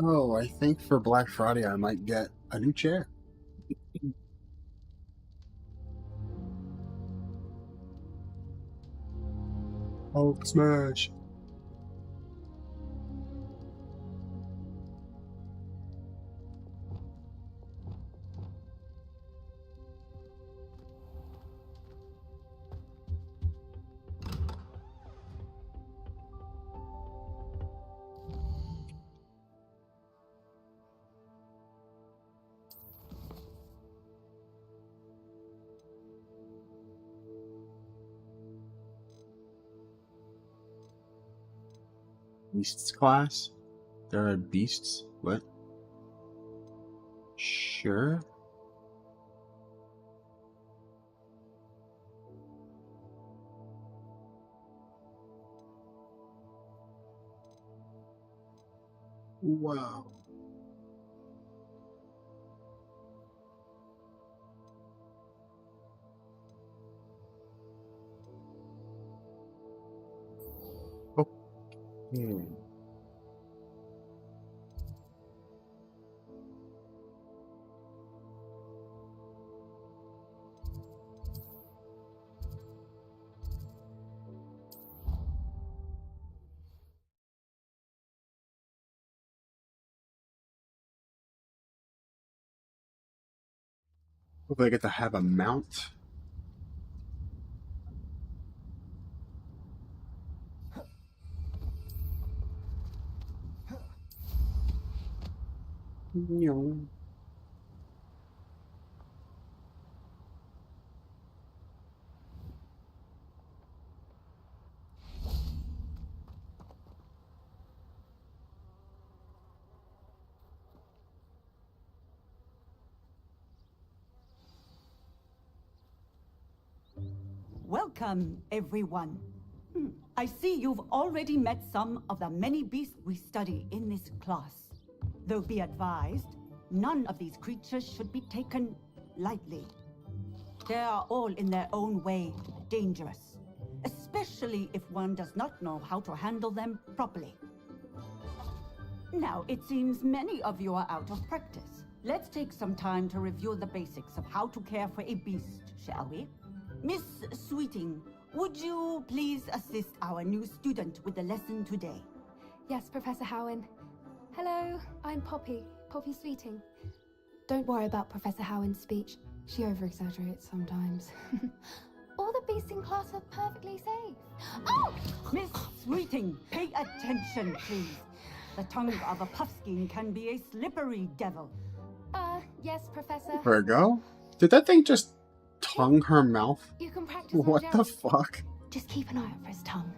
Oh, I think for Black Friday I might get a new chair. Oh, smash. Beasts class? There are beasts? What? Sure. Wow. Okay. Hopefully I get to have a mount. No. Welcome, everyone. I see you've already met some of the many beasts we study in this class. Though be advised, none of these creatures should be taken lightly. They are all in their own way dangerous, especially if one does not know how to handle them properly. Now, it seems many of you are out of practice. Let's take some time to review the basics of how to care for a beast, shall we? Miss Sweeting, would you please assist our new student with the lesson today? Yes, Professor Howen. Hello, I'm Poppy Sweeting. Don't worry about Professor Howen's speech. She over-exaggerates sometimes. All the beasts in class are perfectly safe. Oh! Miss Sweeting, pay attention, please. The tongue of a puffskein can be a slippery devil. Yes, Professor. Virgo? Did that thing just tongue her mouth? You can practice. What the fuck? Just keep an eye out for his tongue.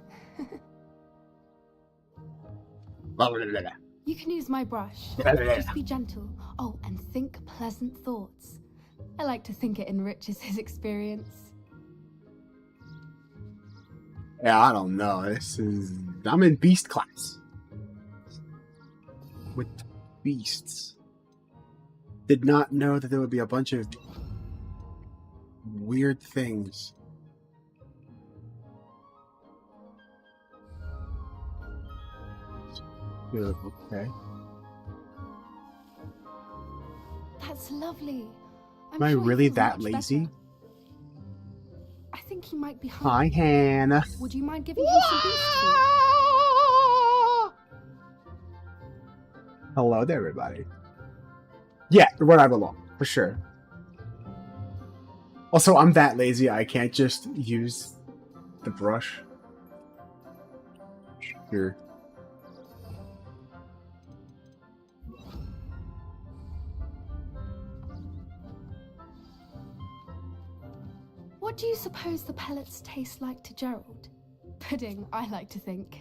You can use my brush. Just be gentle. Oh, and think pleasant thoughts. I like to think it enriches his experience. Yeah, I don't know. I'm in beast class. With beasts. Did not know that there would be a bunch of weird things. Yeah, okay. That's lovely. Am I sure he really feels that much lazy? better. I think he might be Hi, hungry. Hannah. Would you mind giving him some beast food? Hello there, everybody. Yeah, where I belong, for sure. Also, I'm that lazy, I can't just use the brush. Here. What do you suppose the pellets taste like to Gerald? Pudding, I like to think.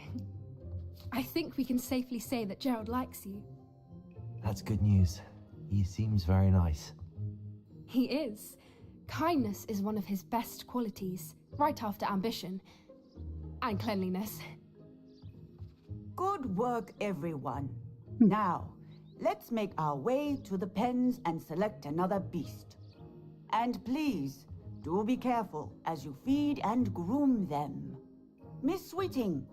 I think we can safely say that Gerald likes you. That's good news. He seems very nice. He is. Kindness is one of his best qualities, right after ambition. And cleanliness. Good work, everyone. Now, let's make our way to the pens and select another beast. And please, do be careful as you feed and groom them. Miss Sweeting,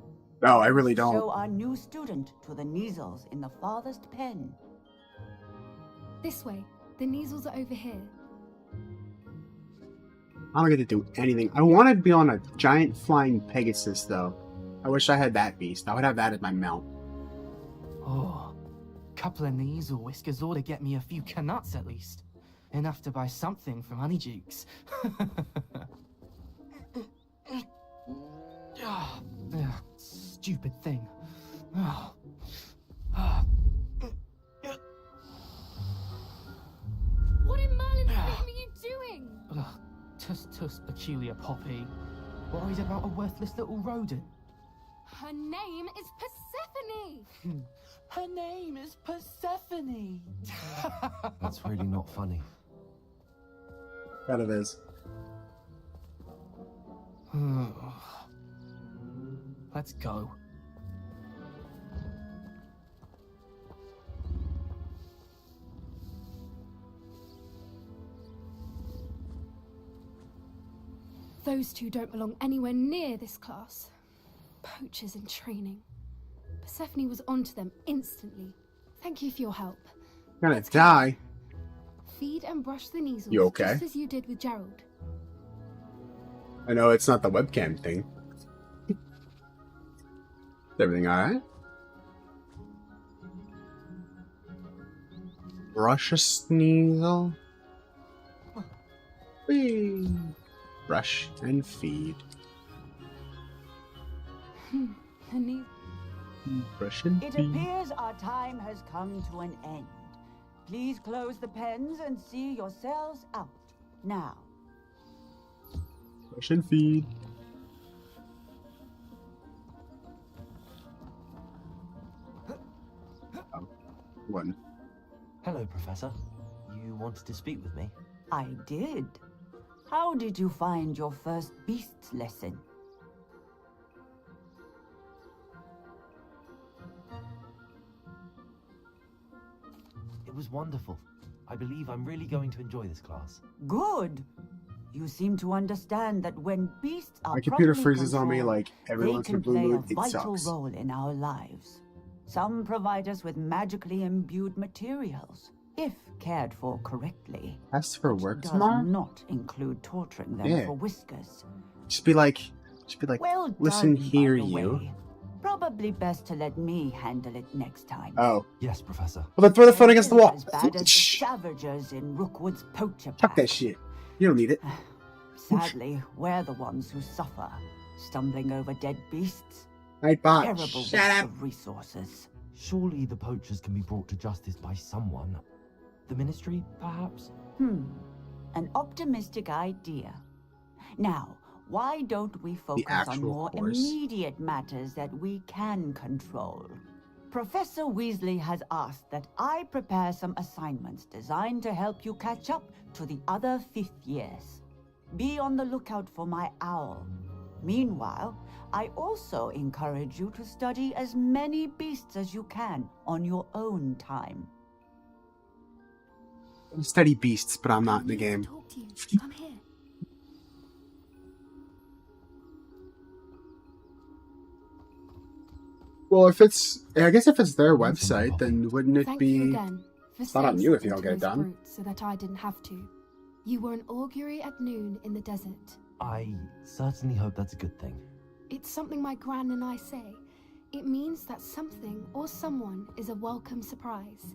No, I really don't. Show our new student to the Neasels in the farthest pen. This way. The Neasels are over here. I don't get to do anything. I want to be on a giant flying Pegasus, though. I wish I had that beast. I would have that as my mount. Oh, couple of Neasel whiskers ought to get me a few canuts at least. Enough to buy something from Honeydukes. Stupid thing. Oh. What in Merlin's name are you doing? Tuss, peculiar Poppy. Worried about a worthless little rodent. Her name is Persephone! Her name is Persephone! That's really not funny. Kind of is. Let's go. Those two don't belong anywhere near this class. Poachers in training. Persephone was onto them instantly. Thank you for your help. You're gonna die. Feed and brush the Neasels, You okay? just as you did with Gerald. I know it's not the webcam thing. Is everything alright? Brush a Sneasel. Whee. Brush and feed. Honey, Brush and It feed. appears our time has come to an end. Please close the pens and see yourselves out. Now. Brush and feed. Oh, one. Hello, Professor. You wanted to speak with me? I did. How did you find your first beasts lesson? It was wonderful. I believe I'm really going to enjoy this class. Good. You seem to understand that when beasts are My computer properly freezes on me controlled, like every they once in a can blue play moon. a It vital sucks. role in our lives. Some provide us with magically imbued materials, if cared for correctly. That's for work Does tomorrow? not include torturing them Yeah. for whiskers. Just be like, Well listen done, here, by the you. way. Probably best to let me handle it next time. Oh. Yes, Professor. Well, then throw the phone against the wall. As bad as the Shh. scavengers in Rookwood's poacher Tuck pack. that shit. You don't need it. Sadly, we're the ones who suffer, stumbling over dead beasts. Nightbot. Terrible Shut waste up. of resources. Surely the poachers can be brought to justice by someone. The Ministry, perhaps? An optimistic idea. Now, why don't we focus on actual more course. immediate matters that we can control? Professor Weasley has asked that I prepare some assignments designed to help you catch up to the other 5th years. Be on the lookout for my owl. Meanwhile, I also encourage you to study as many beasts as you can on your own time. Study beasts, but I'm not in the I need to game. talk to you. Come here. Well, if it's, I guess if it's their Thanks, website, Poppy. then wouldn't it Thank be? you again. For It's not on saying you if you something don't get it to those done. brutes so that I didn't have to. You were an augury at noon in the desert. I certainly hope that's a good thing. It's something my gran and I say. It means that something or someone is a welcome surprise.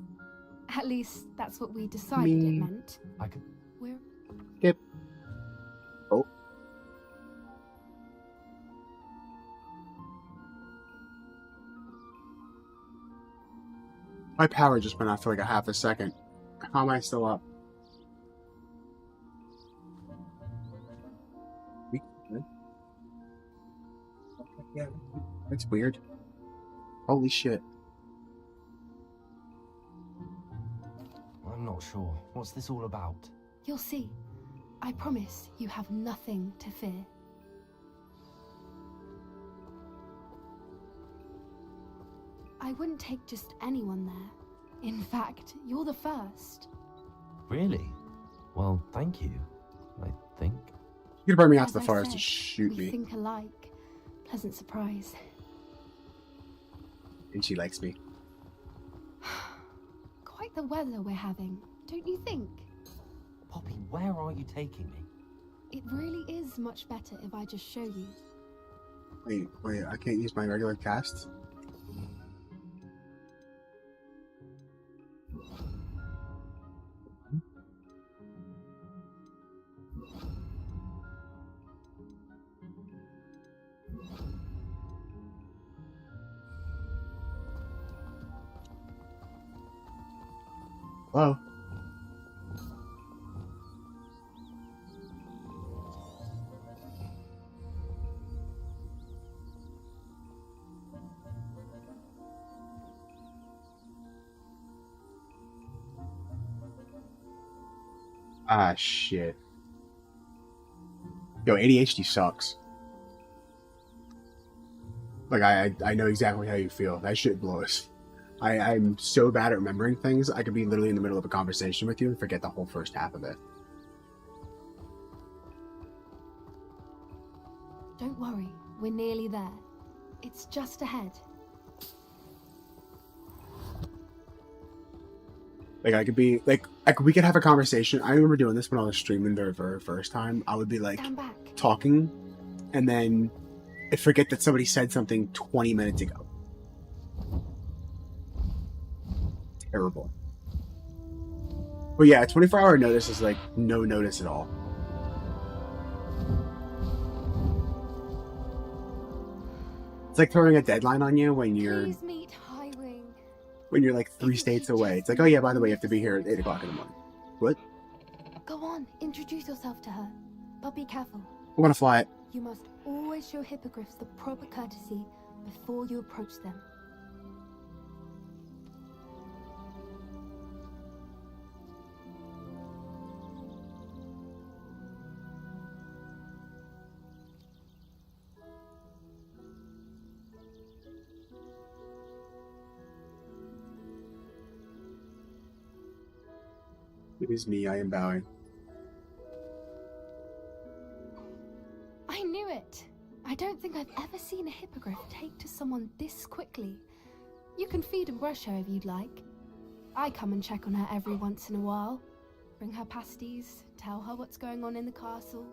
At least that's what we decided it Me. meant. I could... We're Yep. Oh. My power just went off for like a half a second. How am I still up? Yeah, that's weird. Holy shit. I'm not sure. What's this all about? You'll see. I promise you have nothing to fear. I wouldn't take just anyone there. In fact, you're the first. Really? Well, thank you. I think. You could bring me out to As the I forest to said, shoot we me. think alike. Pleasant surprise. and she likes me. Quite the weather we're having, don't you think? Poppy, where are you taking me? It really is much better if I just show you. Wait, I can't use my regular cast? Hello? Ah, shit. Yo, ADHD sucks. Like, I know exactly how you feel. That shit blows. I'm so bad at remembering things, I could be literally in the middle of a conversation with you and forget the whole first half of it. Don't worry, we're nearly there. It's just ahead. Like, I could be, like, we could have a conversation. I remember doing this when I was streaming the very first time. I would be, like, Stand back. talking, and then I'd forget that somebody said something 20 minutes ago. Terrible. But yeah, a 24-hour notice is, like, no notice at all. It's like throwing a deadline on you when you're... Please meet Highwing. When you're like 3 states away. It's like, oh yeah, by the way, you have to be here at 8 o'clock in the morning. What? Go on, introduce yourself to her. But be careful. I want to fly it. You must always show hippogriffs the proper courtesy before you approach them. It is me, I am bowing. I knew it! I don't think I've ever seen a hippogriff take to someone this quickly. You can feed and brush her if you'd like. I come and check on her every once in a while. Bring her pasties, tell her what's going on in the castle.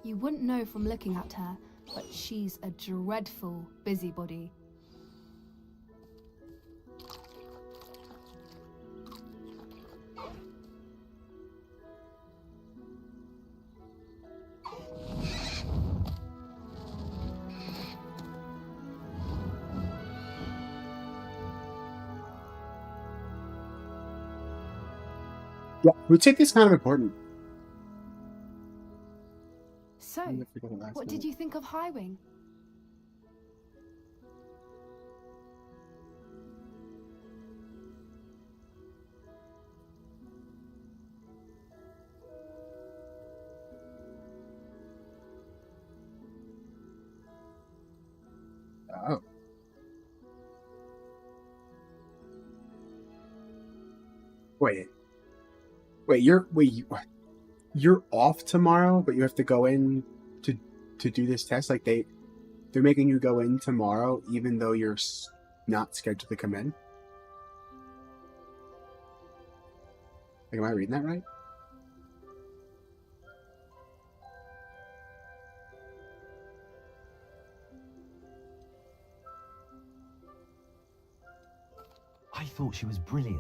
You wouldn't know from looking at her, but she's a dreadful busybody. Yeah, route safety is kind of important. So, I forgot the last what one. did you think of Highwing? Oh. Wait, you're off tomorrow, but you have to go in to do this test? Like they're making you go in tomorrow even though you're not scheduled to come in? Like, am I reading that right? I thought she was brilliant.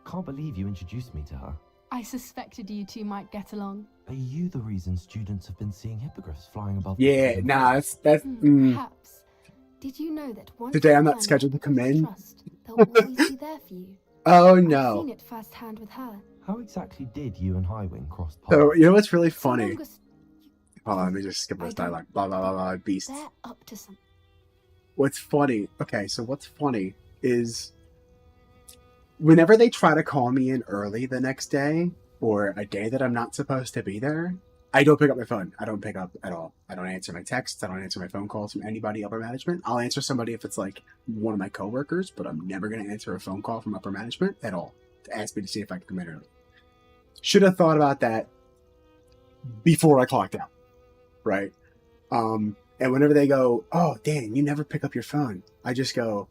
Can't believe you introduced me to her. I suspected you two might get along. Are you the reason students have been seeing hippogriffs flying above? Yeah, nah, that's Perhaps. Did you know that once Today I'm you not scheduled to come earn in. trust, they'll always be there for you. Oh I've no. seen it firsthand with her. How exactly did you and Highwing cross paths? So, you know what's really So funny? long as Hold on, let me just skip this dialogue. Blah blah blah blah beast. they're up to something. What's funny? Okay, so what's funny is whenever they try to call me in early the next day or a day that I'm not supposed to be there, I don't pick up my phone. I don't pick up at all. I don't answer my texts. I don't answer my phone calls from anybody upper management. I'll answer somebody if it's like one of my coworkers, but I'm never going to answer a phone call from upper management at all to ask me to see if I can come in early. Should have thought about that before I clocked out, right? And whenever they go, oh, Dan, you never pick up your phone, I just go,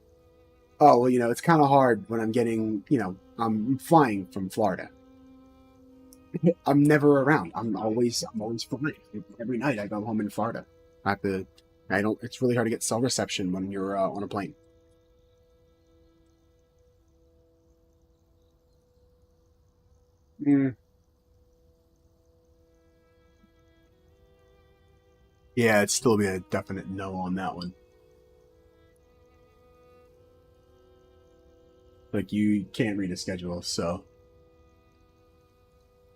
Oh, well, it's kind of hard when I'm getting, I'm flying from Florida. I'm never around. I'm always flying. Every night I go home in Florida. I have to. I don't. It's really hard to get cell reception when you're on a plane. Mm, yeah, it'd still be a definite no on that one. Like you can't read a schedule, so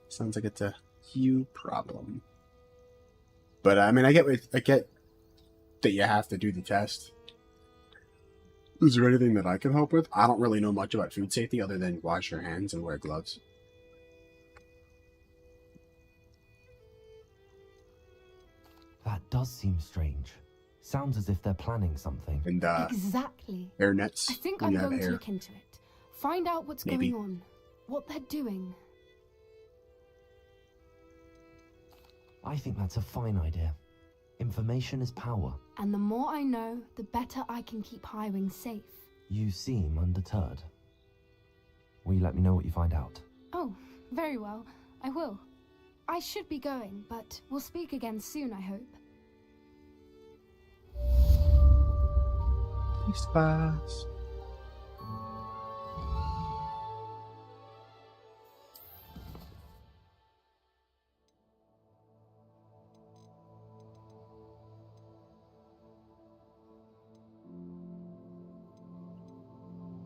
sounds like it's a you problem. But I mean, I get that you have to do the test. Is there anything that I can help with? I don't really know much about food safety other than wash your hands and wear gloves. That does seem strange. Sounds as if they're planning something. And Exactly. hair nets. I think when I'm you have going to hair. look into it. Find out what's Maybe. going on. What they're doing. I think that's a fine idea. Information is power. And the more I know, the better I can keep hiring safe. You seem undeterred. Will you let me know what you find out? Oh, very well. I will. I should be going, but we'll speak again soon, I hope. Peace, class.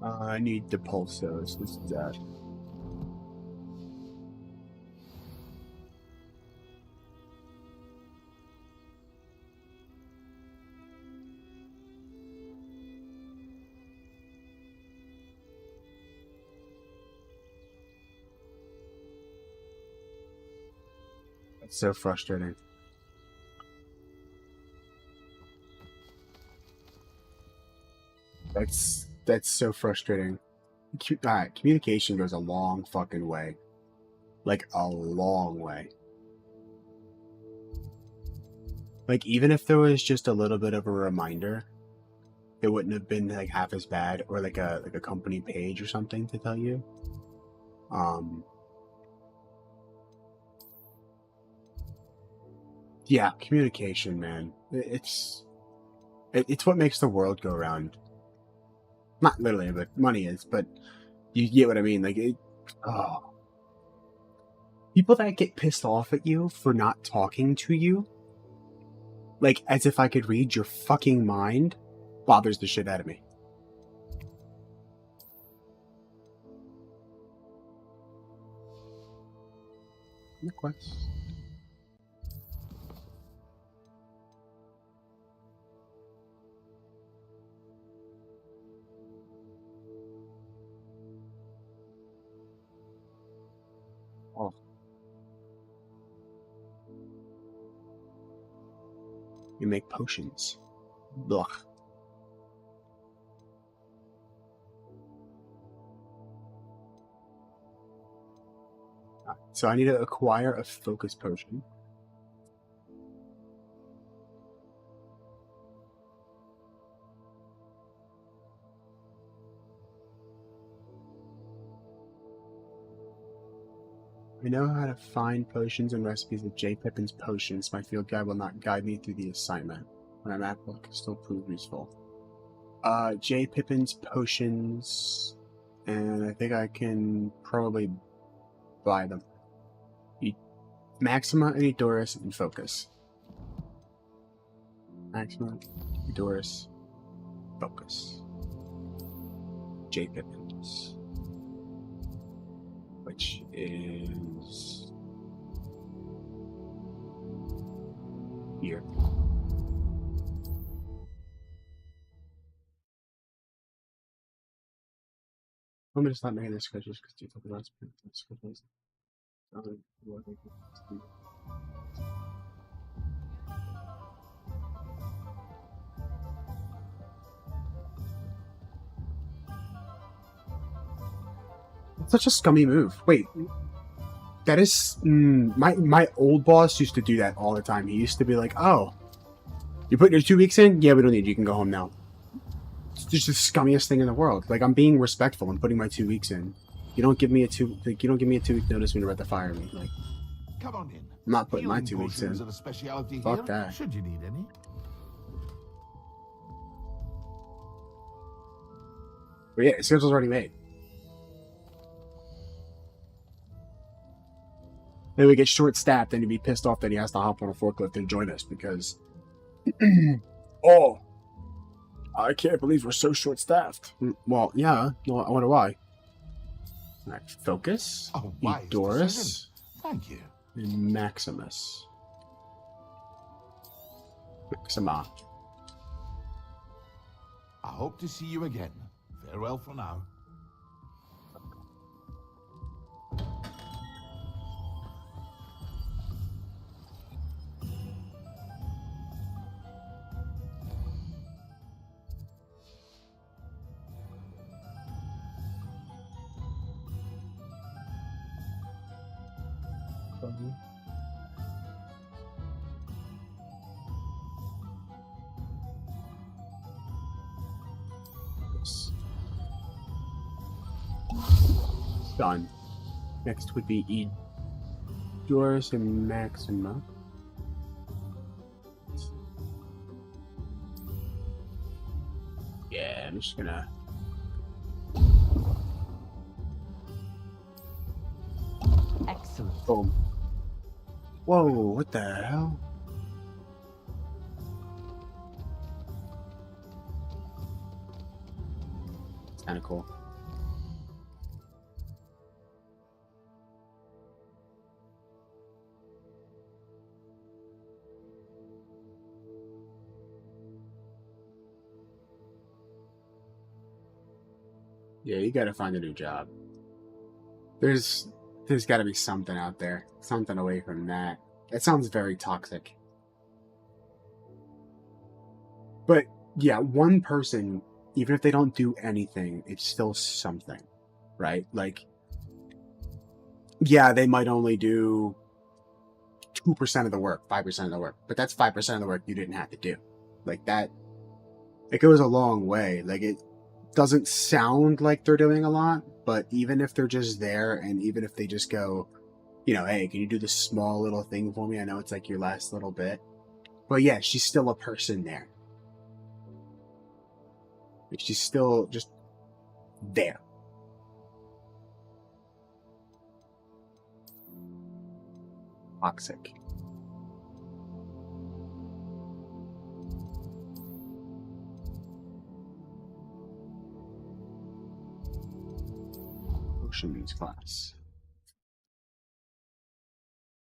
I need the pulsos. This is that. That's so frustrating. That's so frustrating. Communication goes a long fucking way. Like a long way. Like even if there was just a little bit of a reminder, it wouldn't have been like half as bad, or like a company page or something to tell you. Yeah, communication, man. It's what makes the world go round. Not literally, but money is. But you get what I mean. Like, people that get pissed off at you for not talking to you, like as if I could read your fucking mind, bothers the shit out of me. Request. Oh. You make potions. Blah. So I need to acquire a focus potion. I know how to find potions and recipes of J. Pippin's potions. My field guide will not guide me through the assignment. My map will still prove useful. J. Pippin's potions, and I think I can probably buy them. Maxima, Edoris, and Focus. Maxima, Edoris, Focus. J. Pippin's. Which is here. I'm gonna stop making this schedules because you talk about schedules. It's such a scummy move. Wait, that is my old boss used to do that all the time. He used to be like, "Oh, you put your 2 weeks in? Yeah, we don't need you. You can go home now." just the scummiest thing in the world. Like, I'm being respectful and putting my 2 weeks in. You don't give me a 2-week notice when you're about to fire me. Like, Come on in. I'm not putting my Healing 2 weeks potions in. are a specialty Fuck here, that. should you need any. But yeah, schedule's already made. Then we get short-staffed, and he'd be pissed off that he has to hop on a forklift and join us because, oh, I can't believe we're so short-staffed. Well, yeah. Well, I wonder why. All right, Focus, Oh, wise Doris, decision. Thank you. and Maximus. Maxima. I hope to see you again. Farewell for now. Done. Next would be Doris and Maxima. Yeah, I'm just gonna. Excellent. Boom. Whoa, what the hell? It's kind of cool. Yeah, you gotta find a new job. There's gotta be something out there. Something away from that. That sounds very toxic. But yeah, one person, even if they don't do anything, it's still something. Right? Like, yeah, they might only do 2% of the work, 5% of the work. But that's 5% of the work you didn't have to do. Like that, it goes a long way. Like, it doesn't sound like they're doing a lot, but even if they're just there, and even if they just go, you know, hey, can you do this small little thing for me? I know it's like your last little bit. But yeah, she's still a person there. Like, she's still just there. Toxic. Potions class.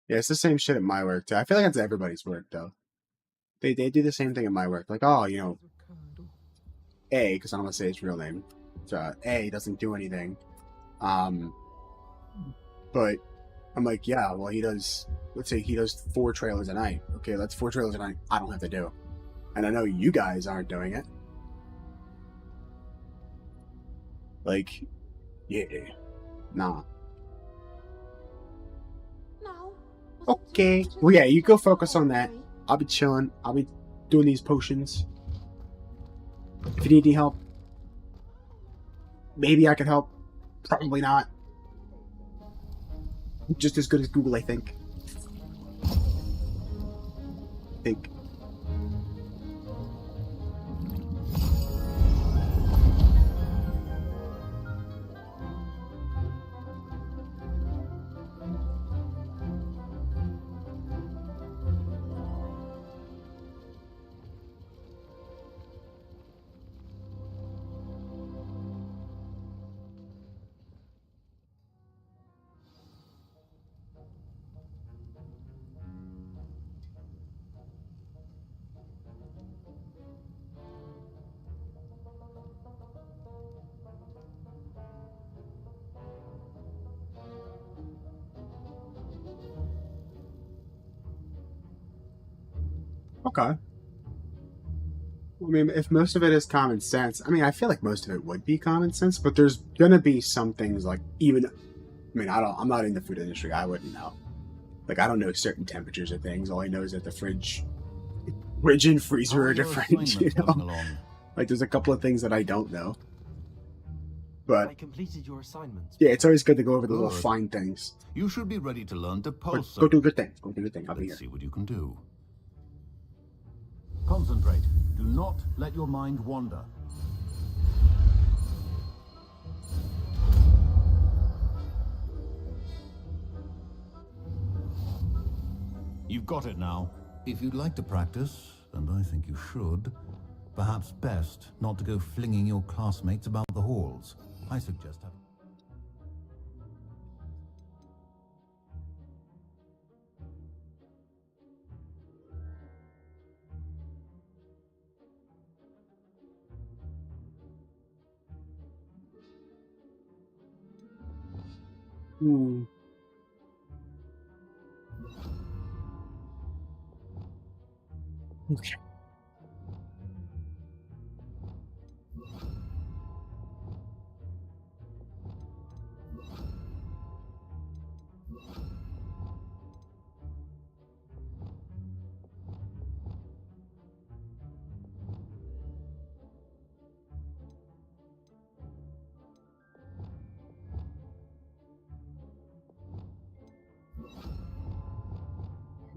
Yeah, it's the same shit at my work too. I feel like it's everybody's work though. They do the same thing at my work. Like, oh, you know, A, because I don't want to say his real name. So A doesn't do anything. But I'm like, yeah, well, he does. Let's say he does 4 trailers a night. Okay, that's 4 trailers a night. I don't have to do, and I know you guys aren't doing it. Like, yeah, nah. No. Okay. Well, yeah, you go focus on that. I'll be chilling. I'll be doing these potions. If you need any help, maybe I can help. Probably not. Just as good as Google, I think. Okay. I mean, if most of it is common sense, I mean, I feel like most of it would be common sense, but there's gonna be some things like even, I mean, I'm not in the food industry. I wouldn't know. Like, I don't know certain temperatures of things. All I know is that the fridge and freezer are different, you know? Like, there's a couple of things that I don't know. I But, completed your assignments. yeah, it's always good to go over the little Good. fine things. You should be ready to learn to But pulse. go do a good thing. Go do a good thing. I'll be Let's here. see what you can do. Concentrate. Do not let your mind wander. You've got it now. If you'd like to practice, and I think you should, perhaps best not to go flinging your classmates about the halls. I suggest having... Hmm. Okay.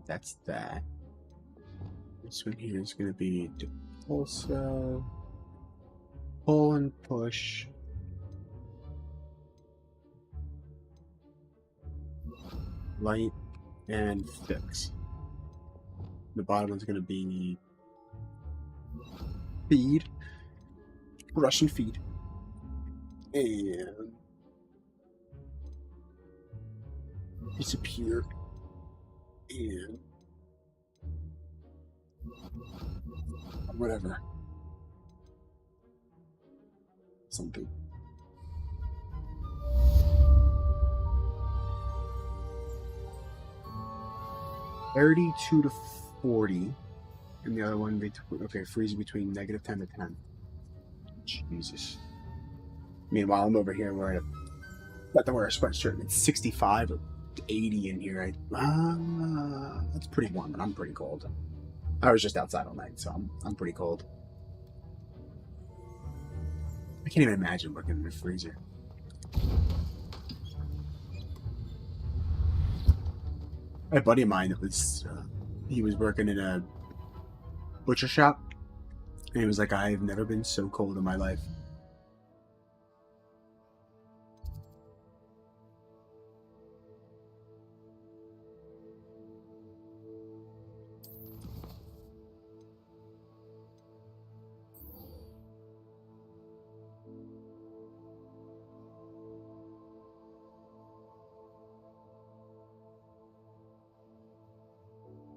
That's that. This one here is going to be also pull and push. Light and fix. The bottom one's going to be feed, Russian feed, and disappear, and whatever. Something. $32 to $40, and the other one freezing between -10 to 10. Jesus. Meanwhile, I'm over here wearing got to wear a sweatshirt, and it's 65 or 80 in here. That's pretty warm, but I'm pretty cold. I was just outside all night, so I'm pretty cold. I can't even imagine working in a freezer. A buddy of mine that was he was working in a butcher shop, and he was like, I've never been so cold in my life.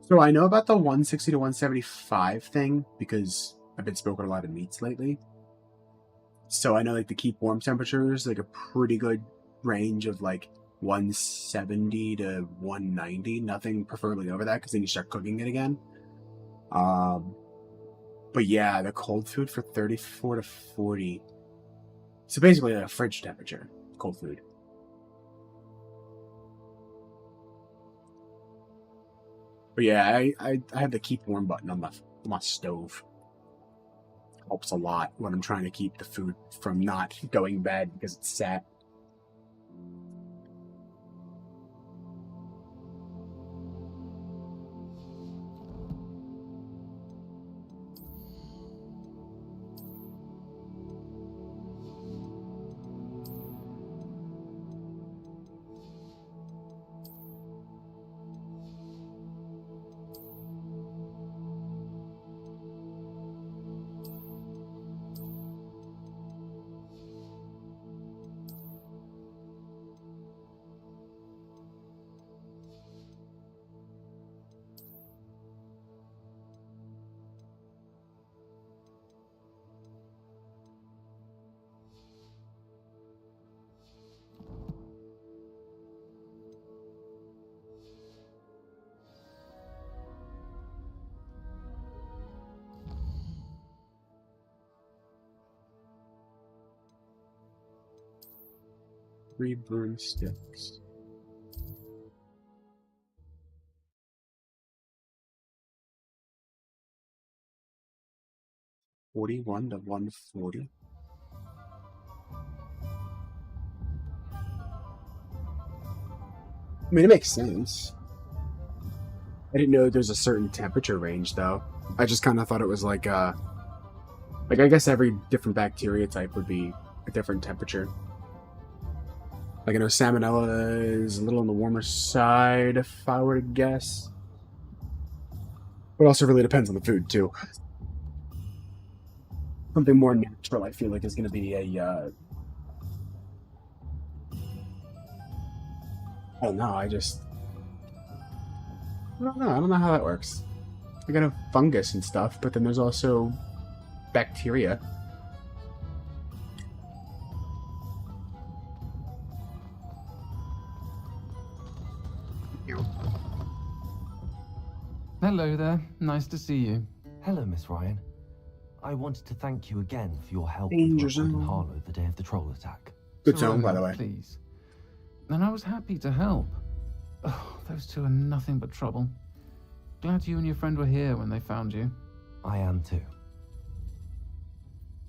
So I know about the 160 to 175 thing because I've been smoking a lot of meats lately. So I know like to keep warm temperatures, like a pretty good range of like 170 to 190. Nothing preferably over that because then you start cooking it again. But yeah, the cold food for 34 to 40. So basically a fridge temperature, cold food. But yeah, I have the keep warm button on my stove. Helps a lot when I'm trying to keep the food from not going bad because it's sat. Three broomsticks. 41 to 140. I mean, it makes sense. I didn't know there's a certain temperature range, though. I just kind of thought it was like I guess every different bacteria type would be a different temperature. Like, I know salmonella is a little on the warmer side, if I were to guess. But it also really depends on the food, too. Something more natural, I feel like, is going to be I don't know, I don't know. I don't know how that works. I got a fungus and stuff, but then there's also bacteria. Hello there. Nice to see you. Hello, Miss Ryan. I wanted to thank you again for your help Danger with Rockwood and zone. Harlow the day of the troll attack. Good tone, by the way. Please. And I was happy to help. Oh, those two are nothing but trouble. Glad you and your friend were here when they found you. I am too.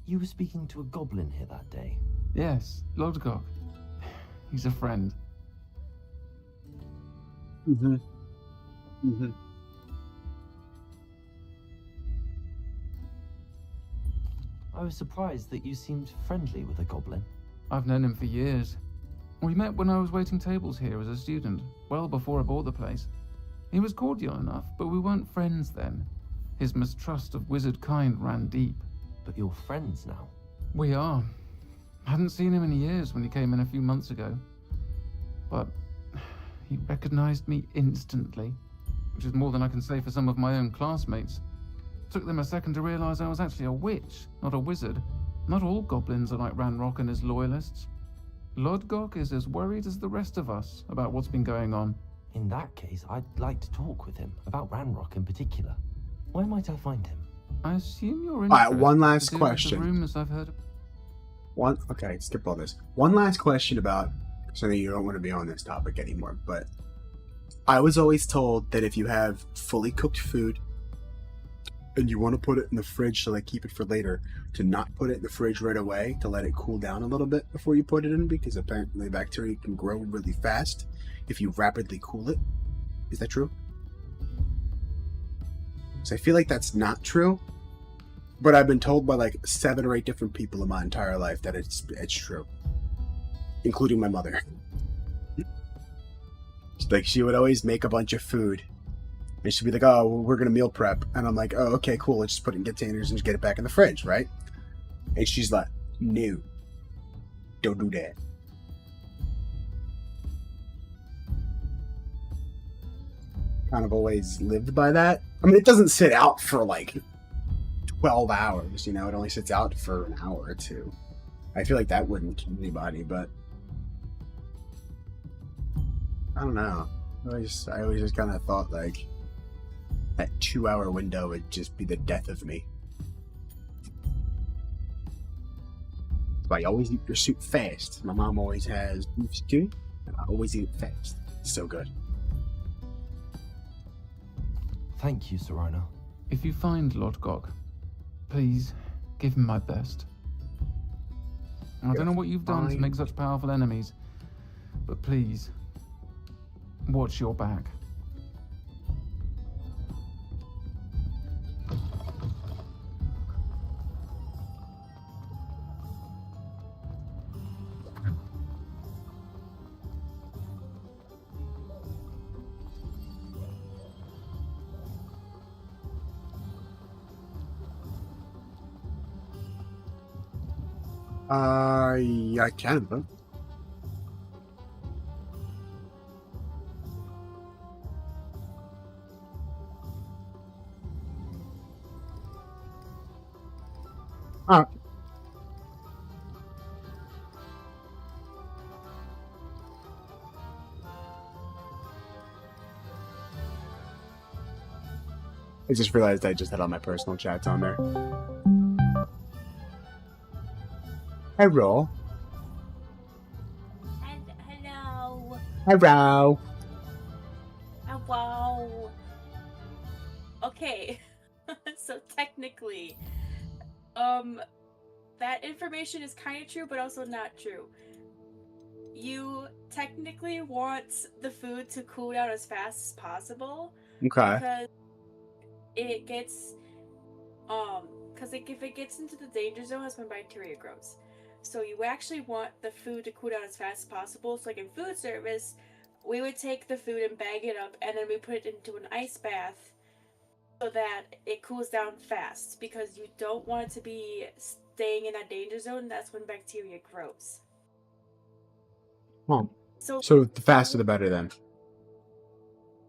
You were speaking to a goblin here that day. Yes, Lodgok. He's a friend. Mm-hmm. Mm-hmm. I was surprised that you seemed friendly with a goblin. I've known him for years. We met when I was waiting tables here as a student, well before I bought the place. He was cordial enough, but we weren't friends then. His mistrust of wizard kind ran deep. But you're friends now. We are. Hadn't seen him in years when he came in a few months ago. But he recognized me instantly, which is more than I can say for some of my own classmates. Took them a second to realize I was actually a witch, not a wizard. Not all goblins are like Ranrock and his loyalists. Lodgok is as worried as the rest of us about what's been going on. In that case, I'd like to talk with him, about Ranrock in particular. Where might I find him? I assume you're All right, interested. one last to do with question. The rumors I've heard. Okay, skip all this. One last question about something you don't want to be on this topic anymore, but I was always told that if you have fully cooked food and you want to put it in the fridge to like keep it for later, to not put it in the fridge right away, to let it cool down a little bit before you put it in, because apparently bacteria can grow really fast if you rapidly cool it. Is that true? So I feel like that's not true, but I've been told by like 7 or 8 different people in my entire life that it's true, including my mother. Like, she would always make a bunch of food, and she'd be like, "Oh, well, we're gonna meal prep," and I'm like, "Oh, okay, cool. Let's just put it in containers and just get it back in the fridge, right?" And she's like, "No, don't do that." Kind of always lived by that. I mean, it doesn't sit out for like 12 hours, you know, it only sits out for an hour or two. I feel like that wouldn't kill anybody, but I don't know. I always just kind of thought like that 2-hour window would just be the death of me. That's why you always eat your soup fast. My mom always has beef stew, and I always eat it fast. It's so good. Thank you, Serona. If you find Lodgok, please give him my best. I don't know what you've done to make such powerful enemies, but please, watch your back. Yeah, I can, but I just realized I just had all my personal chats on there. Hello. Hello. Hello. Wow. Okay. So technically, that information is kind of true, but also not true. You technically want the food to cool down as fast as possible Okay. because it gets because like if it gets into the danger zone, that's when bacteria grows. So you actually want the food to cool down as fast as possible. So like in food service, we would take the food and bag it up, and then we put it into an ice bath so that it cools down fast, because you don't want it to be staying in that danger zone. That's when bacteria grows. Well, So so the faster the better then.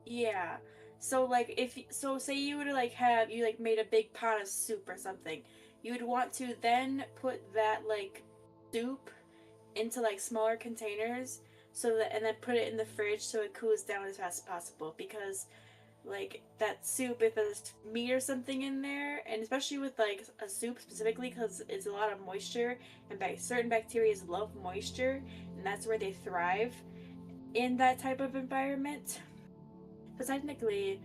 yeah. So like say you would like have you like made a big pot of soup or something, you would want to then put that like soup into like smaller containers, so that, and then put it in the fridge so it cools down as fast as possible, because like that soup, if there's meat or something in there, and especially with like a soup specifically because it's a lot of moisture, and certain bacteria love moisture, and that's where they thrive in that type of environment. But technically,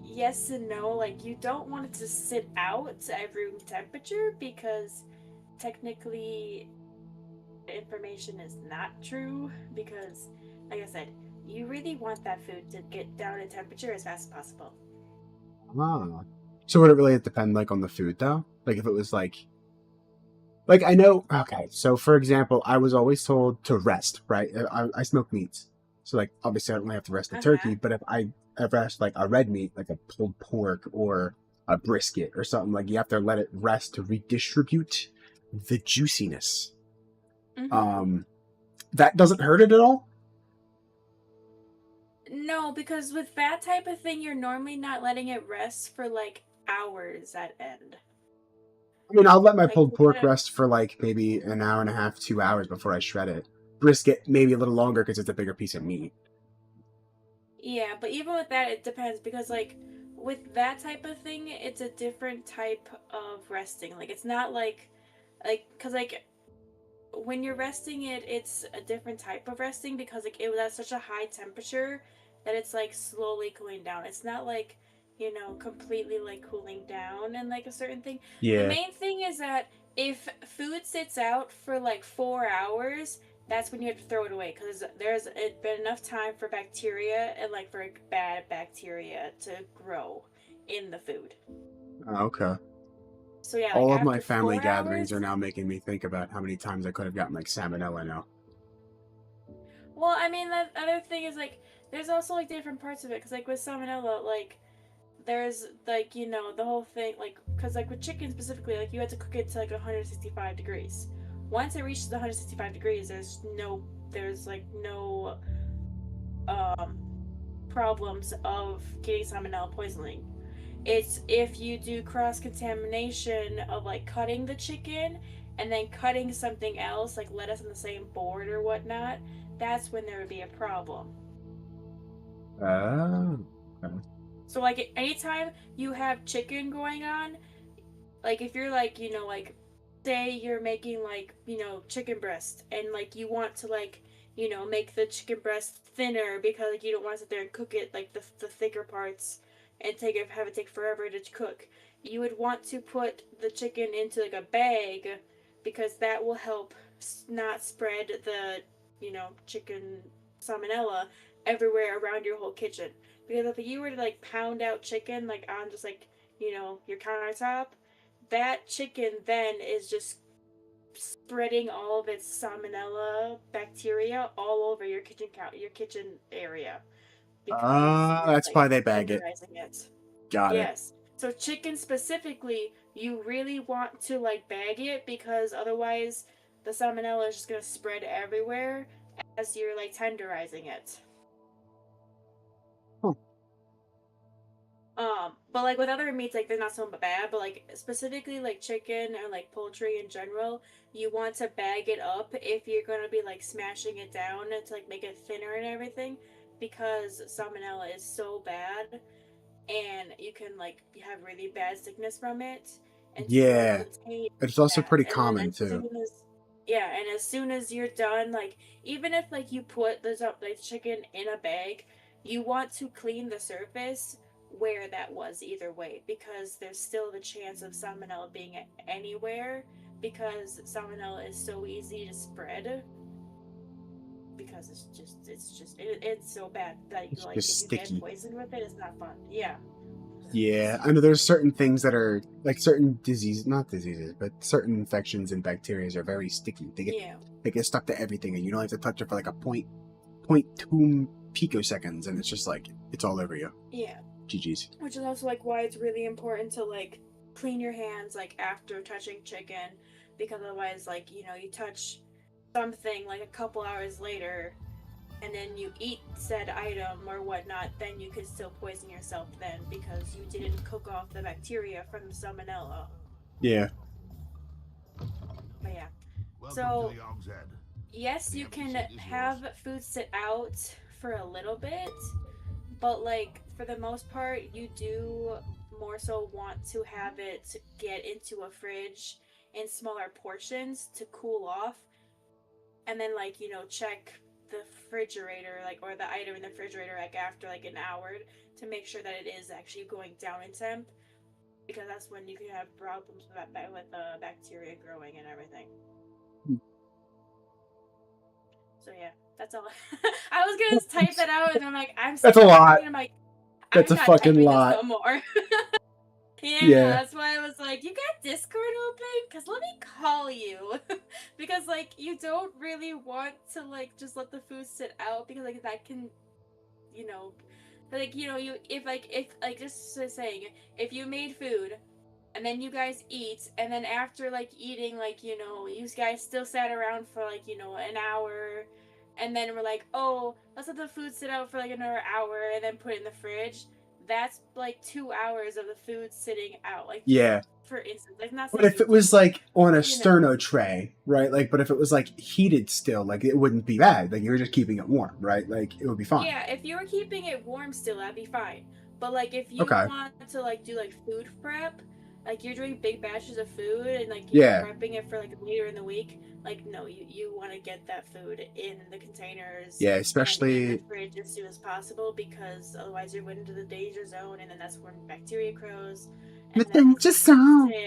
yes and no. Like, you don't want it to sit out at room temperature, because technically the information is not true, because like I said, you really want that food to get down in temperature as fast as possible. Ah. So would it really depend like on the food though? Like if it was like I know, okay, so for example, I was always told to rest, right? I smoke meats. So like obviously I don't really have to rest the turkey, but if I rest like a red meat, like a pulled pork or a brisket or something, like you have to let it rest to redistribute the juiciness. Mm-hmm. That doesn't hurt it at all? No, because with that type of thing, you're normally not letting it rest for like hours at end. I mean, I'll let my Like, pulled pork rest for like maybe an hour and a half, 2 hours before I shred it. Brisket maybe a little longer because it's a bigger piece of meat. yeah, but even with that, it depends, because like with that type of thing, it's a different type of resting. Like, it's not because like when you're resting it, it's a different type of resting, because like it was at such a high temperature that it's like slowly cooling down. It's not like, completely like cooling down and like a certain thing. The Yeah. main thing is that if food sits out for like 4 hours, that's when you have to throw it away, because there's been enough time for bacteria and like for bad bacteria to grow in the food. Okay. So yeah, like All of my after family 4 gatherings hours. are now making me think about how many times I could have gotten like salmonella now. Well, I mean, the other thing is like there's also like different parts of it, because like with salmonella, like there's like the whole thing, like because like with chicken specifically, like you have to cook it to like 165 degrees. Once it reaches 165 degrees, there's like no um problems of getting salmonella poisoning. It's if you do cross contamination of like cutting the chicken and then cutting something else like lettuce on the same board or whatnot, that's when there would be a problem. Oh. Okay. So like anytime you have chicken going on, like if you're like like say you're making like chicken breast, and like you want to like make the chicken breast thinner, because like you don't want to sit there and cook it like the thicker parts and have it take forever to cook. You would want to put the chicken into like a bag, because that will help not spread the chicken salmonella everywhere around your whole kitchen. Because if you were to like pound out chicken like on just like your countertop, that chicken then is just spreading all of its salmonella bacteria all over your kitchen area, because you're That's like why they bag it. tenderizing it. Got it. Yes. So chicken specifically, you really want to like bag it, because otherwise the salmonella is just gonna spread everywhere as you're like tenderizing it. Huh. But like with other meats, like they're not so bad, but like specifically like chicken or like poultry in general, you want to bag it up if you're gonna be like smashing it down to like make it thinner and everything, because salmonella is so bad, and you can like have really bad sickness from it. And to like Yeah. contain It's also that, pretty and then common too. as soon as you're done, like even if like you put the chicken in a bag, you want to clean the surface where that was either way, because there's still the chance of salmonella being anywhere, because salmonella is so easy to spread, because it's so bad that It's like just if you get sticky. poisoned with it, it's not fun. Yeah. Yeah, I know there's certain things that are like certain diseases, not diseases, but certain infections and bacteria are very sticky. Yeah. They get stuck to everything, and you don't have to touch it for like a 0.2 picoseconds, and it's just like it's all over you. Yeah. GG's. Which is also like why it's really important to like clean your hands like after touching chicken, because otherwise like you touch something like a couple hours later and then you eat said item or whatnot, then you could still poison yourself then, because you didn't cook off the bacteria from the salmonella. Yeah. But yeah. Welcome So to the Og's Head. yes, The you can episode is have yours. food sit out for a little bit, but like for the most part, you do more so want to have it get into a fridge in smaller portions to cool off, and then like check the refrigerator like or the item in the refrigerator like after like an hour to make sure that it is actually going down in temp, because that's when you can have problems with bacteria growing and everything. So yeah, that's all. I was gonna type that out, and I'm like, That's a lot. and I'm like, That's I'm a not fucking typing lot. this no more. Yeah, Yeah. that's why I was like, you got Discord open? Because let me call you. Because, like, you don't really want to, like, just let the food sit out, because, like, that can, just saying, if you made food, and then you guys eat, and then after, like, eating, like, you guys still sat around for, like, an hour, and then we're like, oh, let's let the food sit out for, like, another hour, and then put it in the fridge. That's like 2 hours of the food sitting out. Like, Yeah. for instance, like, not But saying if it was like on a you know. sterno tray, right? Like, but if it was like heated still, like it wouldn't be bad. Like you were just keeping it warm, right? Like it would be fine. Yeah, if you were keeping it warm still, that'd be fine. But like if you Okay. want to like do like food prep, like you're doing big batches of food and like Yeah. prepping it for like later in the week, like no, you want to get that food in the containers. Yeah, and especially in the fridge as soon as possible, because otherwise you're into the danger zone, and then that's when bacteria grows. And the then danger that's when zone. you're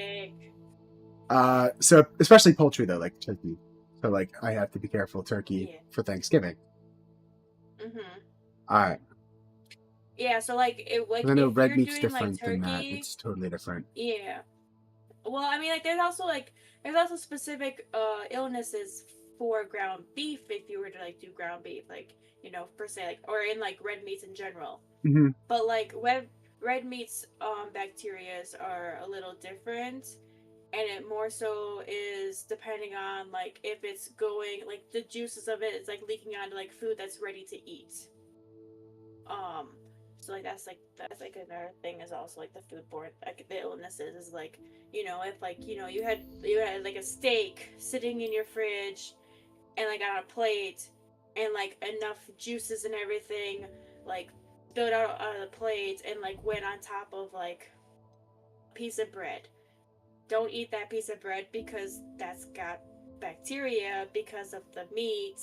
sick. So especially poultry though, like turkey. So like I have to be careful of turkey Yeah. for Thanksgiving. Mhm. All right. Yeah, so like it like I know if red you're meat's doing like different than that. turkey, It's totally different. yeah. Well, I mean, like there's also specific illnesses for ground beef if you were to like do ground beef, like per se, like or in like red meats in general. Mm-hmm. But like red meats bacterias are a little different, and it more so is depending on like if it's going like the juices of it is like leaking onto like food that's ready to eat. So like that's like another thing is also like the foodborne like the illnesses is like if like you had like a steak sitting in your fridge and like on a plate and like enough juices and everything like spilled out of the plate and like went on top of like a piece of bread. Don't eat that piece of bread because that's got bacteria because of the meat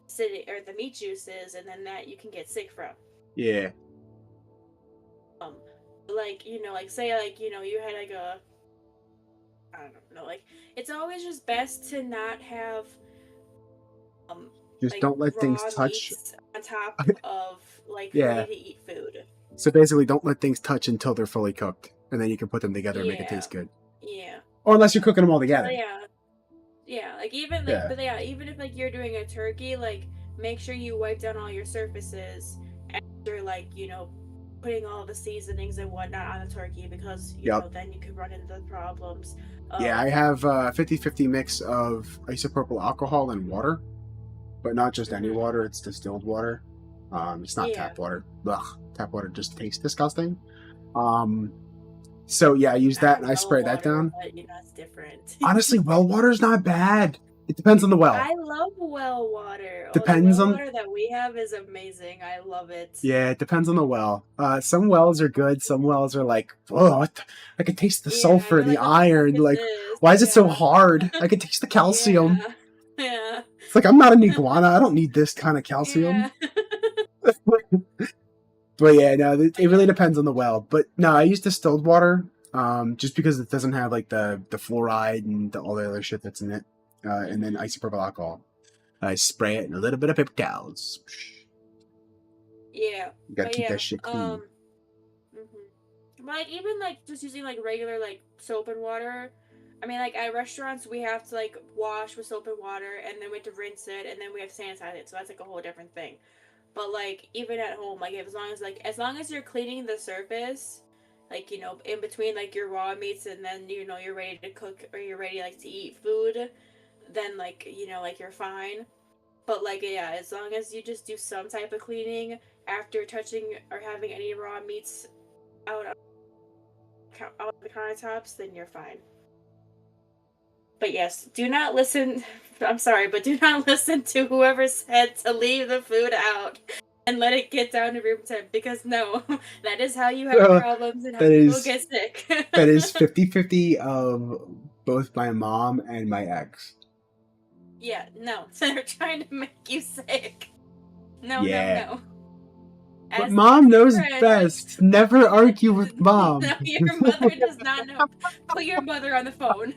sitting or the meat juices, and then that you can get sick from. Yeah. Like like say like you had like a I don't know, like it's always just best to not have just like, don't let raw things touch meats on top of like Yeah. ready to eat food. So basically, don't let things touch until they're fully cooked, and then you can put them together and make it Yeah. taste good. Yeah. Or unless you're cooking them all together. Yeah, like even like Yeah. but yeah, even if like you're doing a turkey, like make sure you wipe down all your surfaces after like putting all the seasonings and whatnot on the turkey, because you know then you could run into problems. Yeah, I have a 50-50 mix of isopropyl alcohol and water, but not just any water, it's distilled water. It's not tap water. Ugh, tap water just tastes disgusting. So yeah, I use that and I spray that down. But, it's different. Honestly, well water's not bad. It depends on the well. I love well water. Depends the well on water that we have is amazing. I love it. Yeah, it depends on the well. Some wells are good. Some wells are like, whoa, I can taste the sulfur and the iron. Like, why is it so hard? I can taste the calcium. Yeah. It's like, I'm not an iguana. I don't need this kind of calcium. But yeah, no, it really depends on the well. But no, I use distilled water, just because it doesn't have like the fluoride and all the other shit that's in it, and then isopropyl alcohol. I spray it in a little bit of paper towels. Yeah, You gotta but keep yeah, that shit clean. But like even like just using like regular like soap and water. I mean, like at restaurants we have to like wash with soap and water, and then we have to rinse it, and then we have to sanitize it. So that's like a whole different thing. But like even at home, like as long as you're cleaning the surface, like in between like your raw meats, and then you're ready to cook or you're ready like to eat food, then like like you're fine. But like yeah, as long as you just do some type of cleaning after touching or having any raw meats out of the countertops, then you're fine. But yes, do not listen. I'm sorry, but do not listen to whoever said to leave the food out and let it get down to room temp, because no, that is how you have problems and how That people is get sick. that is 50-50 of both my mom and my ex. Yeah, no, they're trying to make you sick. No, Yeah. no. But mom knows friend, best. Never argue with mom. No, your mother does not know. Put your mother on the phone.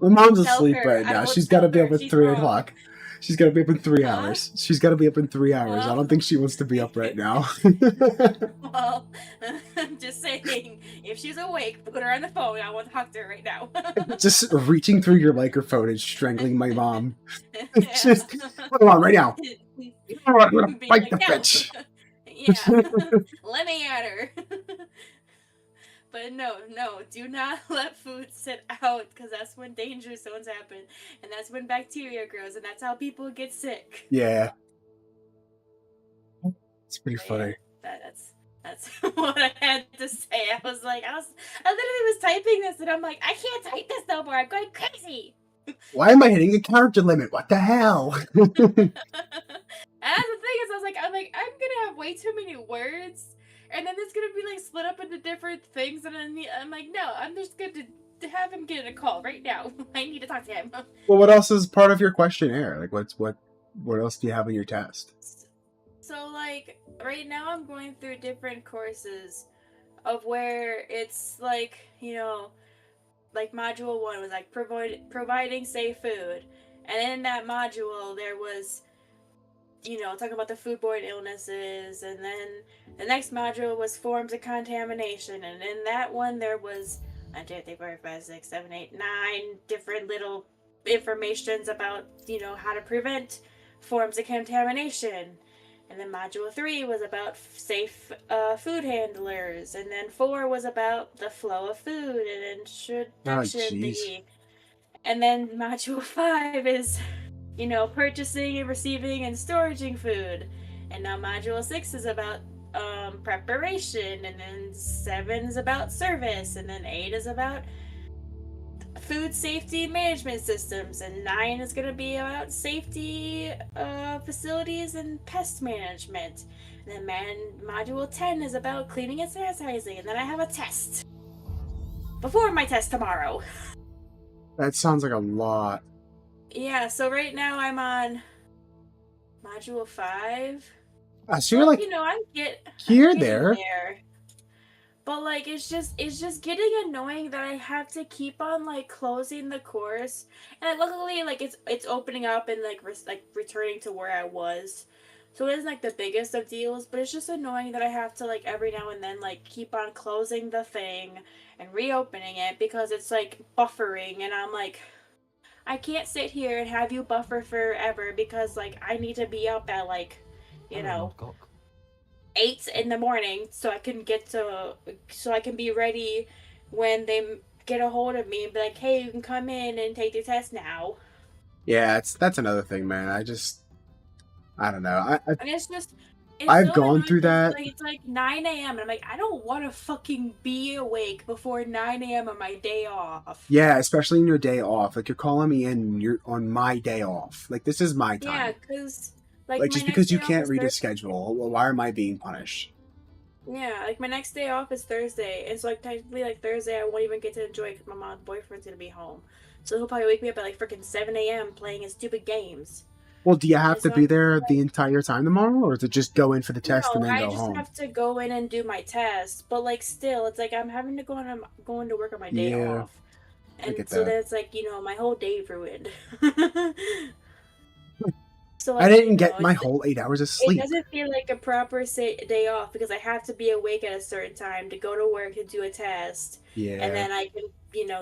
My mom's Tell asleep her. right I now. will She's got to tell be up her at she's 3 wrong. o'clock. She's got to be up in 3 Huh? hours. She's got to be up in 3 hours. I Well. don't think she wants to be up right now. Well, I'm just saying, if she's awake, put her on the phone. I want to talk to her right now. Just reaching through your microphone and strangling my mom. Just put her on right now. I'm gonna Being fight like, the no. bitch. Yeah, let me at her. But no, do not let food sit out, because that's when danger zones happen, and that's when bacteria grows, and that's how people get sick. Yeah. It's pretty But funny. yeah, that's what I had to say. I literally was typing this, and I'm like, I can't type this no more. I'm going crazy. Why am I hitting the character limit? What the hell? And that's the thing is, I'm gonna have way too many words, and then it's gonna be like split up into different things, and then I'm like, no, I'm just going to have him get a call right now. I need to talk to him. Well, what else is part of your questionnaire? Like, what else do you have on your test? So like right now, I'm going through different courses of where it's like like module 1 was like providing safe food, and in that module there was talking about the foodborne illnesses, and then the next module was forms of contamination, and in that one there was 1, 2, 3, 4, 5, 6, 7, 8, 9 different little informations about how to prevent forms of contamination. And then module 3 was about safe food handlers, and then 4 was about the flow of food and introduction thingy. And then module 5 is purchasing and receiving and storing food. And now module 6 is about preparation, and then 7 is about service, and then 8 is about food safety management systems, and 9 is going to be about safety facilities and pest management. And then module 10 is about cleaning and sanitizing, and then I have a test before my test tomorrow. That sounds like a lot. Yeah, so right now I'm on module 5. So you're like, I'm here, getting there. But like it's just getting annoying that I have to keep on like closing the course, and luckily like it's opening up and like returning to where I was, so it isn't like the biggest of deals. But it's just annoying that I have to like every now and then like keep on closing the thing and reopening it, because it's like buffering, and I'm like, I can't sit here and have you buffer forever, because like I need to be up at like 8 in the morning so I can be ready when they get a hold of me and be like, hey, you can come in and take the test now. Yeah, that's another thing, man. I don't know. And it's I've so gone through that. It's like 9 a.m. and I'm like, I don't want to fucking be awake before 9 a.m. on my day off. Yeah, especially in your day off. Like, you're calling me in, you're on my day off. Like, this is my time. Yeah, because like just because you can't read a schedule, well, why am I being punished? Yeah, like my next day off is Thursday, and so like technically like Thursday I won't even get to enjoy it because my mom's boyfriend's gonna be home, so he'll probably wake me up at like freaking 7 a.m. playing his stupid games. Well, do you have And to so be I'm there like, the entire time tomorrow, or is it just go in for the test and no, then I go just home? have to go in and do my test. But like, still, it's like I'm having to going to work on my day Yeah, off, I and get so that. then it's like my whole day ruined. So I like didn't get my whole 8 hours of it sleep. doesn't feel like a proper day off because I have to be awake at a certain time to go to work to do a test, and Yeah. then I can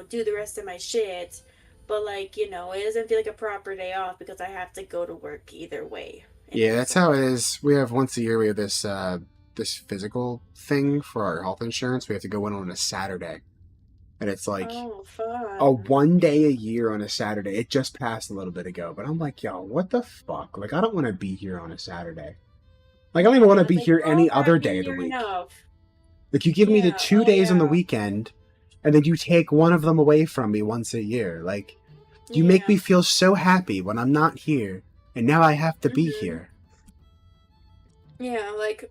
do the rest of my shit. But like it doesn't feel like a proper day off because I have to go to work either way and Yeah, do that's how it something. is. We have once a year we have this physical thing for our health insurance. We have to go in on a Saturday. And it's like Oh, a fun. 1 day a year on a Saturday. It just passed a little bit ago, but I'm like, yo, what the fuck? Like, I don't want to be here on a Saturday. Like, I don't even want Yeah, to it's be like here we're all any other not day in of the here week. enough. Like, you give me the Yeah. two Oh days on the yeah. weekend, and then you take one of them away from me once a year. Like, you make Yeah. me feel so happy when I'm not here, and now I have to be Mhm. here. Yeah, like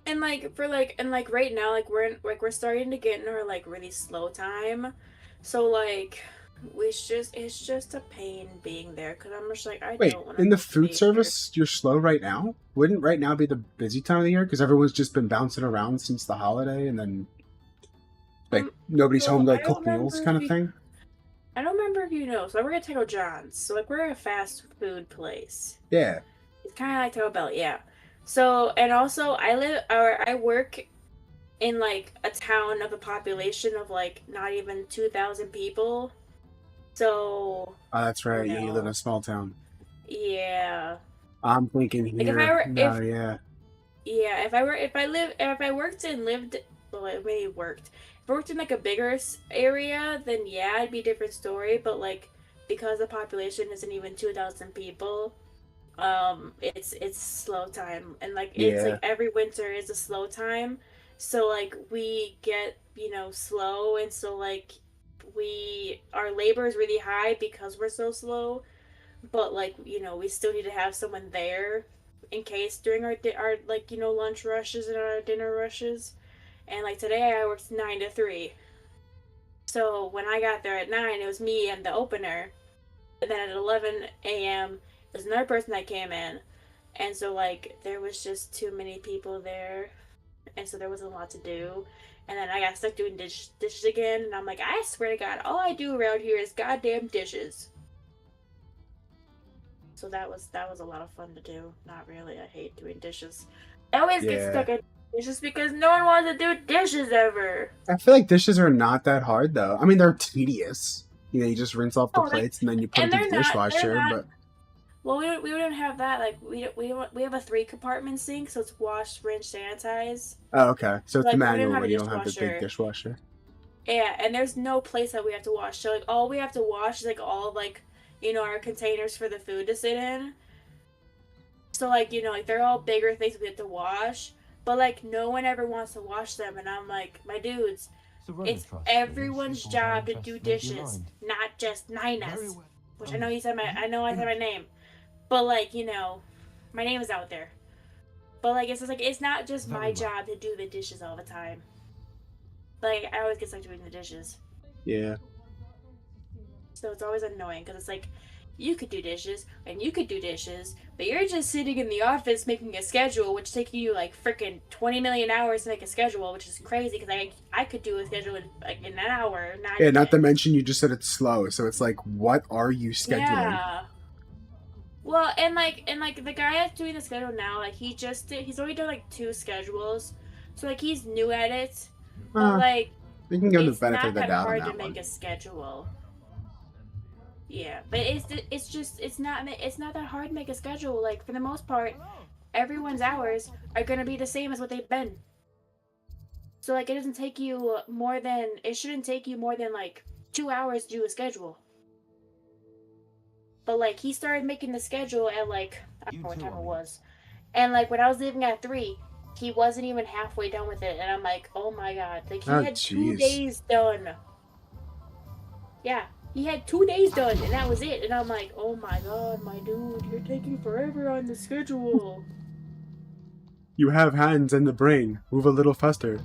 and like for like and like right now we're starting to get in our like really slow time. So like it's just a pain being there because I'm just like I Wait, don't want to in the fucking food be here. service, you're slow right now? Wouldn't right now be the busy time of the year? Because everyone's just been bouncing around since the holiday, and then, like, nobody's home So to, like, cook meals kind of thing? I don't remember if you know. So we're at Taco John's. So like we're a fast food place. Yeah. It's kind of like Taco Bell, yeah. So and also I work in like a town of a population of like not even 2,000 people. So, Oh, that's you right. Yeah, you live in know, a small town. yeah. I'm thinking Like if I here. were No, if yeah. yeah, if I worked and lived well, I maybe worked. If I worked in like a bigger area, then yeah, it'd be a different story, but like because the population isn't even 2,000 people, it's slow time and like it's Yeah. like every winter is a slow time, so like we get slow, and so like our labor is really high because we're so slow, but like we still need to have someone there in case during our like lunch rushes and our dinner rushes. And like today I worked 9 to 3, so when I got there at 9 it was me and the opener, and then at 11 a.m. there's another person that came in. And so like there was just too many people there, and so there wasn't a lot to do. And then I got stuck doing dishes again, and I'm like, I swear to God, all I do around here is goddamn dishes. So that was a lot of fun to do. Not really. I hate doing dishes. I always get Yeah. stuck at dishes because no one wants to do dishes ever. I feel like dishes are not that hard, though. I mean, they're tedious. You just rinse off the Oh, like, plates and then you put them and through the they're dishwasher, not. but Well, we don't have that. Like we have a 3 compartment sink, so it's wash, rinse, sanitize. oh, okay. So it's the Like we don't manual, have a but you don't have the big dishwasher. dishwasher. Yeah, and there's no place that we have to wash. So like all we have to wash is like all of, like our containers for the food to sit in. So like like they're all bigger things we have to wash, but like no one ever wants to wash them, and I'm like, my dudes, So Rona it's trusts me, everyone's she's all job to interested do may be dishes, aligned. not just Very Nina's. well. Which I know I said my name, but like my name is out there. But like it's just like it's not just Very my well. job to do the dishes all the time. Like I always get stuck doing the dishes, Yeah. so it's always annoying because it's like you could do dishes and you could do dishes, but you're just sitting in the office making a schedule, which takes you like freaking 20 million hours to make a schedule, which is crazy because I could do a schedule in like in an hour, not Yeah, not to even. mention you just said it's slow, so it's like, what are you scheduling? Yeah. Well, and like the guy that's doing the schedule now, like he's only done like 2 schedules, so like he's new at it, but like You can give him the it's benefit of not the that doubt on hard to that make one. a schedule. Yeah, but it's not that hard to make a schedule. Like for the most part, everyone's hours are gonna be the same as what they've been. So like it shouldn't take you more than like 2 hours to do a schedule. But like he started making the schedule at like I don't know what time it was, and like when I was leaving at 3, he wasn't even halfway done with it, and I'm like, oh my god, like he Oh, had 2 jeez. days done. Yeah, he had 2 days done, and that was it. And I'm like, oh my god, my dude, you're taking forever on the schedule. You have hands and the brain. Move a little faster.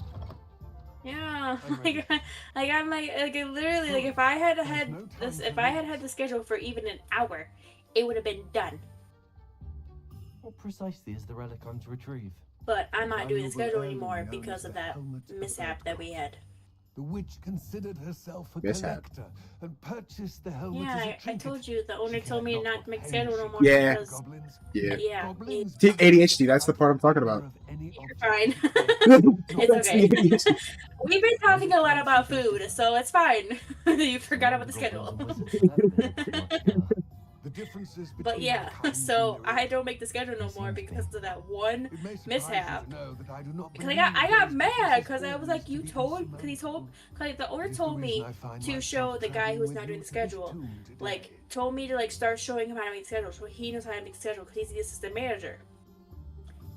Yeah, like I'm like literally like if I had had the schedule for even an hour, it would have been done. What precisely is the relic I'm to retrieve? But I'm not doing the Valuable schedule heirloom anymore known because as of the that helmet of the mishap that we had. The witch considered herself a Mishap. collector and purchased the helmet Yeah, as a I trinket. told you the owner She told cared me not not what to make the pain schedule no she more Yeah. because Goblins. Yeah. yeah, Goblins See, ADHD, that's the part I'm talking about. of any object fine. Not That's okay. the ADHD. We've been talking a lot about food, so it's fine. You forgot about the schedule. The differences But between yeah, our kinds so are I myriad. don't make the schedule no It more seems because big. of that one It may surprise you mishap. to know that I do not Because believe I got those mad differences because I was always like, you to be told, because he told, insurmountable. like the owner It is the told reason me I find to myself show the guy traveling who's with not doing you the to this schedule, tomb today. like told me to like start showing him how to make the schedule, so he knows how to make the schedule because he's the assistant manager.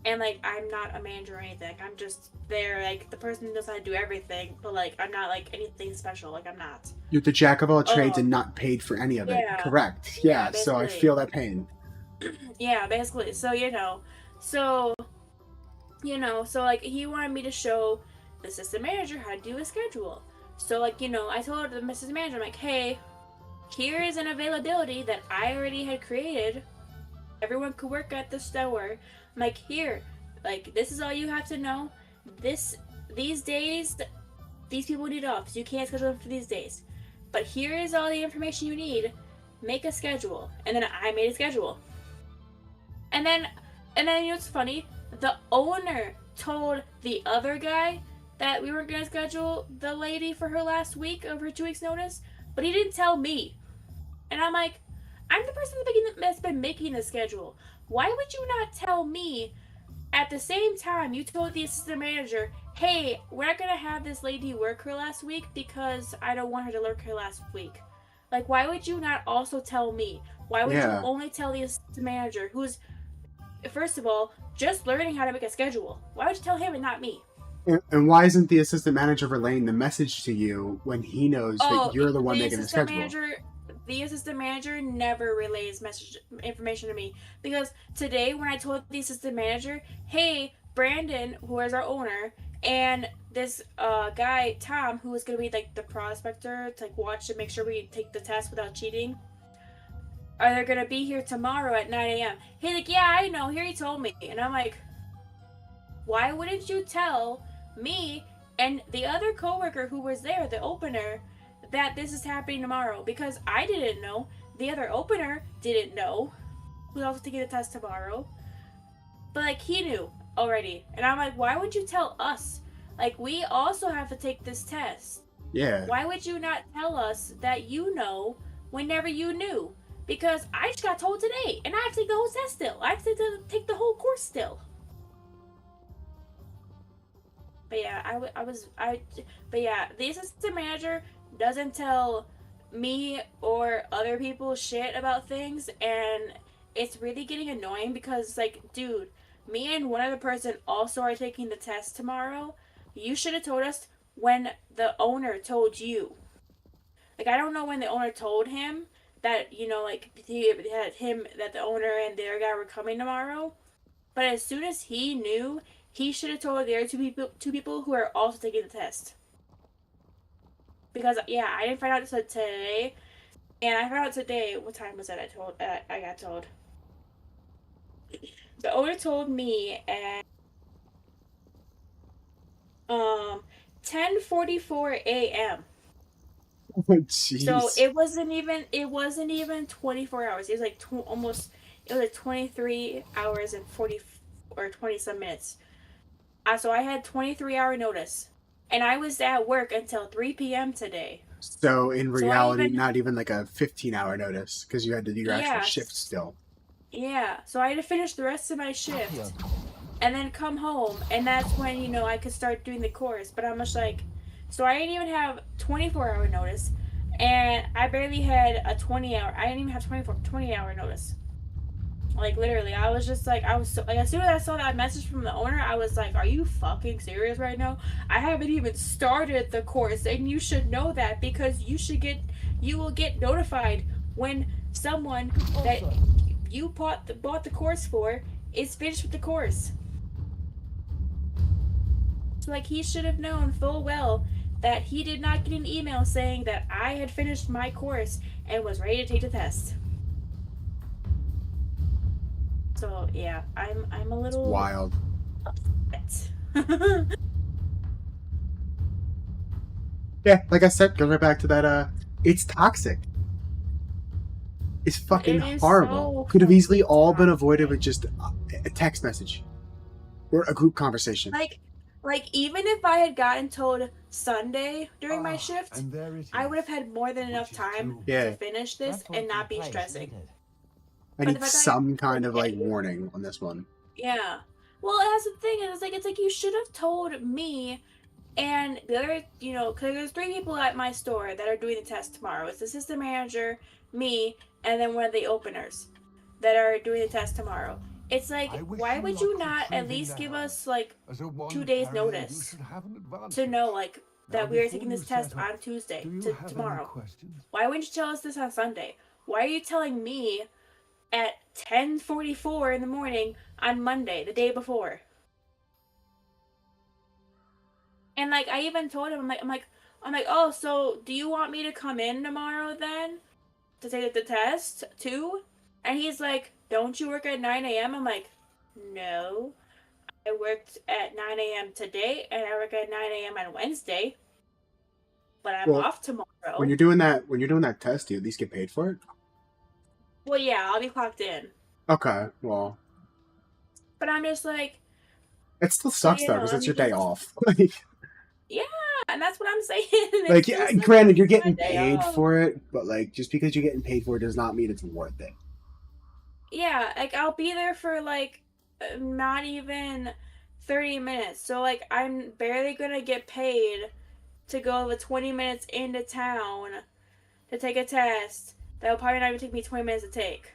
And like I'm not a manager or anything. I'm just there, like the person who knows how to do everything, but like I'm not like anything special. Like I'm not. You're the jack of all trades Oh. and not paid for any of it. Yeah. Correct. Yeah, Yeah, so I basically. feel that pain. Yeah, basically. So so like he wanted me to show the assistant manager how to do a schedule. So like I told the assistant manager, I'm like, hey, here is an availability that I already had created. Everyone could work at the store. I'm like, here, like this is all you have to know. These days, these people need off, so you can't schedule them for these days. But here is all the information you need. Make a schedule, and then I made a schedule. And then what's funny? The owner told the other guy that we weren't gonna schedule the lady for her last week of her 2 weeks notice, but he didn't tell me. And I'm like, I'm the person that's been making the schedule. Why would you not tell me at the same time you told the assistant manager, hey, we're not gonna have this lady work her last week because I don't want her to work her last week. Like, why would you not also tell me? Why would you only tell the assistant manager who's, first of all, just learning how to make a schedule? Why would you tell him and not me? And why isn't the assistant manager relaying the message to you when he knows that you're the one making the schedule? The assistant manager never relays information to me, because today when I told the assistant manager, hey, Brandon, who is our owner, and this guy Tom, who is gonna be like the prospector to like watch and make sure we take the test without cheating, are they gonna be here tomorrow at 9 a.m.? He's like, yeah, I know, here he told me. And I'm like, why wouldn't you tell me and the other coworker who was there, the opener, that this is happening tomorrow? Because I didn't know. The other opener didn't know. Who's also taking the test tomorrow. But like he knew already. And I'm like, why would you tell us? Like, we also have to take this test. Yeah. Why would you not tell us that you know whenever you knew? Because I just got told today, and I have to take the whole test still. I have to take the whole course still. But yeah, but yeah, the assistant manager doesn't tell me or other people shit about things, and it's really getting annoying because, like, dude, me and one other person also are taking the test tomorrow. You should have told us when the owner told you. Like, I don't know when the owner told him that, like, he had him, that the owner and the other guy were coming tomorrow. But as soon as he knew, he should have told the other two people who are also taking the test. Because, yeah, I didn't find out until today. And I found out today, what time was it I got told? The owner told me at 10:44 a.m. Oh, jeez. So it wasn't even 24 hours. It was like it was like 23 hours and 40 or 20 some minutes. So I had 23-hour notice, and I was at work until 3 p.m. today. So in reality, not even like a 15-hour notice because you had to do your actual shift still. Yeah, so I had to finish the rest of my shift and then come home, and that's when, I could start doing the course. But I'm just like, so I didn't even have 24-hour notice, and I barely had a 20-hour. I didn't even have 20-hour notice. Like, literally, I was just like, as soon as I saw that message from the owner, I was like, are you fucking serious right now? I haven't even started the course, and you should know that, because you will get notified when someone that you bought the course for is finished with the course. So, like, he should have known full well that he did not get an email saying that I had finished my course and was ready to take the test. So, yeah, I'm a It's little wild. upset. Yeah, like I said, going right back to that, it's toxic. It's fucking It is horrible. so Could have easily fucking all been avoided toxic. with just a text message or a group conversation. Like even if I had gotten told Sunday during my Ah, shift, and there it I would have is, had more than enough which is time too Yeah. to finish this That's what and it's not be in place, stressing. isn't it? I But the need fact that I some have to kind of like pay- warning on this one. Yeah. Well, that's the thing. It's like you should have told me and the other, because there's 3 people at my store that are doing the test tomorrow. It's the assistant manager, me, and then one of the openers that are doing the test tomorrow. It's like, I wish why you would you luck not at retrieving least the give helm. us like As a 2 days wand carrier, you notice should have an advantage. to know like Now, that we are before taking you this test set off, on Tuesday do you to have tomorrow? Any questions? Why wouldn't you tell us this on Sunday? Why are you telling me at 10:44 in the morning on Monday, the day before? And like I even told him, I'm like, oh, so do you want me to come in tomorrow then to take the test too? And he's like, don't you work at 9 a.m.? I'm like, no, I worked at 9 a.m. today, and I work at 9 a.m. on Wednesday, but I'm Well, off tomorrow. when you're doing that test, do you at least get paid for it? Well, yeah, I'll be clocked in. Okay, well, But I'm just like, it still sucks though because it's your day off. Like, yeah, and that's what I'm saying. like, Still yeah, sucks granted, you're it's my getting day paid off. for it, but like, just because you're getting paid for it does not mean it's worth it. Yeah, like I'll be there for like not even 30 minutes. So like I'm barely gonna get paid to go the 20 minutes into town to take a test that will probably not even take me 20 minutes to take.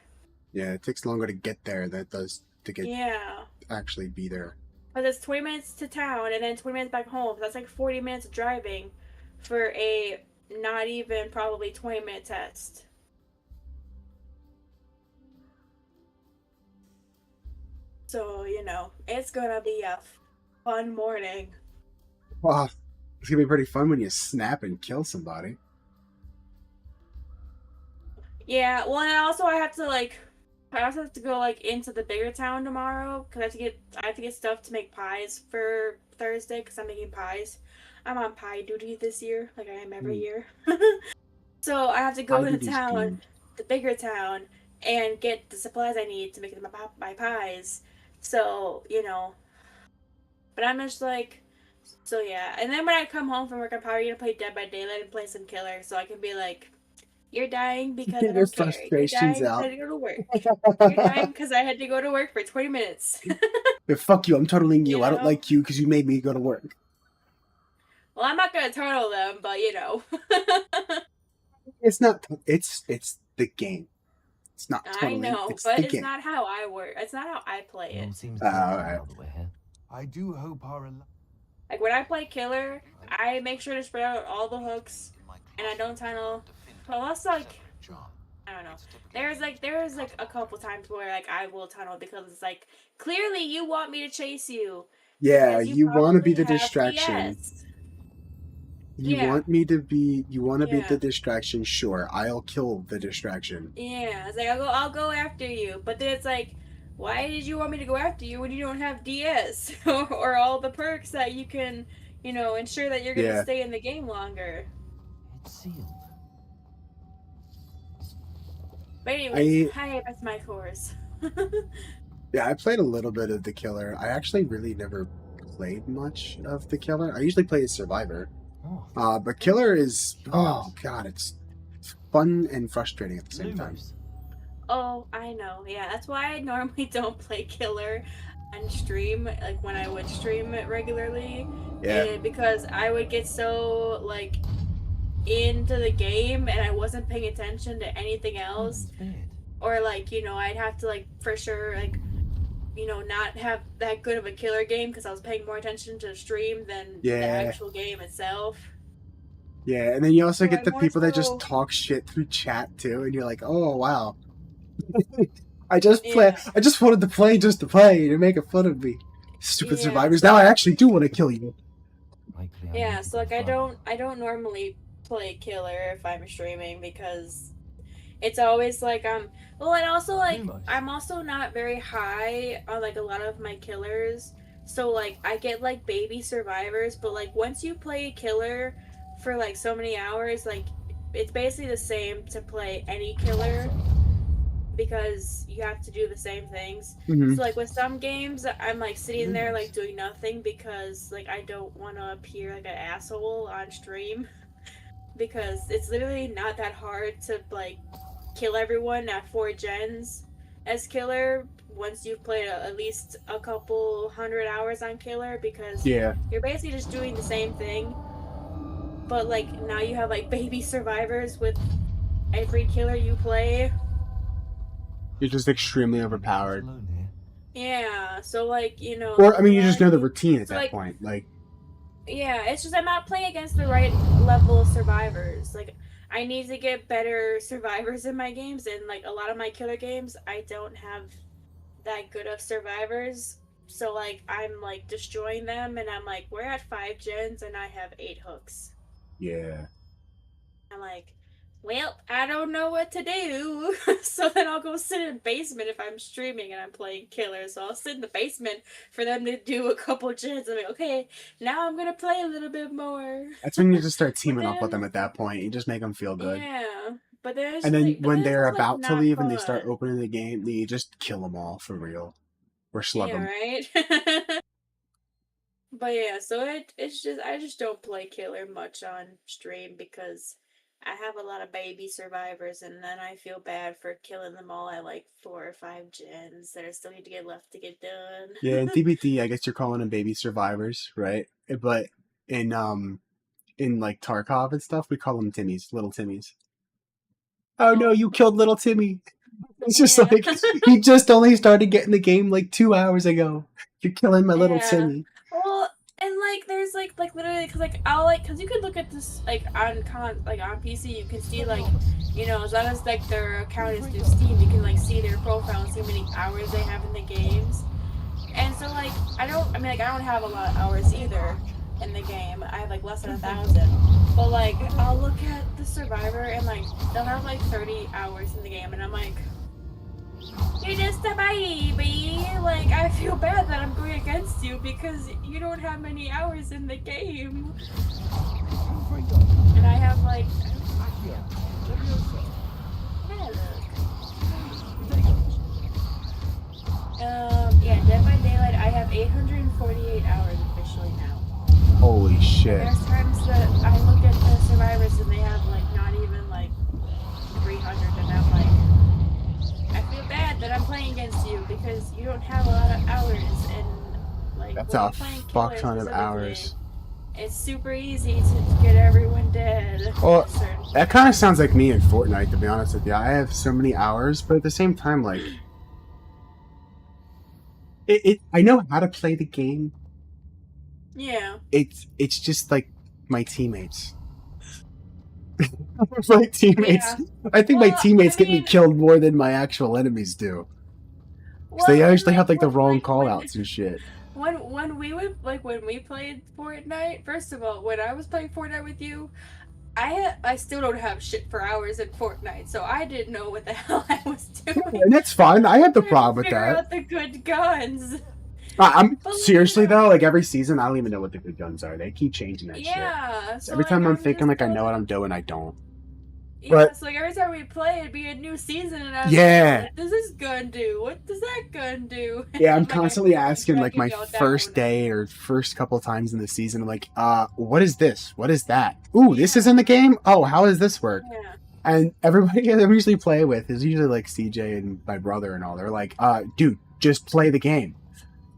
Yeah, it takes longer to get there than it does to get Yeah. actually be there. But it's 20 minutes to town and then 20 minutes back home. That's like 40 minutes of driving for a not even probably 20-minute test. So, it's gonna be a fun morning. Wow, it's gonna be pretty fun when you snap and kill somebody. Yeah, well, and also I also have to go like into the bigger town tomorrow because I have to get stuff to make pies for Thursday because I'm making pies. I'm on pie duty this year, like I am every year. So I have to go Pie to duty's town, good. the bigger town, and get the supplies I need to make my pies. So, but I'm just like, so yeah. And then when I come home from work, I'm probably gonna play Dead by Daylight and play some Killer, so I can be like, you're dying because I Get don't your care. You're frustrations dying because I out. had to go to work. You're dying because I had to go to work for 20 minutes. But fuck you, I'm totaling you. You I don't know? like you because you made me go to work. Well, I'm not gonna turtle them, but It's not. It's the game. It's not I tunneling. know, It's but the it's game. not how I work. It's not how I play It all it. seems alright. now that we're here. I do hope our Like when I play Killer, I make sure to spread out all the hooks, and I don't tunnel. Plus, like, I don't know. There's like a couple times where like I will tunnel because it's like clearly you want me to chase you. Yeah, Because you want to be probably the have distraction. DS. You Yeah. want me to be. You want to be Yeah. the distraction. Sure, I'll kill the distraction. Yeah, it's like I'll go after you, but then it's like, why did you want me to go after you when you don't have DS or all the perks that you can, ensure that you're gonna Yeah. stay in the game longer? It's sealed. But anyways, I that's my course. Yeah, I played a little bit of the Killer. I actually really never played much of the Killer. I usually play as Survivor. Oh, But Killer is, oh god, it's fun and frustrating at the same time. Lumos. Oh, I know. Yeah, that's why I normally don't play Killer on stream, like when I would stream it regularly. Yeah. Because I would get so like into the game and I wasn't paying attention to anything else. It's weird. Or like, I'd have to like for sure like not have that good of a Killer game because I was paying more attention to the stream than the Yeah. actual game itself. Yeah, and then you also So get I the more people that so- just talk shit through chat too, and you're like, oh wow. I just wanted to play just to play, and you're making fun of me. Stupid Yeah. survivors. Now I actually do want to kill you. Likely I Yeah, need to so like go I further. don't normally play Killer if I'm streaming because It's always like well, and also like Almost. I'm also not very high on like a lot of my killers. So like I get like baby survivors, but like once you play a killer for like so many hours, like it's basically the same to play any killer because you have to do the same things. Hmm. So like with some games, I'm like sitting there like doing nothing because like I don't want to appear like an asshole on stream because it's literally not that hard to like kill everyone at 4 gens as killer once you've played at least a couple 100 hours on killer because Yeah, you're basically just doing the same thing, but like now you have like baby survivors with every killer you play. you're just extremely overpowered. Alone here. Yeah, so like Or I mean, you just know the when routine at so, that like, point. Like, yeah, it's just I'm not playing against the right level of survivors. Like I need to get better survivors in my games, and like a lot of my killer games I don't have that good of survivors. So like I'm like destroying them, and I'm like, we're at 5 gens and I have 8 hooks. yeah. I'm like, well, I don't know what to do. So then I'll go sit in the basement if I'm streaming and I'm playing killer. So I'll sit in the basement for them to do a couple gens. I'm like, okay, now I'm gonna play a little bit more. That's when you just start But teaming up with then them at that point. You just make them feel good. yeah, but then it's And just then like, but when then it's they're also like about to not leave and they start fun. opening the game, you just kill them all for real. Or slug Yeah, them. right. But yeah, so it's just I just don't play killer much on stream because I have a lot of baby survivors, and then I feel bad for killing them all at like 4 or 5 gens that I still need to get left to get Yeah, in done. TBT, I guess you're calling them baby survivors, right? But in like Tarkov and stuff, we call them Timmies, little Timmies. Oh no, you killed little Timmy. It's just Yeah. like he just only started getting the game like 2 hours ago. You're killing my little Yeah. Timmy. Well, and like there's like literally because like I'll like because you could look at this like on on PC you can see like as long as like their account is through Steam you can like see their profile and see how many hours they have in the games. And so like I mean like I don't have a lot of hours either in the game. I have like less than 1,000. But like I'll look at the survivor and like they'll have like 30 hours in the game and I'm like, you're just a baby. Like I feel bad that I'm going against you because you don't have many hours in the game. And I have like yeah, Dead by Daylight I have 848 hours officially now. Holy shit. There's times that I look at the survivors and they have like not even like 300 and I'm like, I feel bad that I'm playing against you because you don't have a lot of hours and like That's when a you're playing fuck killer ton of specifically, hours. it's super easy to get everyone dead. Well, at certain that kind of sounds like me in Fortnite, to be honest with you. I have so many hours, but at the same time, like, I know how to play the game. Yeah. It's just like my teammates. My teammates. Yeah. I think my Well, teammates I get me mean, killed more than my actual enemies do. Because they well, and actually have like the wrong when call outs and shit. when we would like when we played Fortnite, first of all, when I was playing Fortnite with you, I still don't have shit for hours in Fortnite, so I didn't know what the hell I was doing. And that's fine. I had the Trying to problem with figure that. out the good guns. I'm But, like, seriously though, like every season, I don't even know what the good guns are. They keep changing that shit. Yeah. So So every like, time I'm I'm thinking just like I know what like, I'm doing, I don't. yeah, But so like every time we play, it'd be a new season, and I was yeah, like, what does this gun do? What does that gun do? yeah, I'm And, like, I constantly keep asking like my tracking y'all first down. day or first couple times in the season, I'm like, what is this? What is that? Ooh, this is in the Yeah. game? Oh, how does this work? Yeah. And everybody I usually play with is usually like CJ and my brother and all. They're like, dude, just play the game.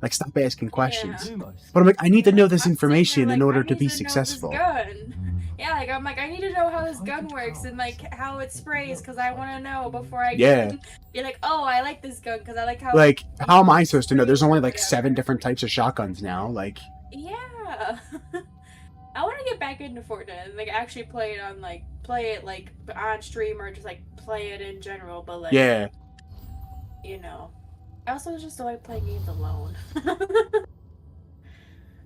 Like, stop asking questions. Almost. But I'm like, I need to know this I'm sitting there, information in like, order I to need be know this successful. gun. Yeah, like I'm like I need to know how this gun works and like how it sprays because I want to know before I Yeah. can be like, oh, I like this gun because I like how. Like, how am I supposed to know? There's sprays or only like whatever. 7 different types of shotguns now. Like, Yeah. I want to get back into Fortnite and like actually play it like on stream or just like play it in general. But like, yeah. I also just don't like playing games alone.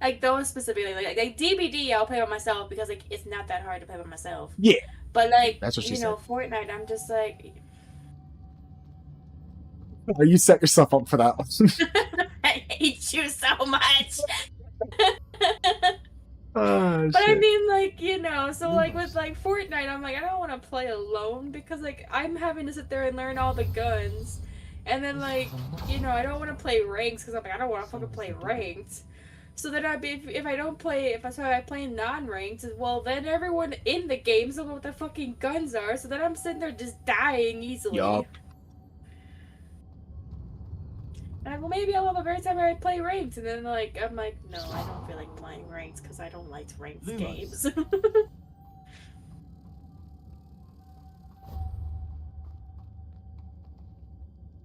Like those specifically, like DBD, I'll play by myself because like it's not that hard to play by myself. Yeah. But like That's what she said. Fortnite, I'm just like Oh, you set yourself up for that one. I hate you so much. Oh, But I shit. mean, like, you know, so like with Lumos. like Fortnite, I'm like, I don't want to play alone because like I'm having to sit there and learn all the guns, and then like, you know, I don't want to play ranks because I'm like, I don't want to fucking play ranked. So then I'd be if I don't play if I play non-ranked, well then everyone in the games know what the fucking guns are. So then I'm sitting there just dying easily. Yup. And well, maybe I'll have a great time when I play ranked, and then like I'm like, no, I don't feel like playing ranked because I don't like ranked Lumos. games.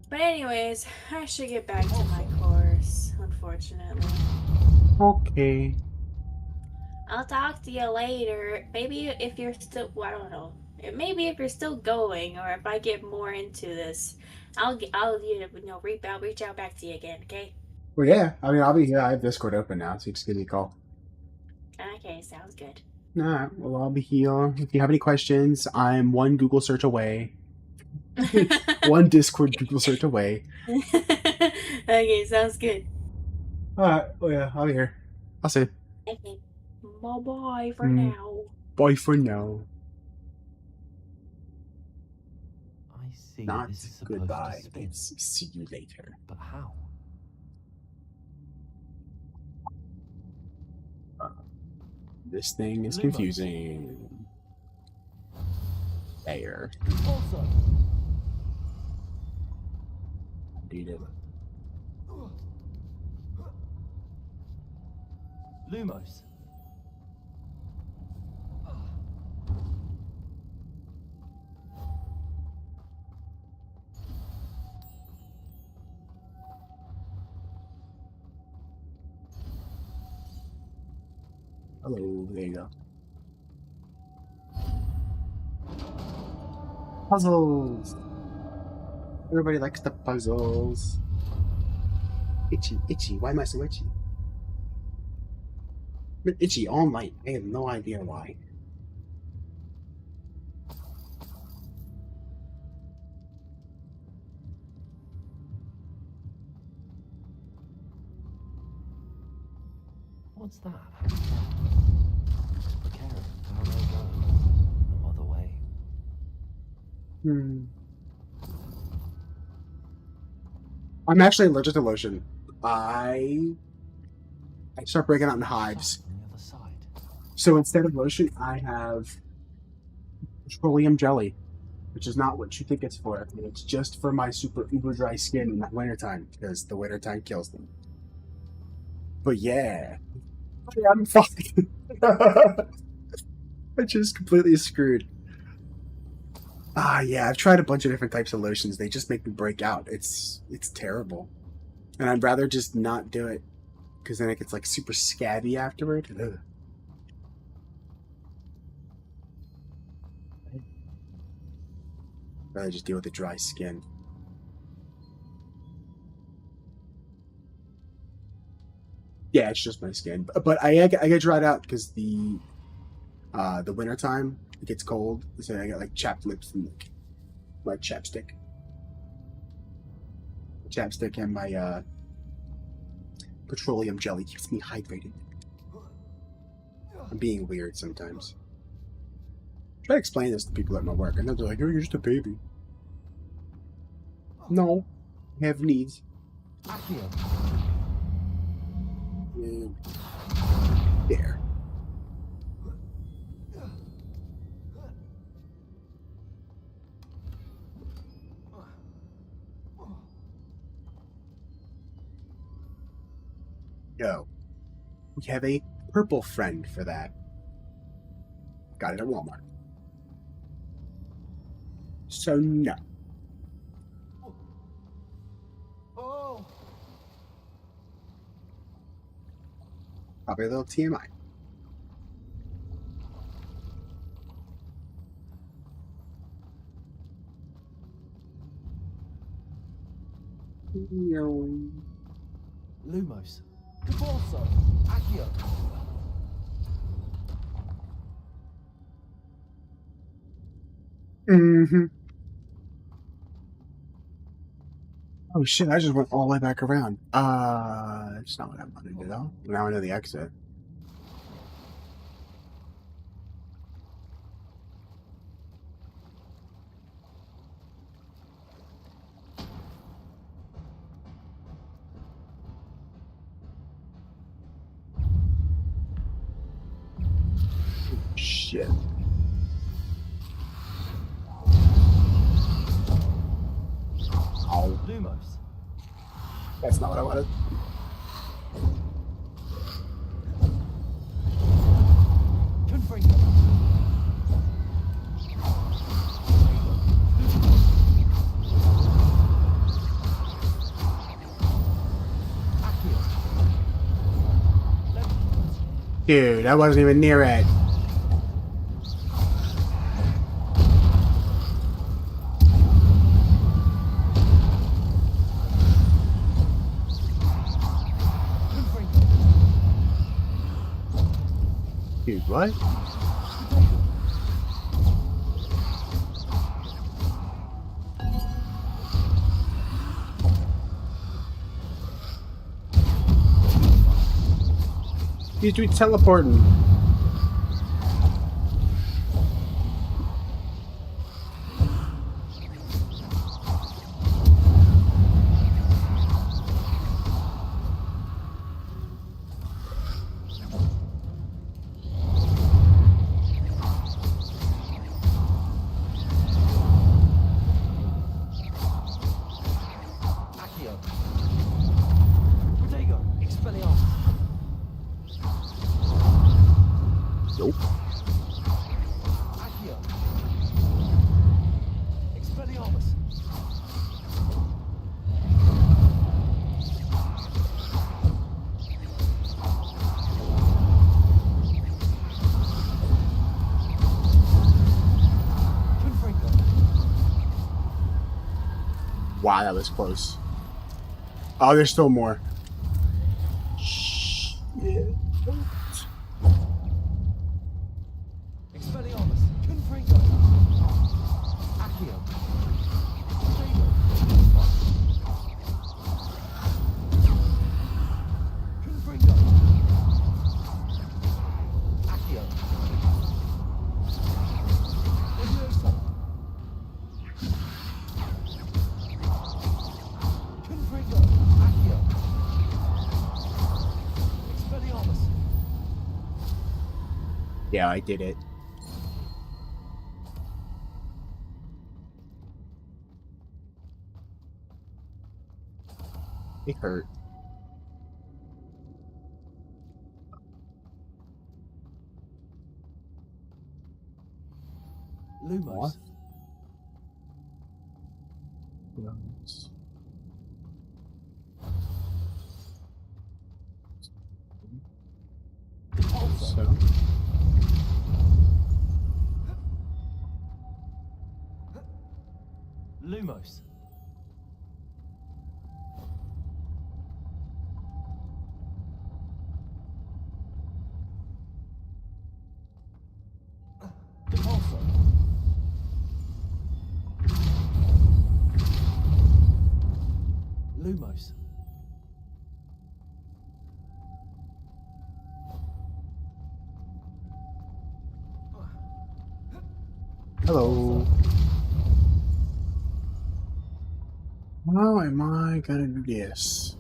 But anyways, I should get back to my course, unfortunately. Okay. I'll talk to you later. Maybe if you're still, well, I don't know. Maybe if you're still going, or if I get more into this, I'll reach out back to you again. Okay. Well, yeah. I mean, I'll be here. I have Discord open now, so you just give me a call. Okay, sounds good. All right. Well, I'll be here. If you have any questions, I'm one Google search away. One Discord Google search away. Okay, sounds good. All right. Well, yeah. I'll be here. I'll see you. Okay. Bye bye for Mm. now. Bye for now. I see. Not This is supposed goodbye. to spin. It's see you later. But how? This thing is Lumos. confusing. There. Also. Indeed it. Lumos. Hello. There you go. Puzzles. Everybody likes the puzzles. Itchy, itchy. Why am I so itchy? I've been itchy all night. I have no idea why. What's that? Precarious. How do I go? No other way. I'm actually allergic to lotion. I start breaking out in hives. On the other side. So instead of lotion, I have petroleum jelly, which is not what you think it's for. It's just for my super uber dry skin in the wintertime, because the wintertime kills them. But yeah, I'm fine. I'm just completely screwed. Yeah, I've tried a bunch of different types of lotions. They just make me break out. It's terrible. And I'd rather just not do it, because then it gets like super scabby afterward. Ugh. Rather just deal with the dry skin. Yeah, it's just my skin. But I get dried out because the wintertime, it gets cold. So I got like chapped lips and my chapstick. Chapstick and my petroleum jelly keeps me hydrated. I'm being weird sometimes. Try to explain this to people at my work, and they're like, "Oh, you're just a baby." No, I have needs. Accio. And there. Go. We have a purple friend for that. Got it at Walmart. So no. Oh, Probably a little TMI. Lumos. Corso, Accio. Mm-hmm. Oh shit, I just went all the way back around. That's not what I wanted to do though. Now I know the exit. Shit. Oh, Lumos. that's not what I wanted. Confringo. Accio. Dude, I wasn't even near it. Dude, what? These dudes teleporting. Accio. Protego. Expelliarmus. Nope. Accio. Expelliarmus. Confringo. Wow, that was close. Oh, there's still more. Shit. Expelliarmus. Confringo. Accio. Protego. Confringo. Accio. Leviosa. Confringo. Accio. Expelliarmus. Yeah, I did it. It hurt. Lumos. So, Lumos. Depulso. Lumos. hello. How am I gonna do this?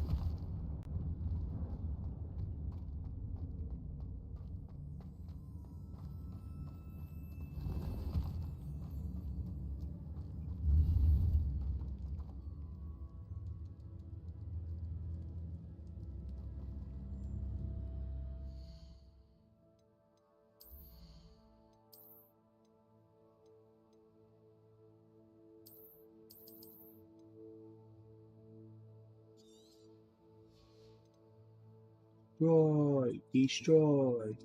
Destroy, destroy.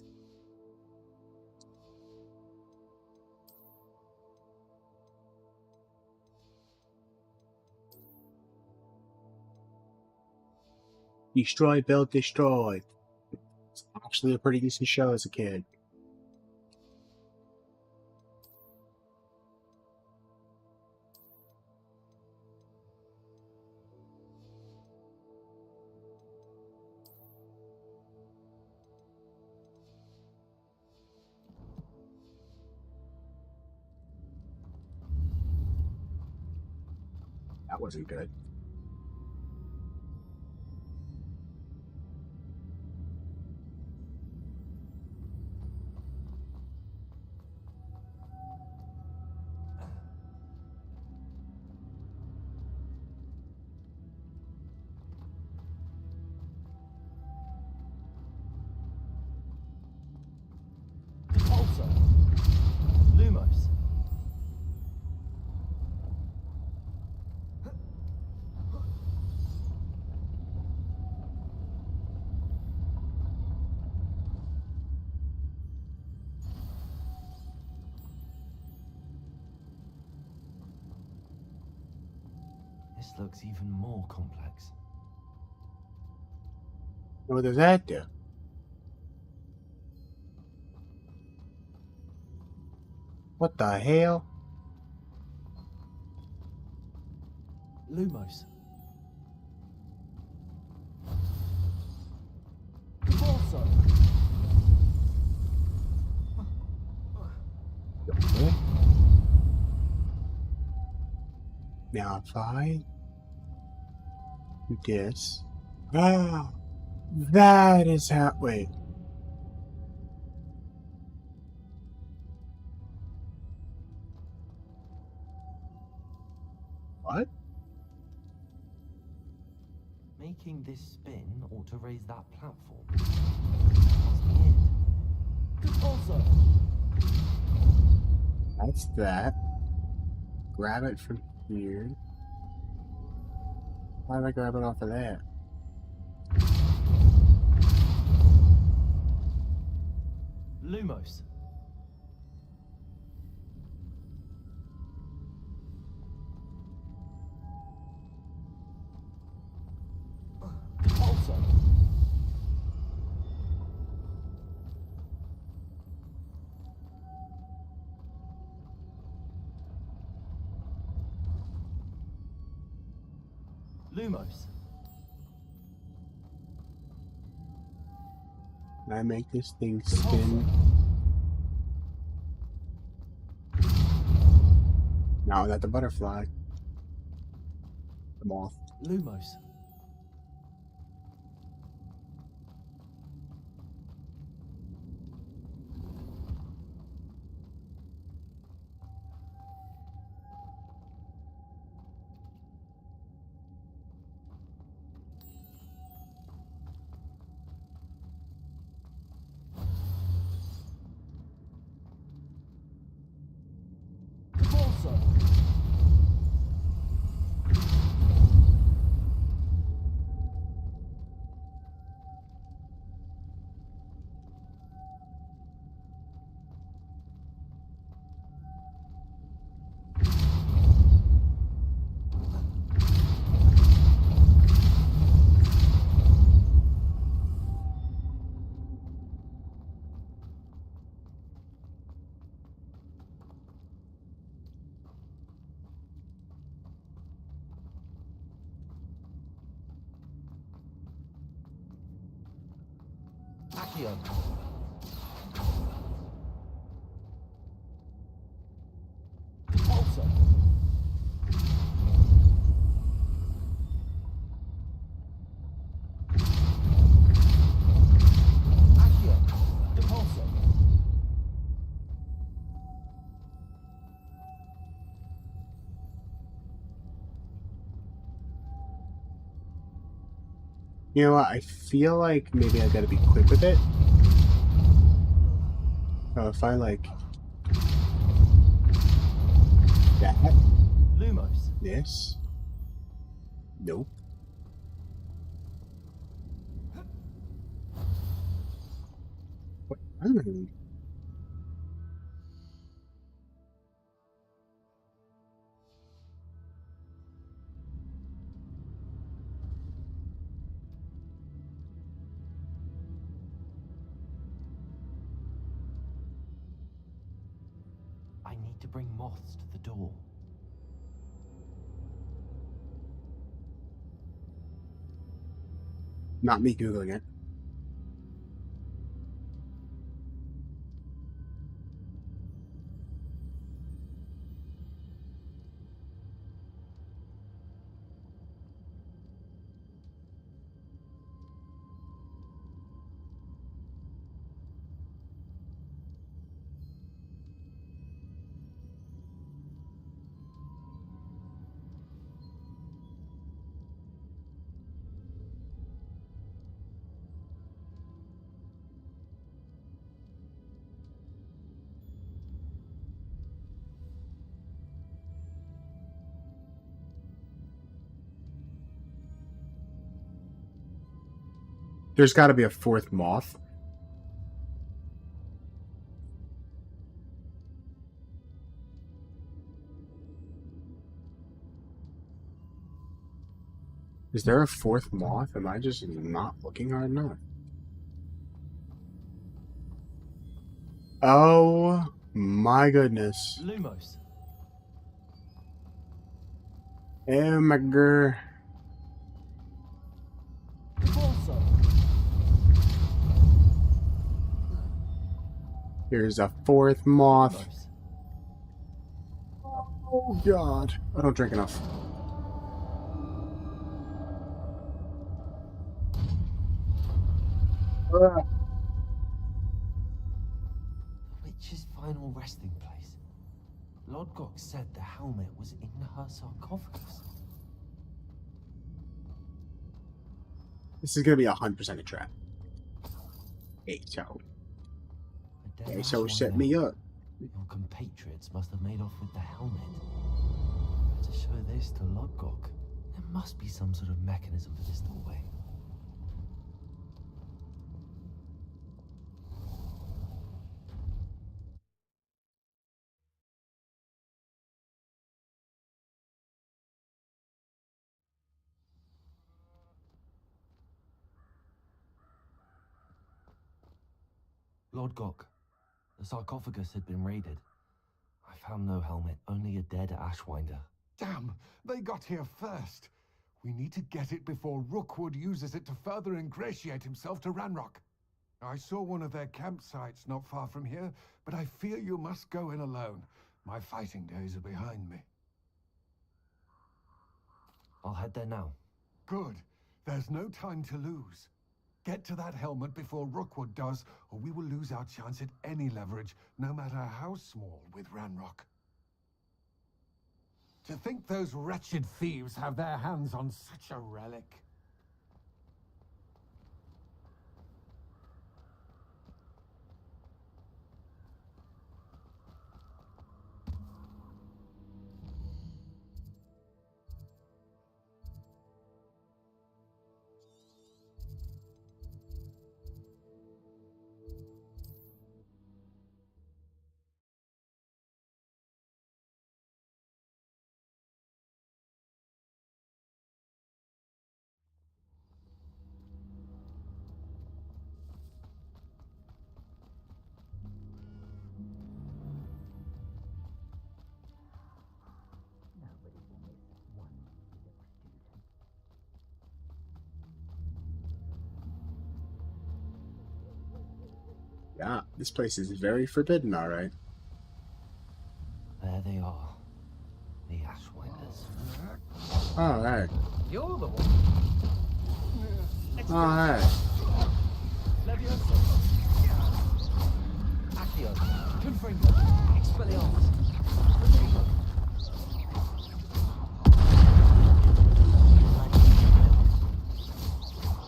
Destroy, build, destroy. It's actually a pretty decent show as a kid. That wasn't good. Repulsor. Lumos. This looks even more complex. What does that do? What the hell? Lumos. Repulsor. Okay. Now if I do this. Ah, that is how. Wait. What? Making this spin ought to raise that platform. Must be it. Repulsor. That's that. Grab it from here. Why did I grab it off of that? Lumos. Repulsor. Lumos. Can I make this thing spin? No, not the butterfly. The moth. Lumos. Repulsor. Accio. Repulsor. Accio. Repulsor. You know what? I feel like maybe I gotta be quick with it. So if I like that, Lumos. this, nope. What? I need to bring moths to the door. Not me Googling it. There's got to be a fourth moth. Is there a fourth moth? Am I just not looking hard enough? Oh my goodness. Lumos. Oh my god. Cabalso. Here's a fourth moth. Lumos. Oh god. I don't drink enough. The witch's final resting place. Lodgok said the helmet was in her sarcophagus. This is gonna be 100% a trap. Hey, so. A dead Hey, so set Ashwinder. me up. Your compatriots must have made off with the helmet. To show this to Lodgok, there must be some sort of mechanism for this doorway. Lodgok, the sarcophagus had been raided. I found no helmet, only a dead Ashwinder. Damn, they got here first. We need to get it before Rookwood uses it to further ingratiate himself to Ranrock. I saw one of their campsites not far from here, but I fear you must go in alone. My fighting days are behind me. I'll head there now. Good. There's no time to lose. Get to that helmet before Rookwood does, or we will lose our chance at any leverage, no matter how small, with Ranrock. To think those wretched thieves have their hands on such a relic. Yeah, this place is very forbidden, alright. There they are. The Ashwinders. Alright. You're the one. Alright. Levioso. Accio. Confringo. Expelliarmus.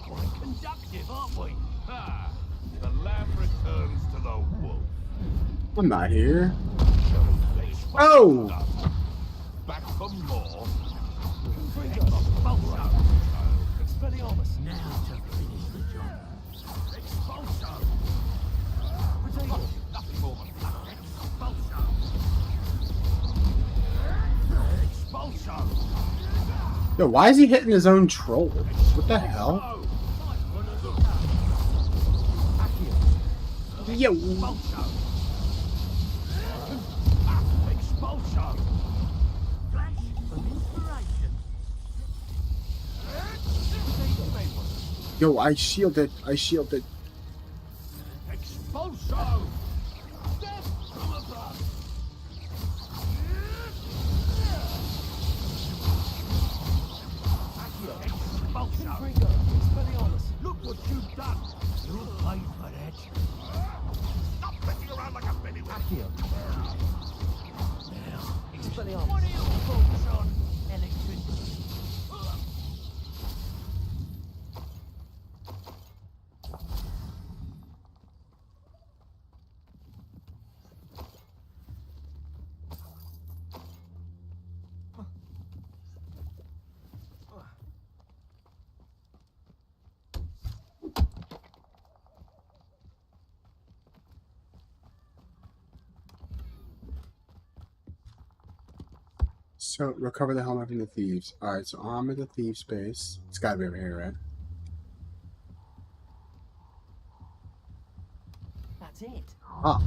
Quite conductive, aren't we? Ah, the lamb returns to the wolf. I'm not here. Let's Oh! back for more. Confringo. Expelliarmus. Now to finish the job. Expulso. Protego. Nothing more than that. Expulso. Expulso. Yo, why is he hitting his own troll? What the hell? Accio. Yo! Expulso. Expulso. Flash of inspiration. Yo, I shielded. I shielded. Expulso. Death from above. Expulso. Confringo. Expelliarmus. Look what you've done. You'll pay for that. Stop messing around like a pennywhiz. Accio. Expelliarmus. What are your thoughts on electricity? So, recover the helmet from the thieves. Alright, so I'm at the thieves' base. It's gotta be over here, right? That's it. Ah.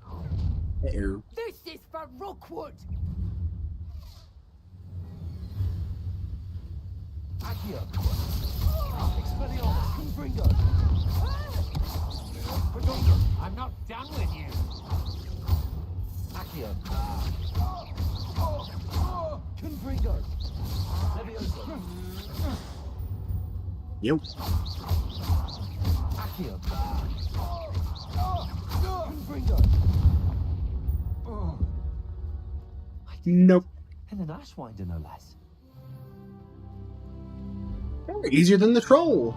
Uh-oh. This is for Rookwood! Accio! Expelliarmus! Confringo! Perdongo! I'm not done with you! Accio! Confringo! Levioso! Yep. Accio! Confringo! Nope. And an Ashwinder, no less. Easier than the troll.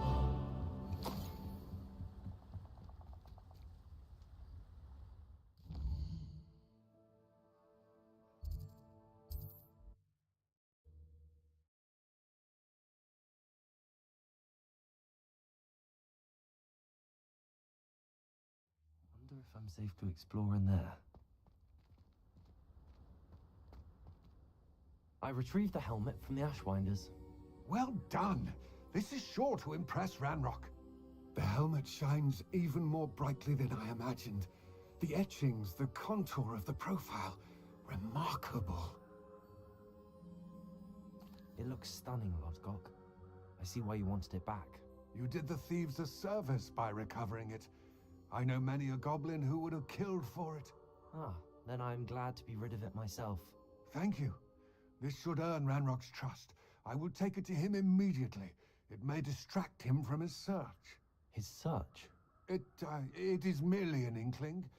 Wonder if I'm safe to explore in there. I retrieved the helmet from the Ashwinders. Well done. This is sure to impress Ranrock. The helmet shines even more brightly than I imagined. The etchings, the contour of the profile, remarkable. It looks stunning, Lodgok. I see why you wanted it back. You did the thieves a service by recovering it. I know many a goblin who would have killed for it. Ah, then I'm glad to be rid of it myself. Thank you. This should earn Ranrock's trust. I will take it to him immediately. It may distract him from his search. His search? It is merely an inkling.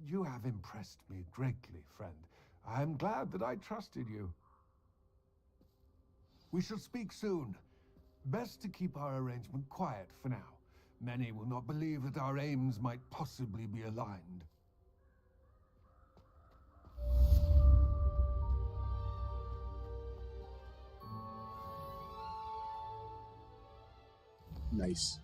You have impressed me greatly, friend. I am glad that I trusted you. We shall speak soon. Best to keep our arrangement quiet for now. Many will not believe that our aims might possibly be aligned. Nice.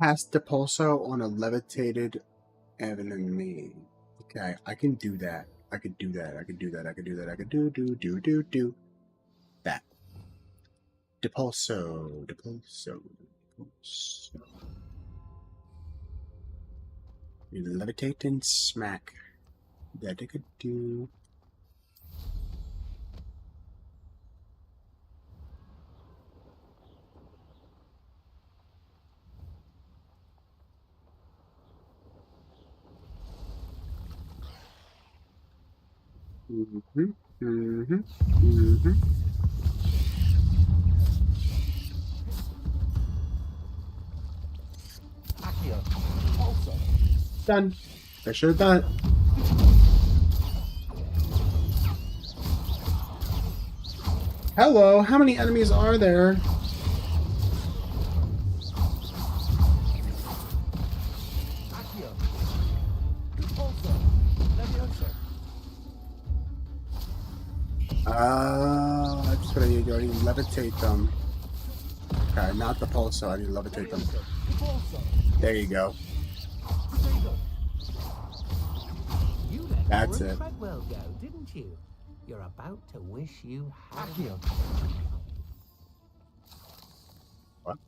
Cast Depulso on a levitated enemy. Okay, I can do that. I could do that. I could do that. I could do that. I could do that. Depulso. You levitate and smack. That I could do. Accio! Also! Done. I should have done it. Hello, how many enemies are there? Accio! Also! Levioso! I just gotta need to levitate them. Okay, not the pulsar, I need to levitate them. Also! There you go. You let That's Warren it. Treadwell go, didn't you? You're about to wish you had. Accio! What?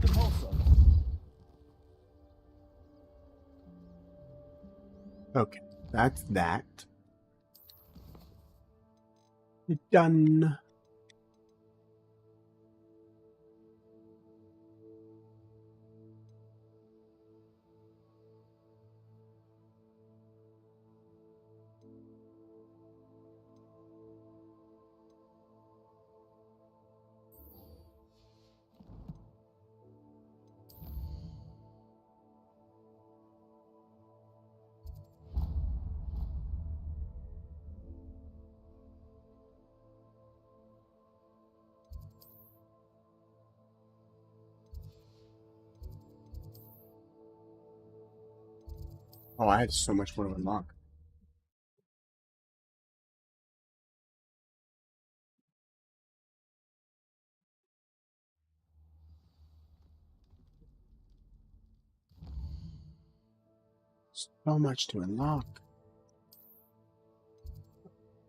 Depulso! Okay, that's that. Done. Oh, I had so much more to unlock. So much to unlock.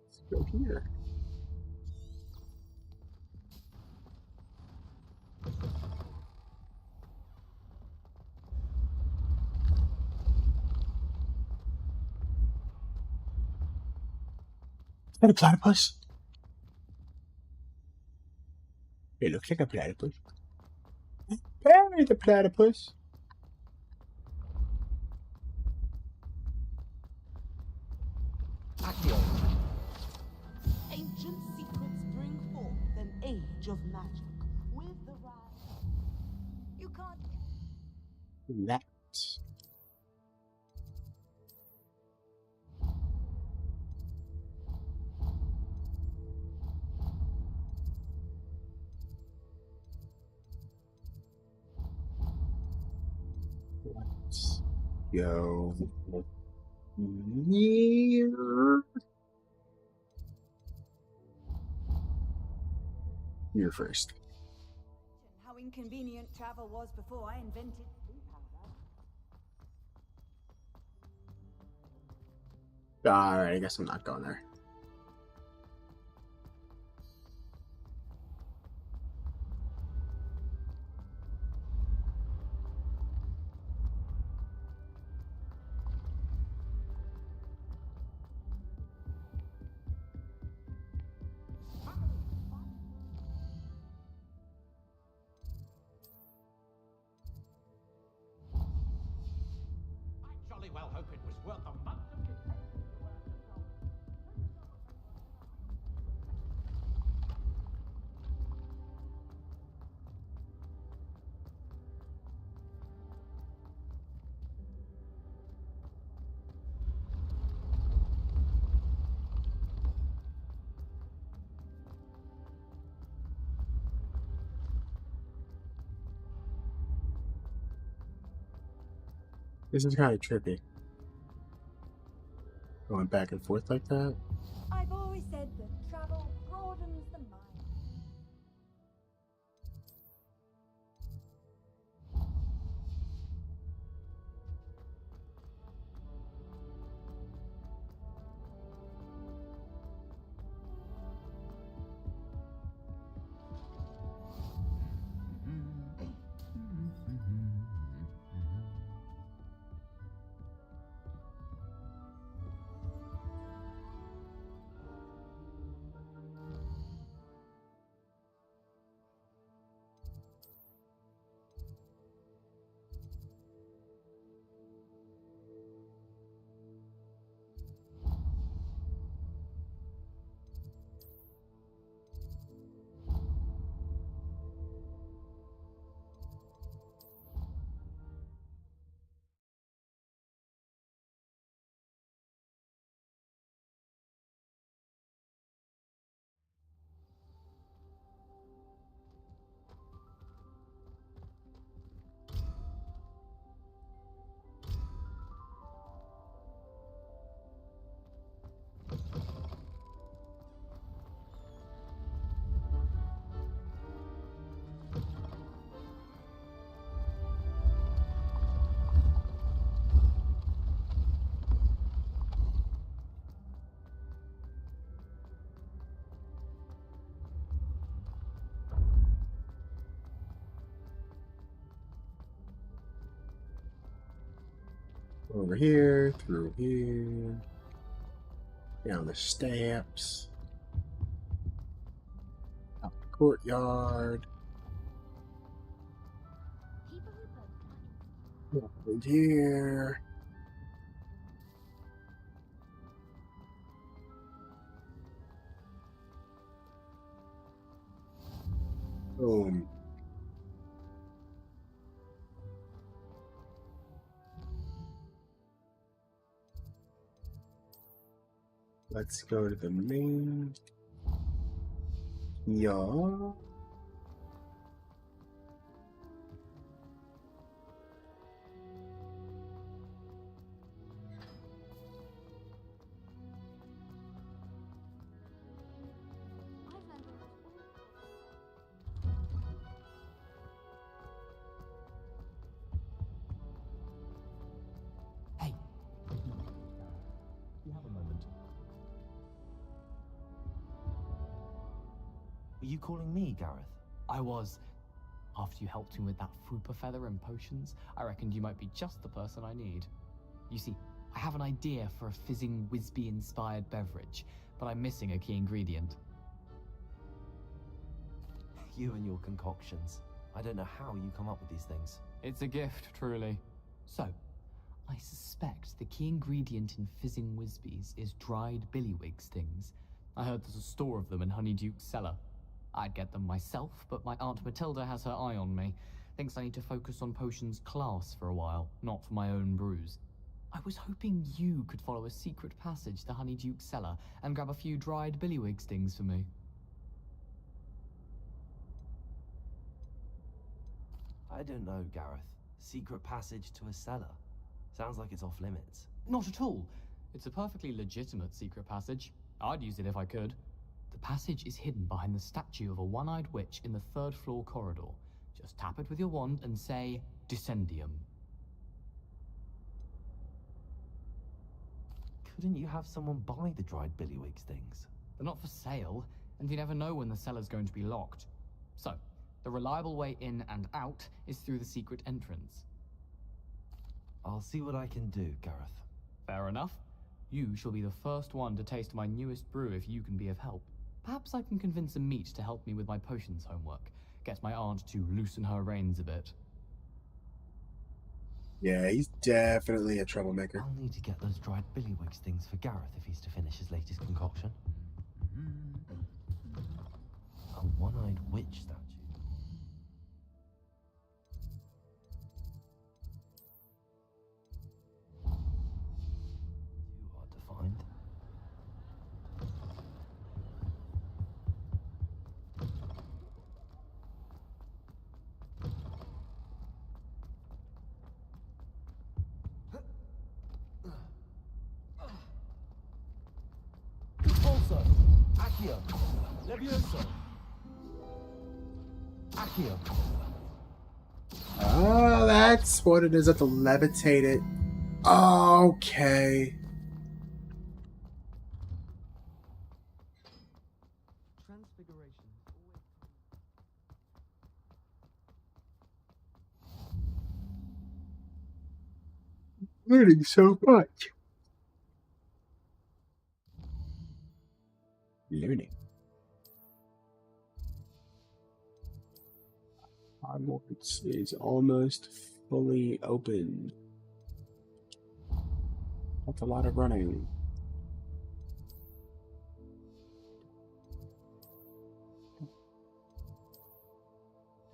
Let's go here. Is that a platypus? It looks like a platypus. Bury the platypus. Accio. Ancient secrets bring forth an age of magic. With the rise, you can't. That. Let's go here. Here first. How inconvenient travel was before I invented tea powder. Alright, I guess I'm not going there. I jolly well hope it was worth a month of detective work. This is kind of trippy. Going back and forth like that. I've always said that travel broadens the mind. Over here, through here, down the steps, out the courtyard, and here. Boom. Let's go to the main. Yeah. Hey, you have a moment. Were you calling me, Gareth? I was. After you helped me with that fupa feather and potions, I reckoned you might be just the person I need. You see, I have an idea for a fizzing Whizbee-inspired beverage, but I'm missing a key ingredient. You and your concoctions. I don't know how you come up with these things. It's a gift, truly. So, I suspect the key ingredient in fizzing Whizbees is dried billywig stings. I heard there's a store of them in Honeyduke's cellar. I'd get them myself, but my Aunt Matilda has her eye on me. Thinks I need to focus on potions class for a while, not for my own brews. I was hoping you could follow a secret passage to Honeyduke's cellar and grab a few dried billywig stings for me. I don't know, Gareth. Secret passage to a cellar. Sounds like it's off limits. Not at all. It's a perfectly legitimate secret passage. I'd use it if I could. The passage is hidden behind the statue of a one-eyed witch in the third-floor corridor. Just tap it with your wand and say, Descendium. Couldn't you have someone buy the dried billywig stings? They're not for sale, and you never know when the cellar's going to be locked. So, the reliable way in and out is through the secret entrance. I'll see what I can do, Gareth. Fair enough. You shall be the first one to taste my newest brew if you can be of help. Perhaps I can convince a meat to help me with my potions homework. Get my aunt to loosen her reins a bit. Yeah, he's definitely a troublemaker. I'll need to get those dried billywig stings for Gareth if he's to finish his latest concoction. A one-eyed witch statue. Too hard to find. Pulsar. Accio. Levioso. Accio. Oh, that's what it is. At the levitate it. Okay. Transfiguration. Learning so much. Learning. Hogwarts is almost fully open. That's a lot of running.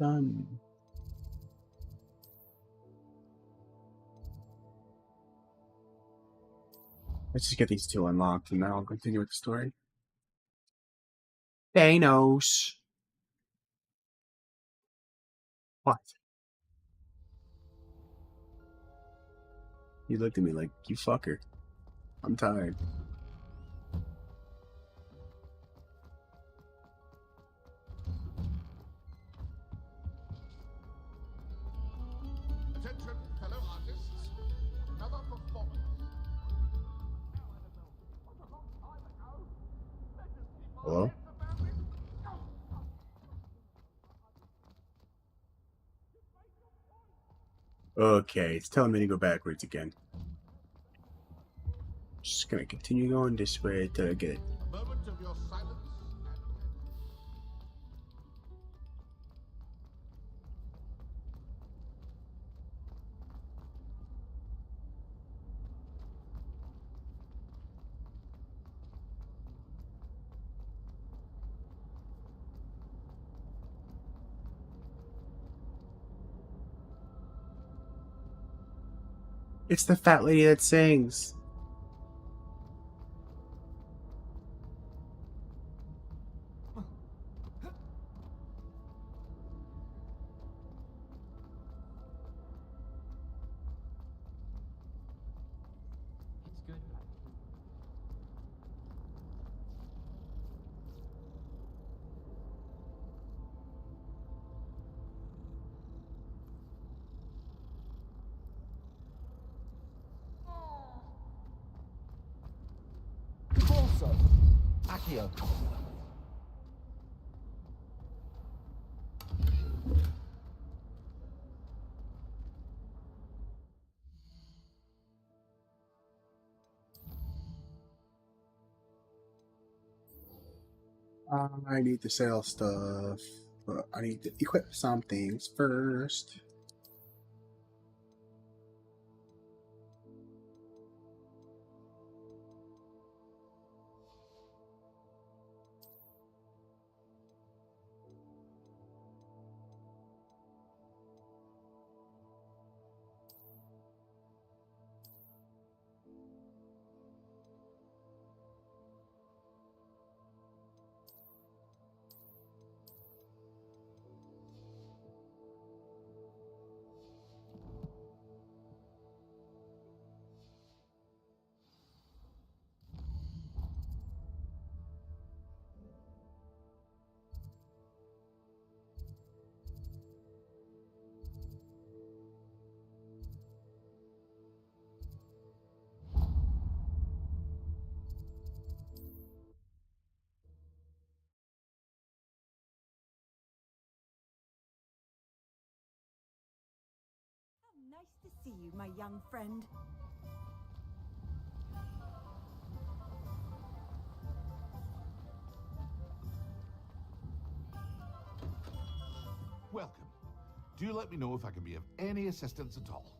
Done. Let's just get these two unlocked and then I'll continue with the story. Thanos. What? You looked at me like, you fucker. I'm tired. Attention, fellow artists. Another performance. Hello? Okay, it's telling me to go backwards again. Just gonna continue going this way till I get it. A moment of your silence. It's the fat lady that sings. It's good. Also, Accio. I need to sell stuff, but I need to equip some things first. Nice to see you, my young friend. Welcome. Do let me know if I can be of any assistance at all.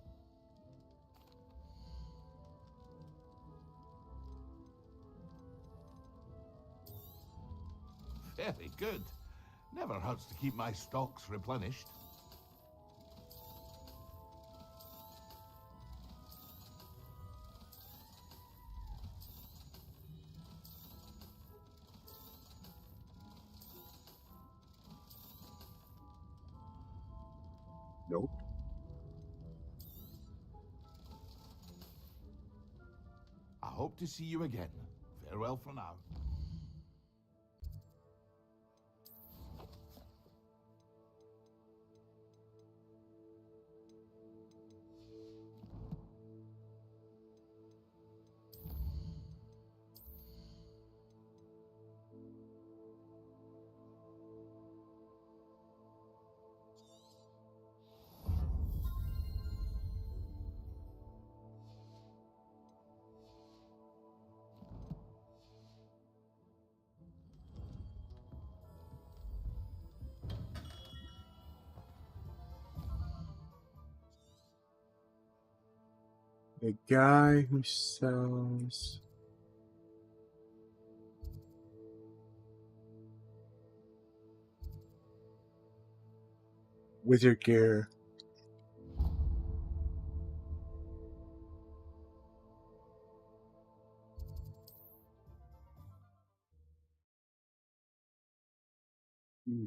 Very good. Never hurts to keep my stocks replenished. Nope. I hope to see you again. Farewell for now. The guy who sells wizard gear. Hmm.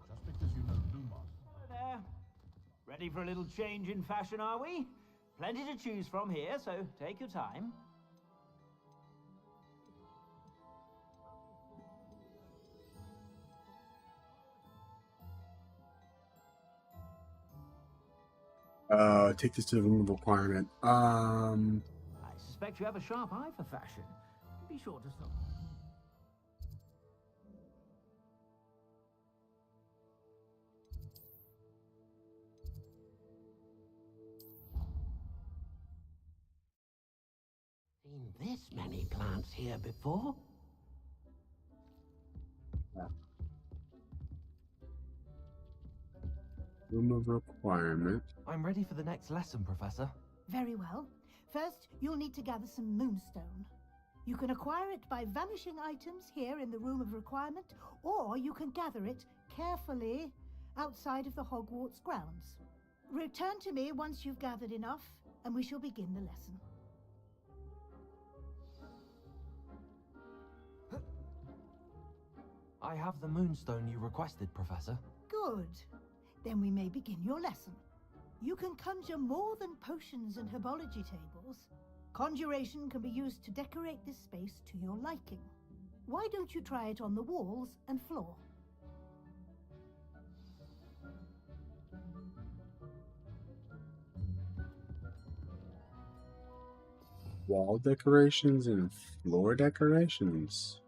Just because you know Lumos. Hello there. Ready for a little change in fashion, are we? Plenty to choose from here, so take your time. Take this to the room of requirement. I suspect you have a sharp eye for fashion. Be sure to stop. Seen this many plants here before? Room of requirement. I'm ready for the next lesson, Professor. Very well. First, you'll need to gather some moonstone. You can acquire it by vanishing items here in the room of requirement, or you can gather it carefully outside of the Hogwarts grounds. Return to me once you've gathered enough, and we shall begin the lesson. I have the moonstone you requested, Professor. Good. Then we may begin your lesson. You can conjure more than potions and herbology tables. Conjuration can be used to decorate this space to your liking. Why don't you try it on the walls and floor? Wall decorations and floor decorations.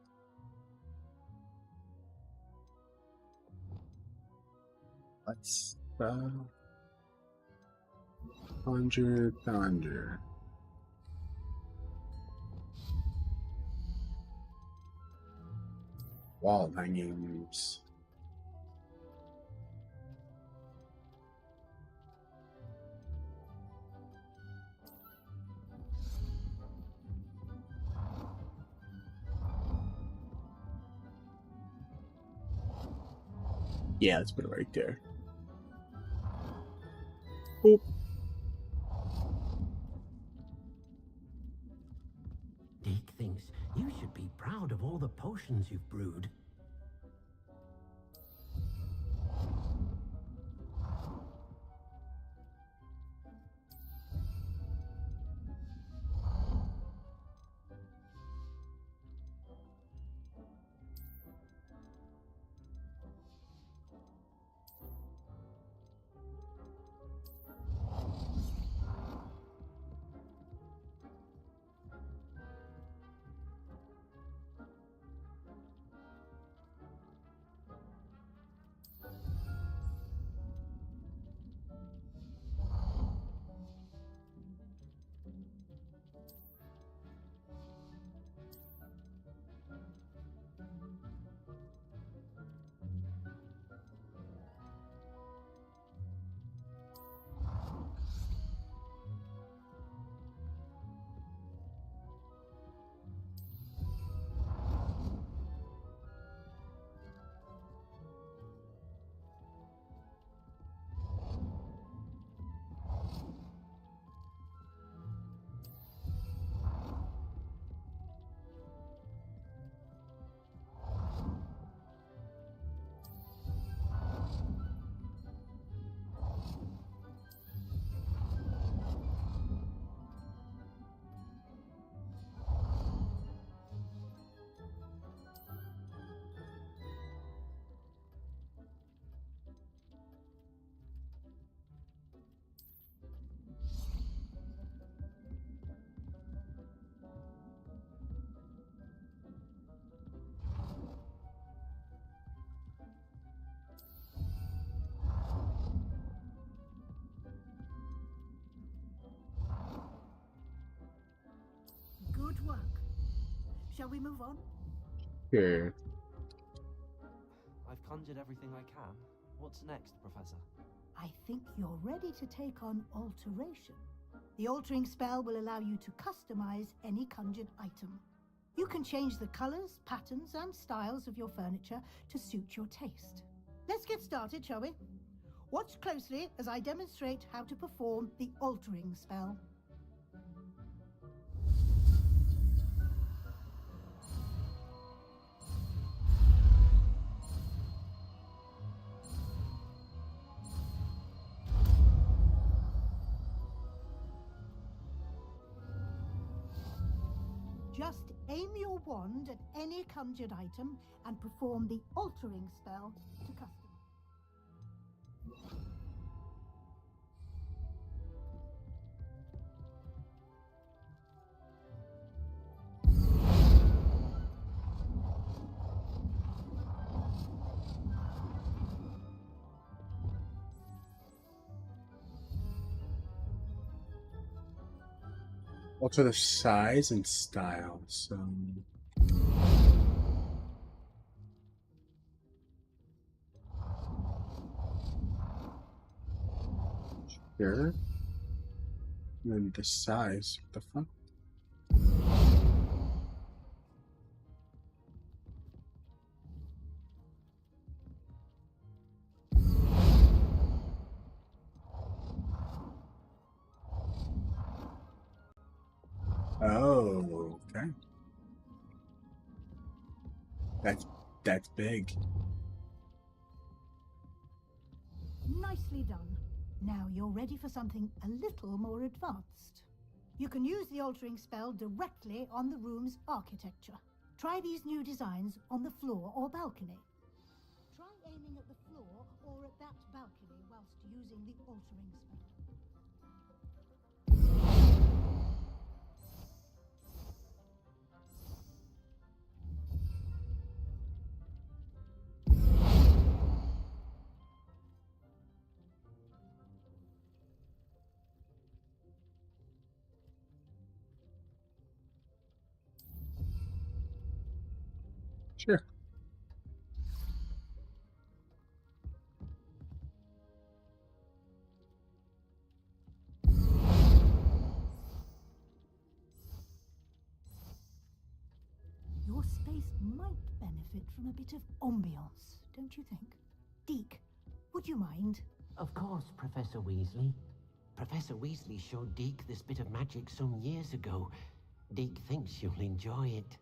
Let's conjure. Wall hangings. Yeah, let's put it right there. Boop. Dick thinks you should be proud of all the potions you've brewed. Good work. Shall we move on? Here. I've conjured everything I can. What's next, Professor? I think you're ready to take on alteration. The altering spell will allow you to customize any conjured item. You can change the colors, patterns, and styles of your furniture to suit your taste. Let's get started, shall we? Watch closely as I demonstrate how to perform the altering spell. Just aim your wand at any conjured item and perform the altering spell to custom. Alter the size and style. So sure. And then the size. What the fuck? Oh, okay. That's big. Nicely done. Now you're ready for something a little more advanced. You can use the altering spell directly on the room's architecture. Try these new designs on the floor or balcony. Try aiming at the floor or at that balcony whilst using the altering spell. Sure. Your space might benefit from a bit of ambiance, don't you think? Deke, would you mind? Of course, Professor Weasley. Professor Weasley showed Deke this bit of magic some years ago. Deke thinks you'll enjoy it.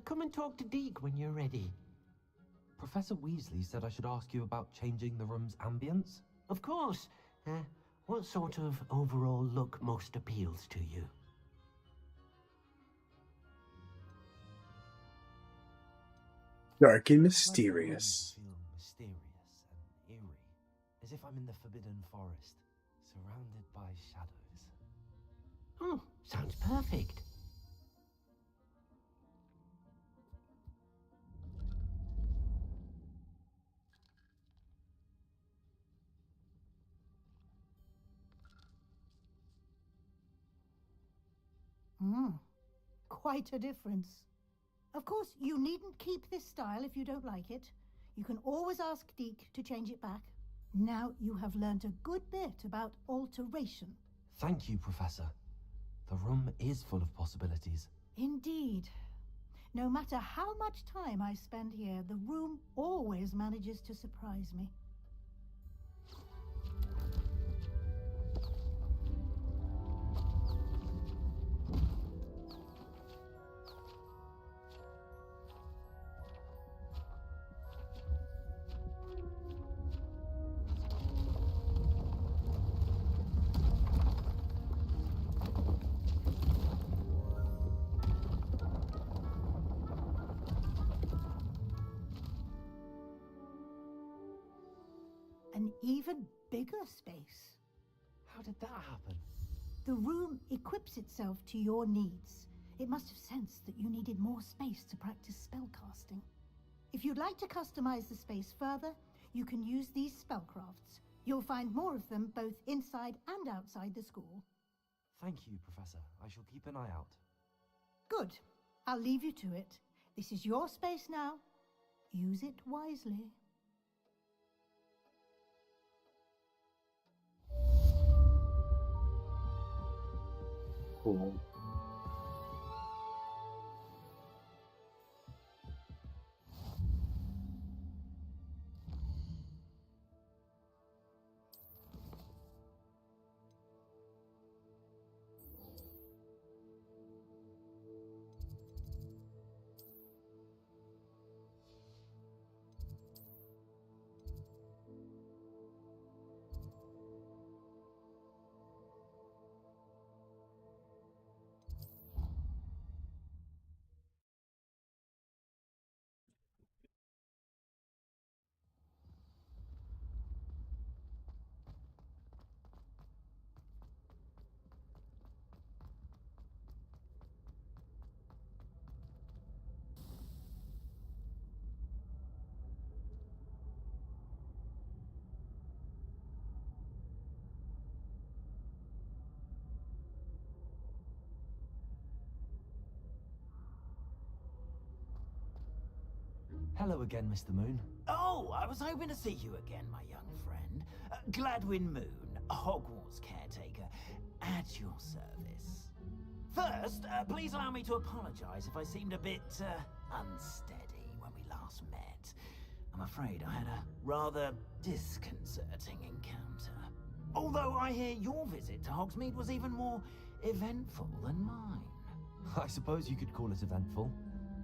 Come and talk to Deke when you're ready. Professor Weasley said I should ask you about changing the room's ambience? Of course. What sort of overall look most appeals to you? Dark and mysterious. Feel mysterious and eerie, as if I'm in the Forbidden Forest, surrounded by shadows. Oh, sounds perfect. Quite a difference. Of course, you needn't keep this style if you don't like it. You can always ask Deke to change it back. Now you have learnt a good bit about alteration. Thank you, Professor. The room is full of possibilities. Indeed. No matter how much time I spend here, the room always manages to surprise me. An even bigger space. How did that happen? The room equips itself to your needs. It must have sensed that you needed more space to practice spellcasting. If you'd like to customize the space further, you can use these spellcrafts. You'll find more of them both inside and outside the school. Thank you, Professor. I shall keep an eye out. Good. I'll leave you to it. This is your space now. Use it wisely. Cool. Hello again, Mr. Moon. Oh, I was hoping to see you again, my young friend. Gladwin Moon, Hogwarts caretaker, at your service. First, please allow me to apologize if I seemed a bit unsteady when we last met. I'm afraid I had a rather disconcerting encounter. Although I hear your visit to Hogsmeade was even more eventful than mine. I suppose you could call it eventful.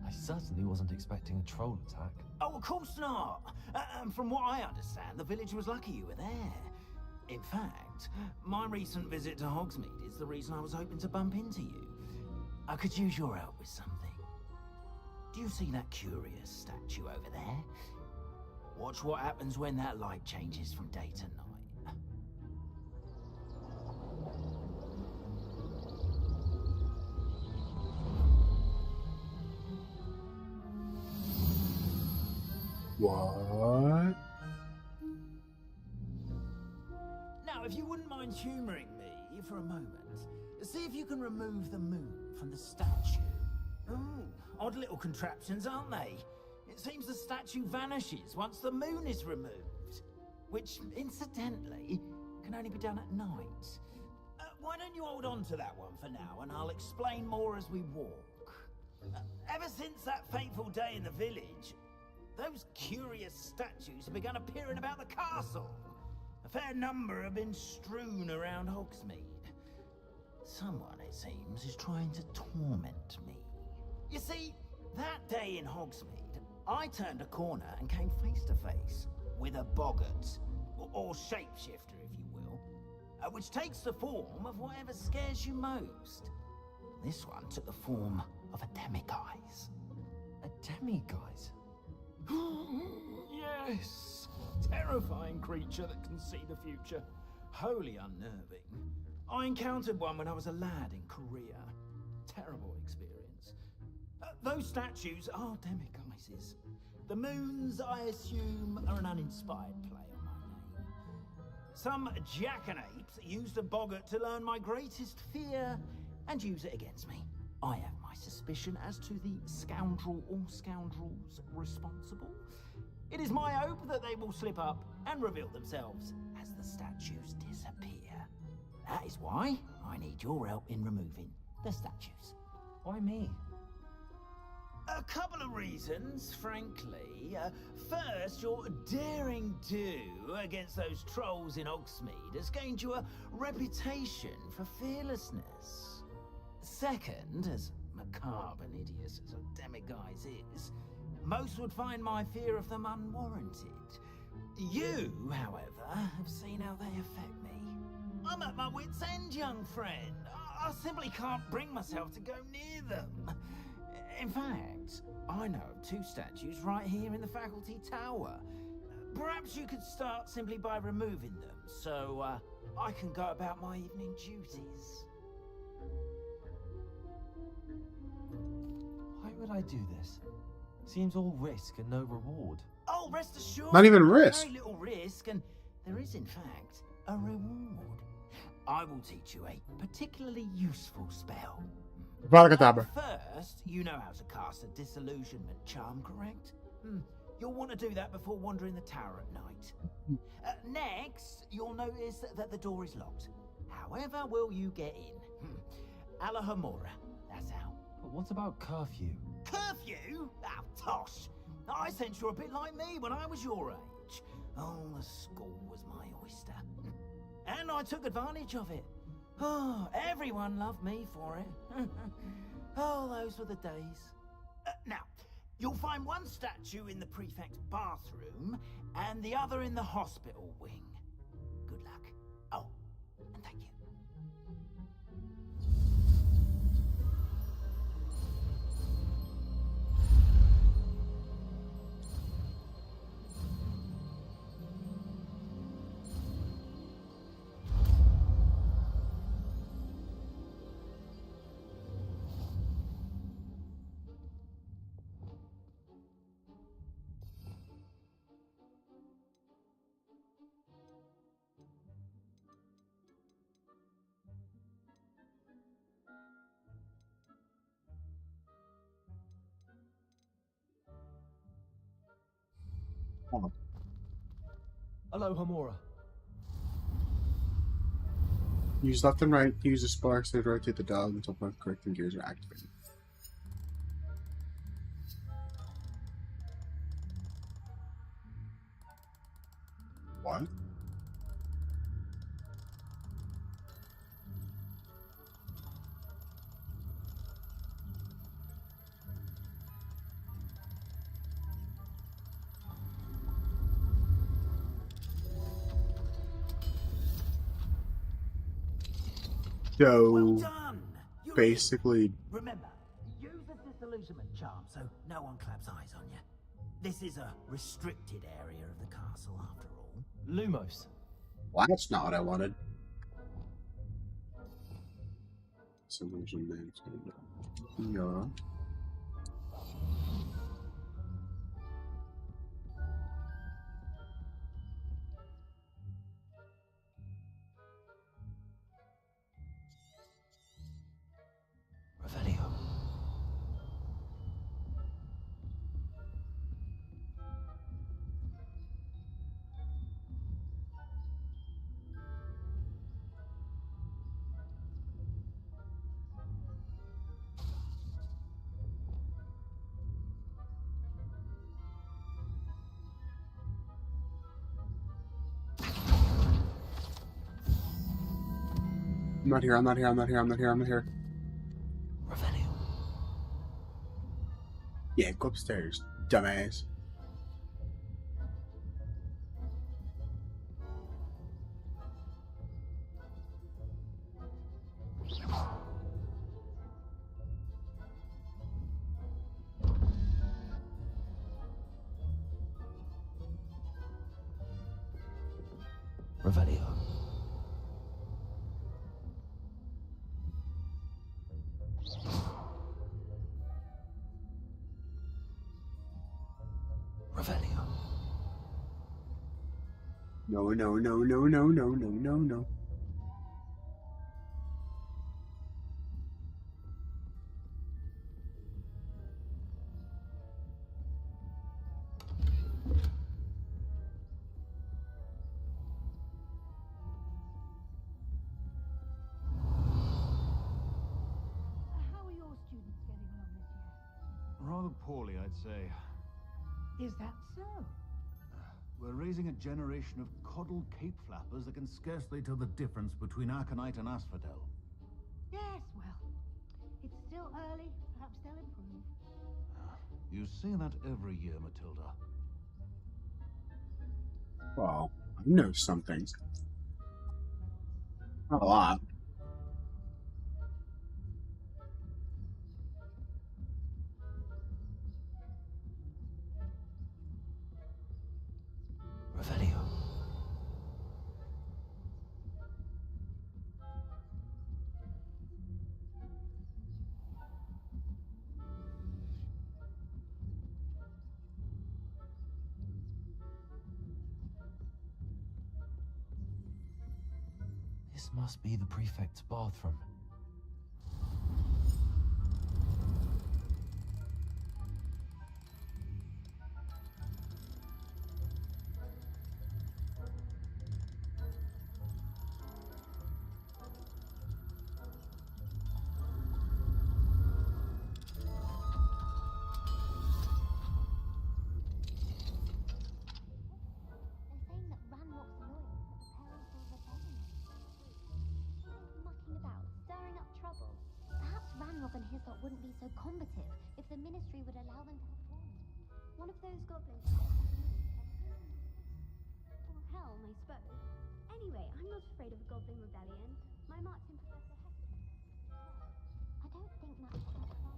I certainly wasn't expecting a troll attack. Oh, of course not. From what I understand, the village was lucky you were there. In fact, my recent visit to Hogsmeade is the reason I was hoping to bump into you. I could use your help with something. Do you see that curious statue over there? Watch what happens when that light changes from day to night. What? Now, if you wouldn't mind humoring me for a moment, see if you can remove the moon from the statue. Ooh, odd little contraptions, aren't they? It seems the statue vanishes once the moon is removed, which, incidentally, can only be done at night. Why don't you hold on to that one for now, and I'll explain more as we walk. Ever since that fateful day in the village, those curious statues have begun appearing about the castle. A fair number have been strewn around Hogsmeade. Someone, it seems, is trying to torment me. You see, that day in Hogsmeade, I turned a corner and came face to face with a boggart, or shapeshifter, if you will, which takes the form of whatever scares you most. This one took the form of a demiguise. A demiguise? Yes! Terrifying creature that can see the future. Wholly unnerving. I encountered one when I was a lad in Korea. Terrible experience. Those statues are demiguises. The moons, I assume, are an uninspired play on my name. Some jackanapes used a boggart to learn my greatest fear and use it against me. I have my suspicion as to the scoundrel or scoundrels responsible. It is my hope that they will slip up and reveal themselves as the statues disappear. That is why I need your help in removing the statues. Why me? A couple of reasons, frankly. First, your daring do against those trolls in Hogsmeade has gained you a reputation for fearlessness. Second, as macabre and hideous as a demiguise is, most would find my fear of them unwarranted. You, however, have seen how they affect me. I'm at my wit's end, young friend. I simply can't bring myself to go near them. In fact, I know of two statues right here in the faculty tower. Perhaps you could start simply by removing them, so I can go about my evening duties. Why would I do this? Seems all risk and no reward. Oh, rest assured. Not even risk. Very little risk, and there is, in fact, a reward. I will teach you a particularly useful spell. Abracadabra. First, you know how to cast a disillusionment charm, correct? You'll want to do that before wandering the tower at night. Next, you'll notice that the door is locked. However will you get in? Alahomora, that's how. But what about curfew? Curfew? Ah, tosh. I sense you're a bit like me when I was your age. Oh, the school was my oyster. And I took advantage of it. Oh, everyone loved me for it. Oh, those were the days. Now, you'll find one statue in the prefect's bathroom and the other in the hospital wing. Good luck. Oh, and thank you. Oh. Hello, Hamura. Use left and right to use the sparks to rotate the dial until both correcting gears are activated. What? Well So done! You're basically, in. Remember, use the disillusionment charm so no one claps eyes on you. This is a restricted area of the castle, after all. Lumos. well, that's not what I wanted. Solution names. Yeah. Revelio. I'm not here, I'm not here, I'm not here, I'm not here, I'm not here. Revelio. Yeah, go upstairs, dumbass. Revelio. Revelio. No, no, no, no, no, no, no, no, no. How are your students getting along this year? Rather poorly, I'd say. Is that so? We're raising a generation of coddled cape flappers that can scarcely tell the difference between aconite and asphodel. Yes, well, it's still early. Perhaps they'll improve. You say that every year, Matilda. Well, I know some things. Not a lot. Revelio. This must be the prefect's bathroom. They're saying that Ranrock's lawyers are preparing for a rebellion. Always mucking about, stirring up trouble. Perhaps Ranrock and his lot wouldn't be so combative if the Ministry would allow them to perform. One of those goblins. Or Helm, I suppose. Anyway, I'm not afraid of a goblin rebellion. My marching professor has. I don't think that's quite far.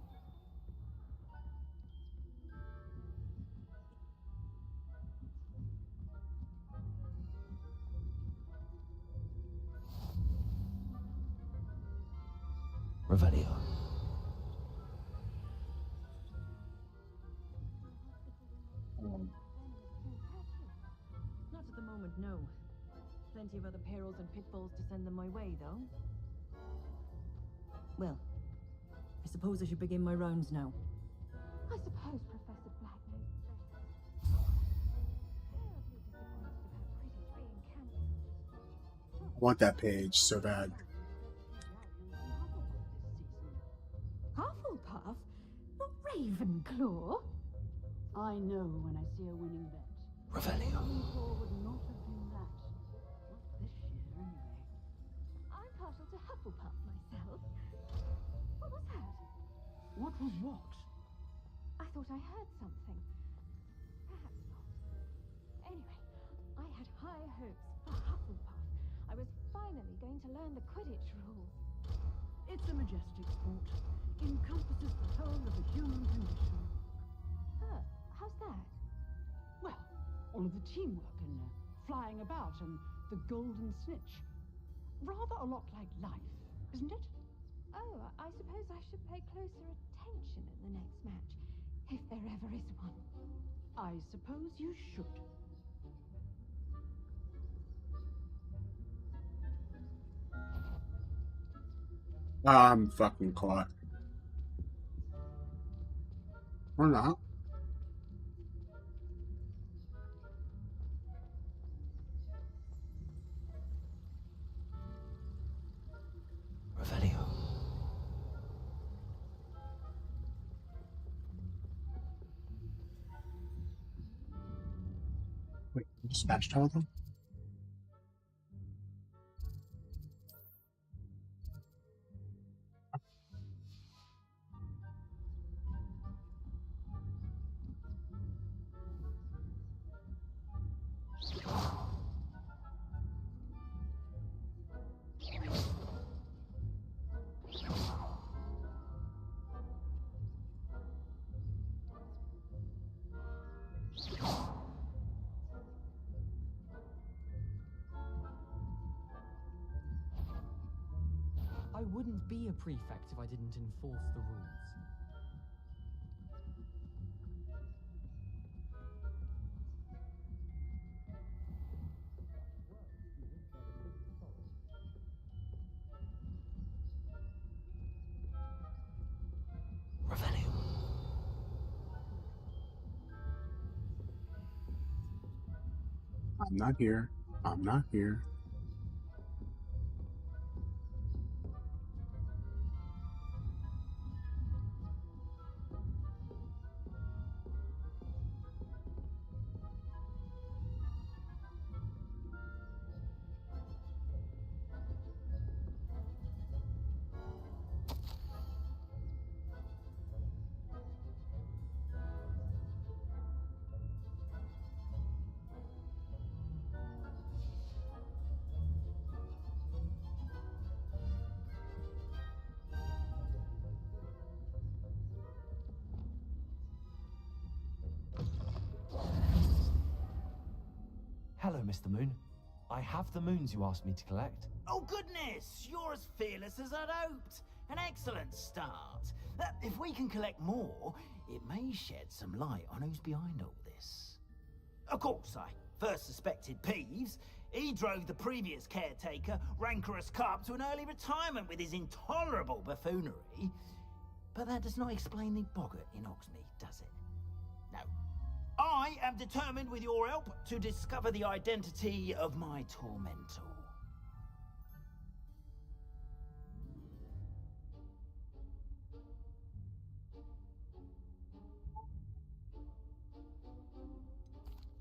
Revelio. Not at the moment, no. Plenty of other perils and pitfalls to send them my way, though. Well, I suppose I should begin my rounds now. I suppose Professor Black knows best. I want that page so bad. Hufflepuff? Not Ravenclaw? I know when I see a winning bet. Revelio. Ravenclaw would not have been that. Not this year, anyway. I'm partial to Hufflepuff myself. What was that? What was what? I thought I heard something. Perhaps not. Anyway, I had high hopes for Hufflepuff. I was finally going to learn the Quidditch rules. It's a majestic sport. Encompasses the whole of the human condition. Oh, how's that? Well, all of the teamwork and flying about and the golden snitch. Rather a lot like life, isn't it? Oh, I suppose I should pay closer attention at the next match, if there ever is one. I suppose you should. I'm fucking caught. Or not. Revelio. Wait, you dispatched all of them? I wouldn't be a prefect if I didn't enforce the rules. Revelio. I'm not here. I'm not here. Hello, Mr. Moon. I have the moons you asked me to collect. Oh goodness, you're as fearless as I'd hoped. An excellent start. If we can collect more, it may shed some light on who's behind all this. Of course, I first suspected Peeves. He drove the previous caretaker, Rancorous Carp, to an early retirement with his intolerable buffoonery. But that does not explain the boggart in Hogsmeade, does it? No. I am determined, with your help, to discover the identity of my tormentor.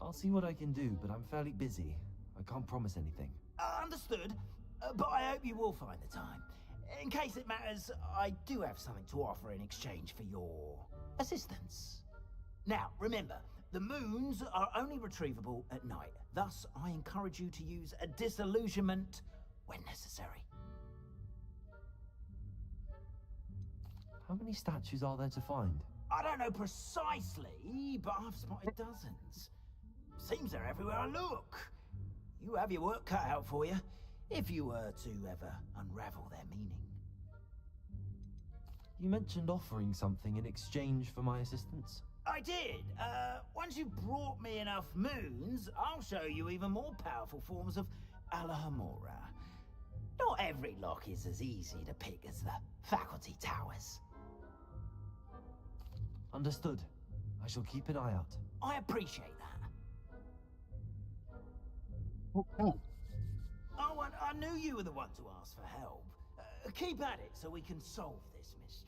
I'll see what I can do, but I'm fairly busy. I can't promise anything. Understood, but I hope you will find the time. In case it matters, I do have something to offer in exchange for your assistance. Now, remember, the moons are only retrievable at night. Thus, I encourage you to use a disillusionment when necessary. How many statues are there to find? I don't know precisely, but I've spotted dozens. Seems they're everywhere I look. You have your work cut out for you, if you were to ever unravel their meaning. You mentioned offering something in exchange for my assistance. I did. Once you've brought me enough moons, I'll show you even more powerful forms of Alohomora. Not every lock is as easy to pick as the faculty towers. Understood. I shall keep an eye out. I appreciate that. Okay. Oh, and knew you were the one to ask for help. Keep at it so we can solve this mystery.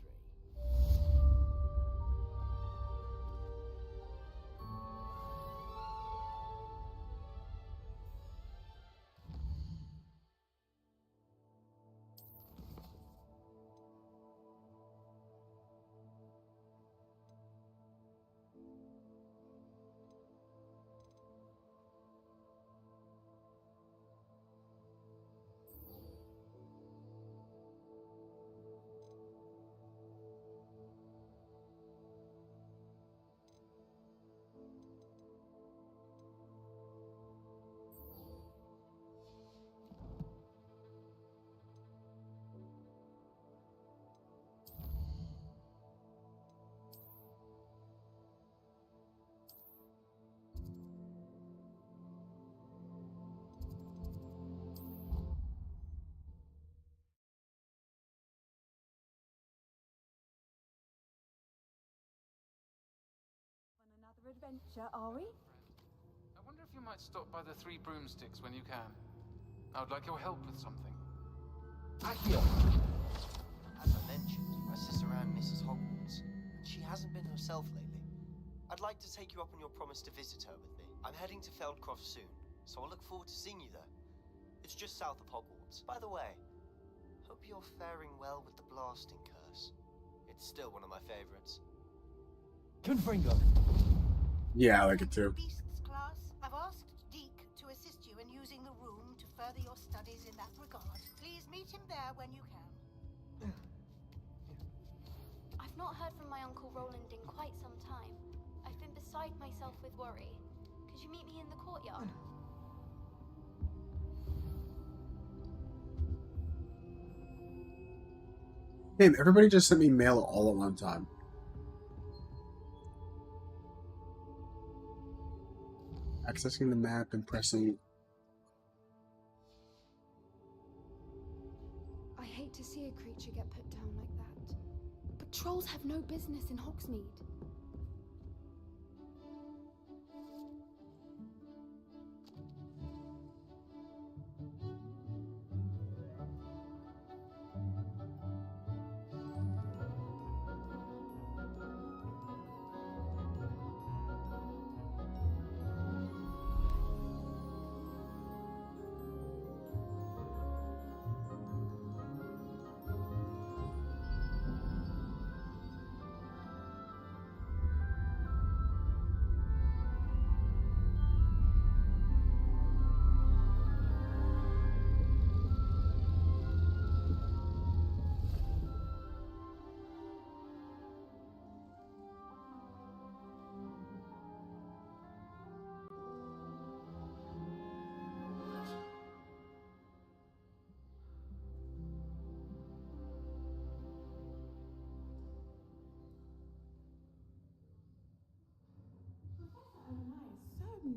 Another adventure, are we? I wonder if you might stop by the Three Broomsticks when you can. I would like your help with something. Accio! As I mentioned, my sister Anne misses Hogwarts, and she hasn't been herself lately. I'd like to take you up on your promise to visit her with me. I'm heading to Feldcroft soon, so I'll look forward to seeing you there. It's just south of Hogwarts. By the way, hope you're faring well with the blasting curse. It's still one of my favorites. Confringo! Yeah, I like it too. Beasts class, I've asked Deke to assist you in using the room to further your studies in that regard. Please meet him there when you can. I've not heard from my Uncle Roland in quite some time. I've been beside myself with worry. Could you meet me in the courtyard? Damn, everybody just sent me mail all at one time. Accessing the map and pressing... I hate to see a creature get put down like that. But trolls have no business in Hogsmeade.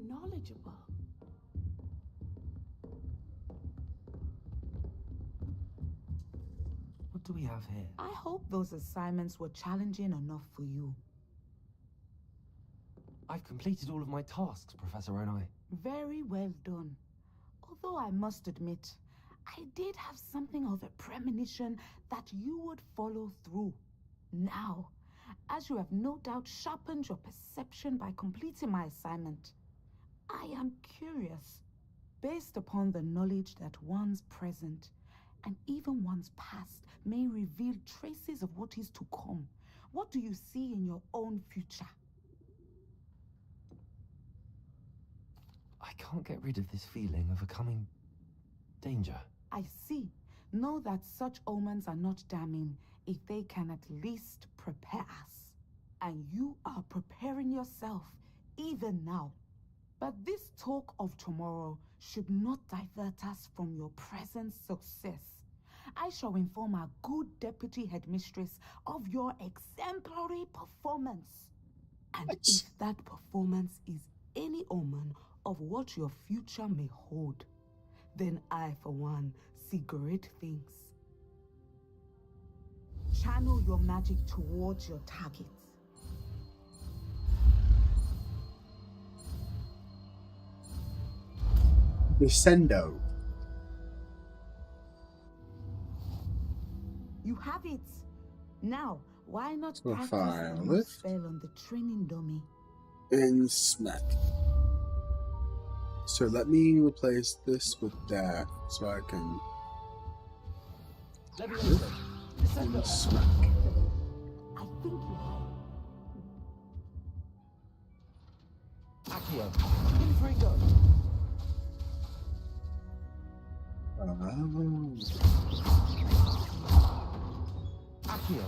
Knowledgeable. What do we have here? I hope those assignments were challenging enough for you. I've completed all of my tasks, Professor Onai. Very well done. Although I must admit, I did have something of a premonition that you would follow through. Now, as you have no doubt sharpened your perception by completing my assignment, I am curious, based upon the knowledge that one's present and even one's past may reveal traces of what is to come. What do you see in your own future? I can't get rid of this feeling of a coming danger. I see. Know that such omens are not damning if they can at least prepare us. And you are preparing yourself, even now. But this talk of tomorrow should not divert us from your present success. I shall inform our good deputy headmistress of your exemplary performance. And if that performance is any omen of what your future may hold, then I, for one, see great things. Channel your magic towards your target. Descendo. have it. Now, why not So practice fire a new lift spell on the training dummy? and smack. So let me replace this with that so I can lift and smack. I think you Accio. Confringo. Accio.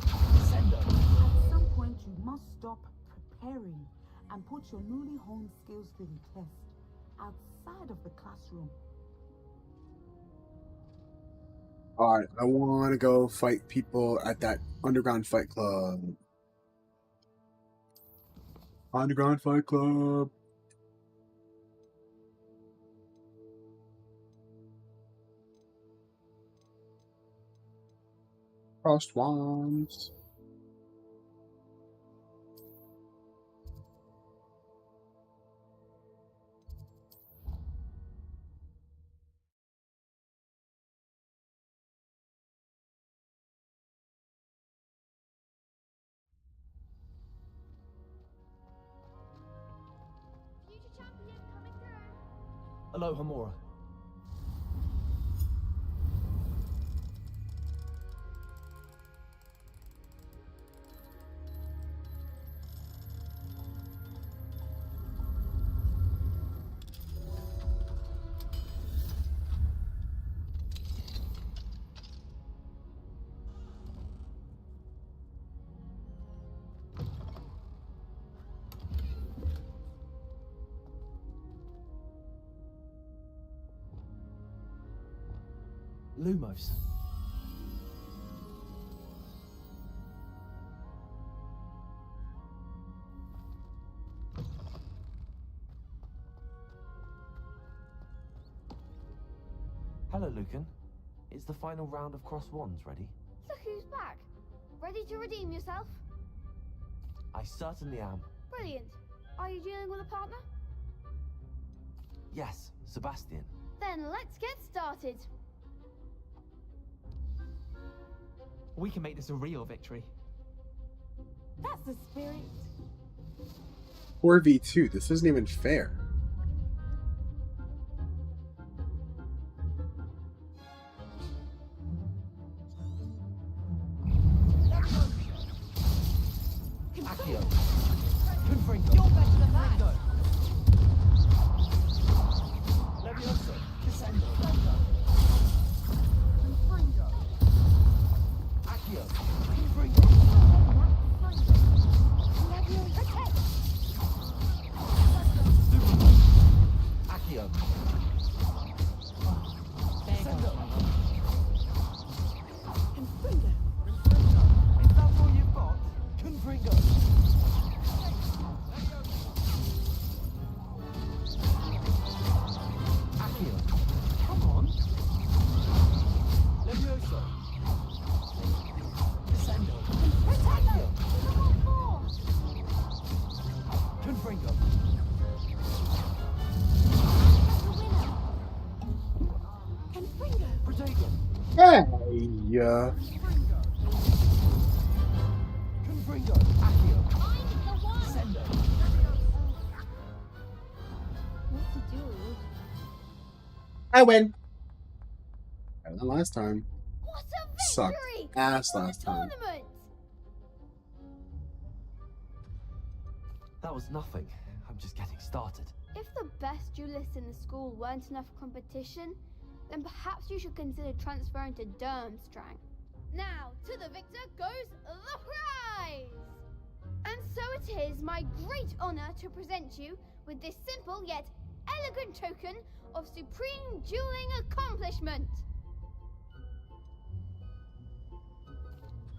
Sendo. At some point, you must stop preparing and put your newly honed skills to the test outside of the classroom. Alright, I want to go fight people at that underground fight club. Underground fight club. Crossed wands. Hello, Hamura. Lumos. Hello, Lucan. Is the final round of cross wands ready? Look who's back. Ready to redeem yourself? I certainly am. Brilliant. Are you dealing with a partner? Yes, Sebastian. Then let's get started. We can make this a real victory. That's the spirit. 4v2. This isn't even fair. Accio. Confringo. You're better than that. Levioso. Descendo. Confringo. Accio. Confringo. Accio. Descendo. Confringo. Is that all you've got? Confringo. Accio. Come on. Levioso. Descendo. Accio. Confringo. Confringo. Protego. Hey! Confringo. Accio. Descendo. What to do? I win. Better than last time. What a Sucked victory! ass We won last the time. tournament! That was nothing. I'm just getting started. If the best duelists in the school weren't enough competition, then perhaps you should consider transferring to Durmstrang. Now, to the victor goes the prize! And so it is my great honor to present you with this simple yet elegant token of supreme dueling accomplishment.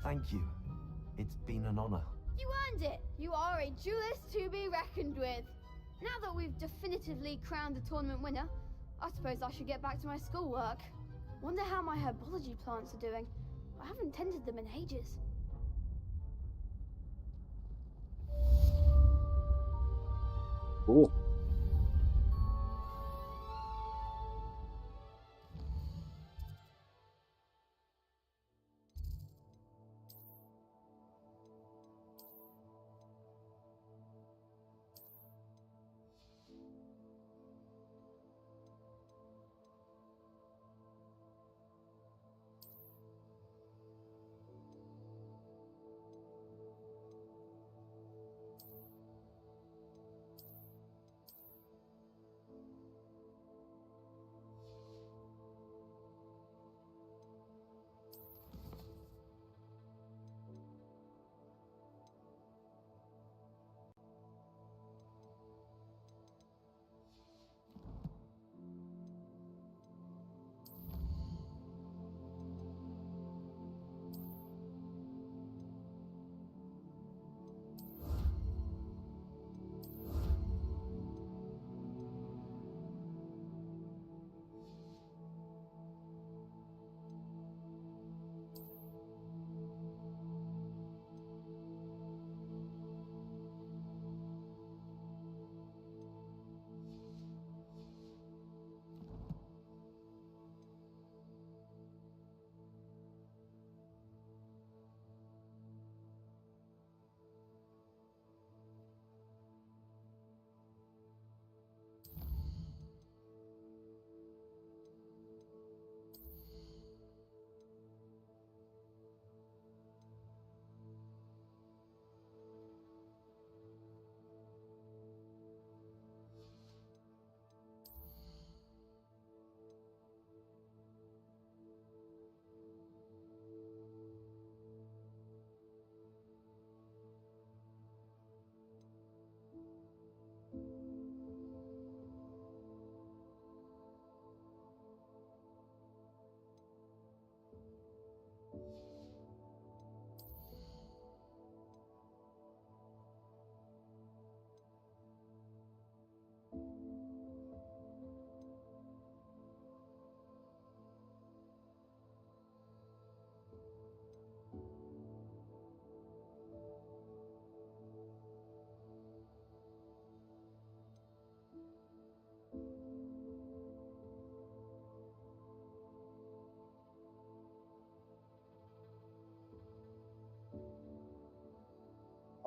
Thank you. It's been an honor. You earned it. You are a duelist to be reckoned with. Now that we've definitively crowned the tournament winner, I suppose I should get back to my schoolwork. Wonder how my herbology plants are doing. I haven't tended them in ages. Cool.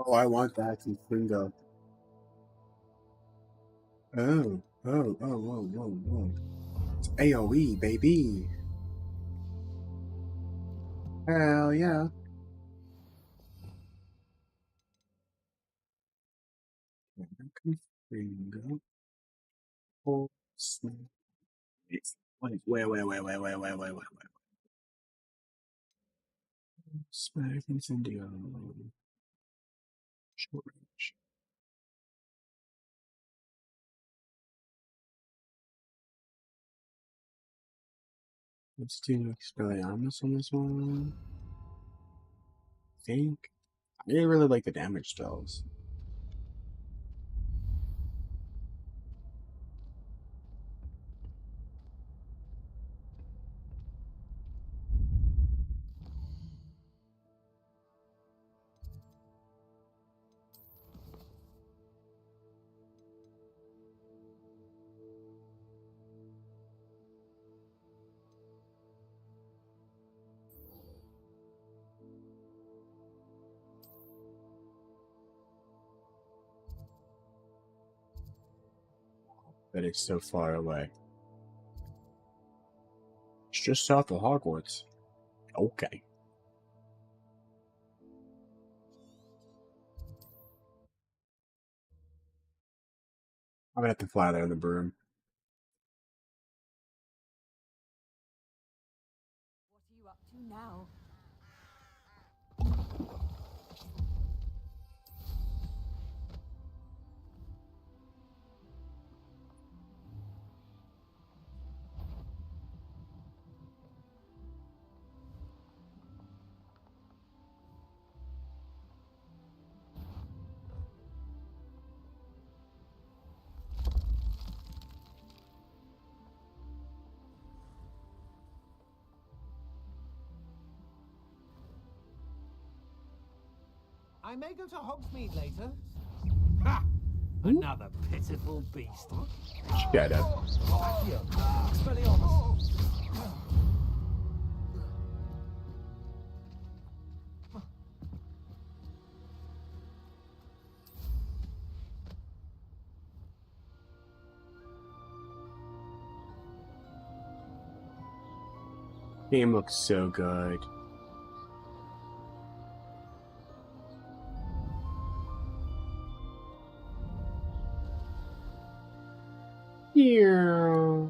Oh, I want that in Fringo. Oh, whoa. It's AoE, baby. Hell yeah. Fringo. Oh, snap. Wait. Smack Incendio. Short range. Let's do Expelliarmus on this one. I think. I didn't really like the damage spells. But it's so far away. It's just south of Hogwarts. Okay. I'm gonna have to fly there in the broom. What are you up to now? I may go to Hogsmeade later. Ha! Another pitiful beast. Shut up. Game looks so good. Yeah.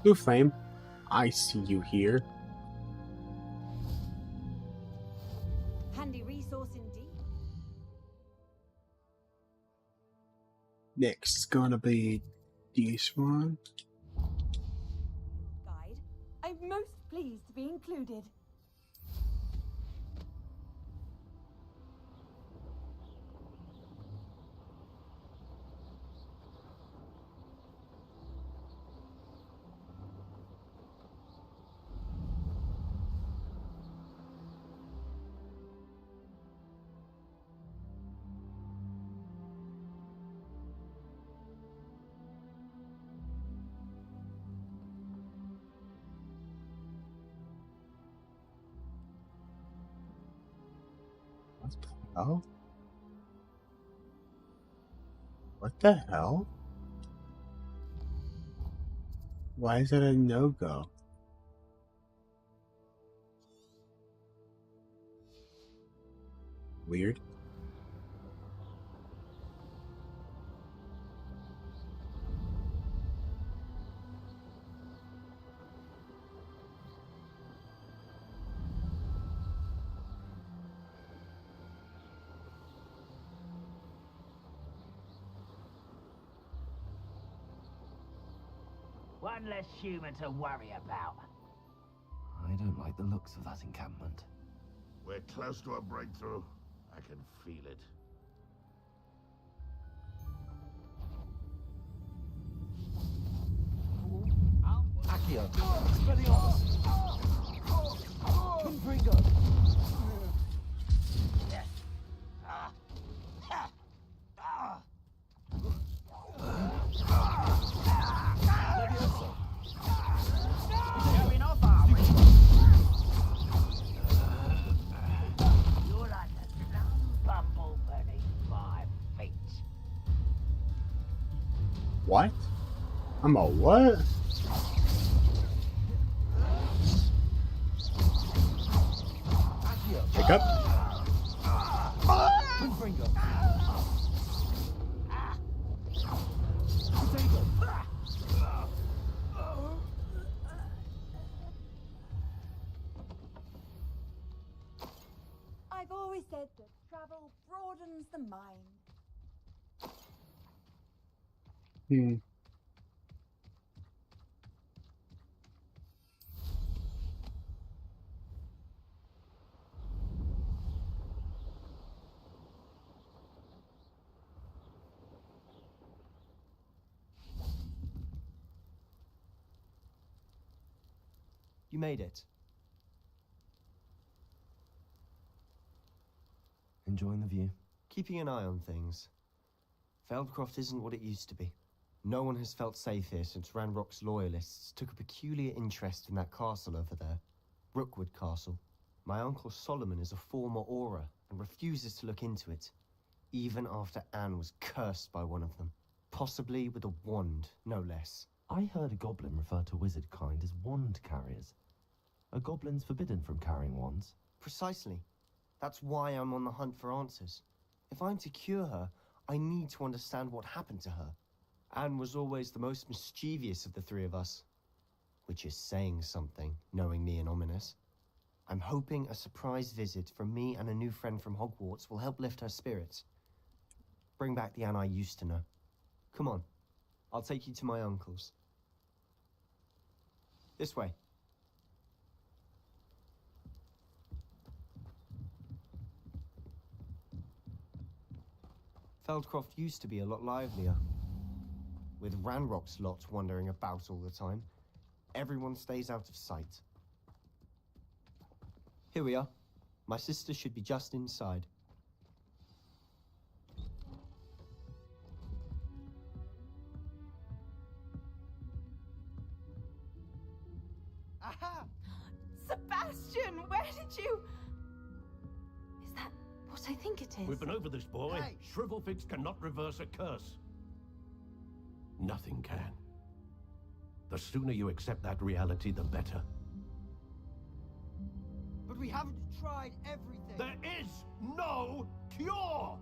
Blue Flame, I see you here. Handy resource indeed. Next is gonna be this one. Guide. I'm most pleased to be included. What the hell? What the hell? Why is it a no-go? Weird. One less human to worry about. I don't like the looks of that encampment. We're close to a breakthrough. I can feel it. Accio, Expelliarmus. Confringo. Yes. Going off, are we? What? I'm a what? Pick up. I've always said that travel broadens the mind. Hmm. You made it. Enjoying the view? Keeping an eye on things. Feldcroft isn't what it used to be. No one has felt safe here since Ranrock's loyalists took a peculiar interest in that castle over there. Rookwood Castle. My uncle Solomon is a former Auror and refuses to look into it, even after Anne was cursed by one of them. Possibly with a wand, no less. I heard a goblin refer to wizard kind as wand carriers. Are goblins forbidden from carrying wands? Precisely. That's why I'm on the hunt for answers. If I'm to cure her, I need to understand what happened to her. Anne was always the most mischievous of the three of us. Which is saying something, knowing me and Ominous. I'm hoping a surprise visit from me and a new friend from Hogwarts will help lift her spirits. Bring back the Anne I used to know. Come on, I'll take you to my uncle's. This way. Feldcroft used to be a lot livelier. With Ranrock's lot wandering about all the time, everyone stays out of sight. Here we are. My sister should be just inside. Aha! Sebastian, where did you... Is that what I think it is? We've been over this, boy. Hey. Shrivelfix cannot reverse a curse. Nothing can. The sooner you accept that reality, the better. But we haven't tried everything. There is no cure!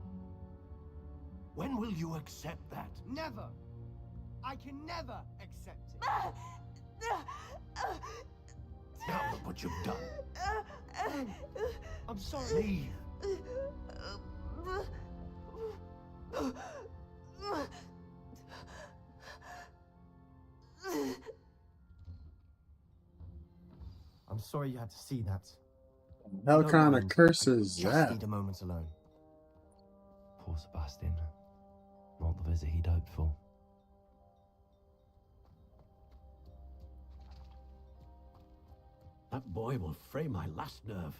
When will you accept that? Never. I can never accept it. Now look what you've done. I'm sorry. Leave. I'm sorry you had to see that. How Don't kind of mind. curse is Just that? need a moment alone. Poor Sebastian. Not the visit he'd hoped for. That boy will fray my last nerve.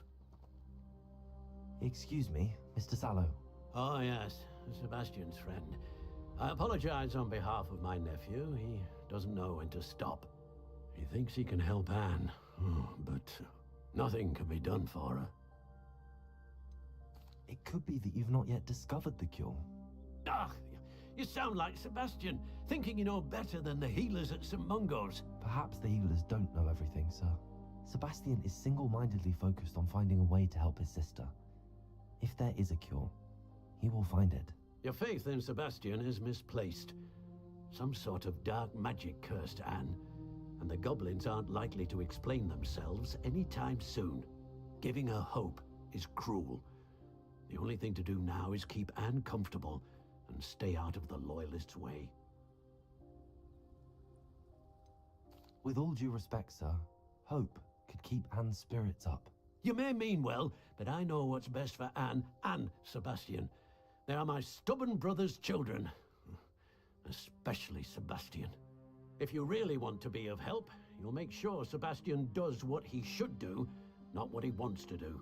Excuse me, Mr. Sallow. Oh, yes, Sebastian's friend. I apologize on behalf of my nephew. He doesn't know when to stop. He thinks he can help Anne, but nothing can be done for her. It could be that you've not yet discovered the cure. Ah, you sound like Sebastian, thinking you know better than the healers at St. Mungo's. Perhaps the healers don't know everything, sir. Sebastian is single-mindedly focused on finding a way to help his sister. If there is a cure, he will find it. Your faith in Sebastian is misplaced. Some sort of dark magic cursed Anne, and the goblins aren't likely to explain themselves anytime soon. Giving her hope is cruel. The only thing to do now is keep Anne comfortable and stay out of the Loyalists' way. With all due respect, sir, hope could keep Anne's spirits up. You may mean well, but I know what's best for Anne and Sebastian. They are my stubborn brother's children. Especially Sebastian. If you really want to be of help, you'll make sure Sebastian does what he should do, not what he wants to do.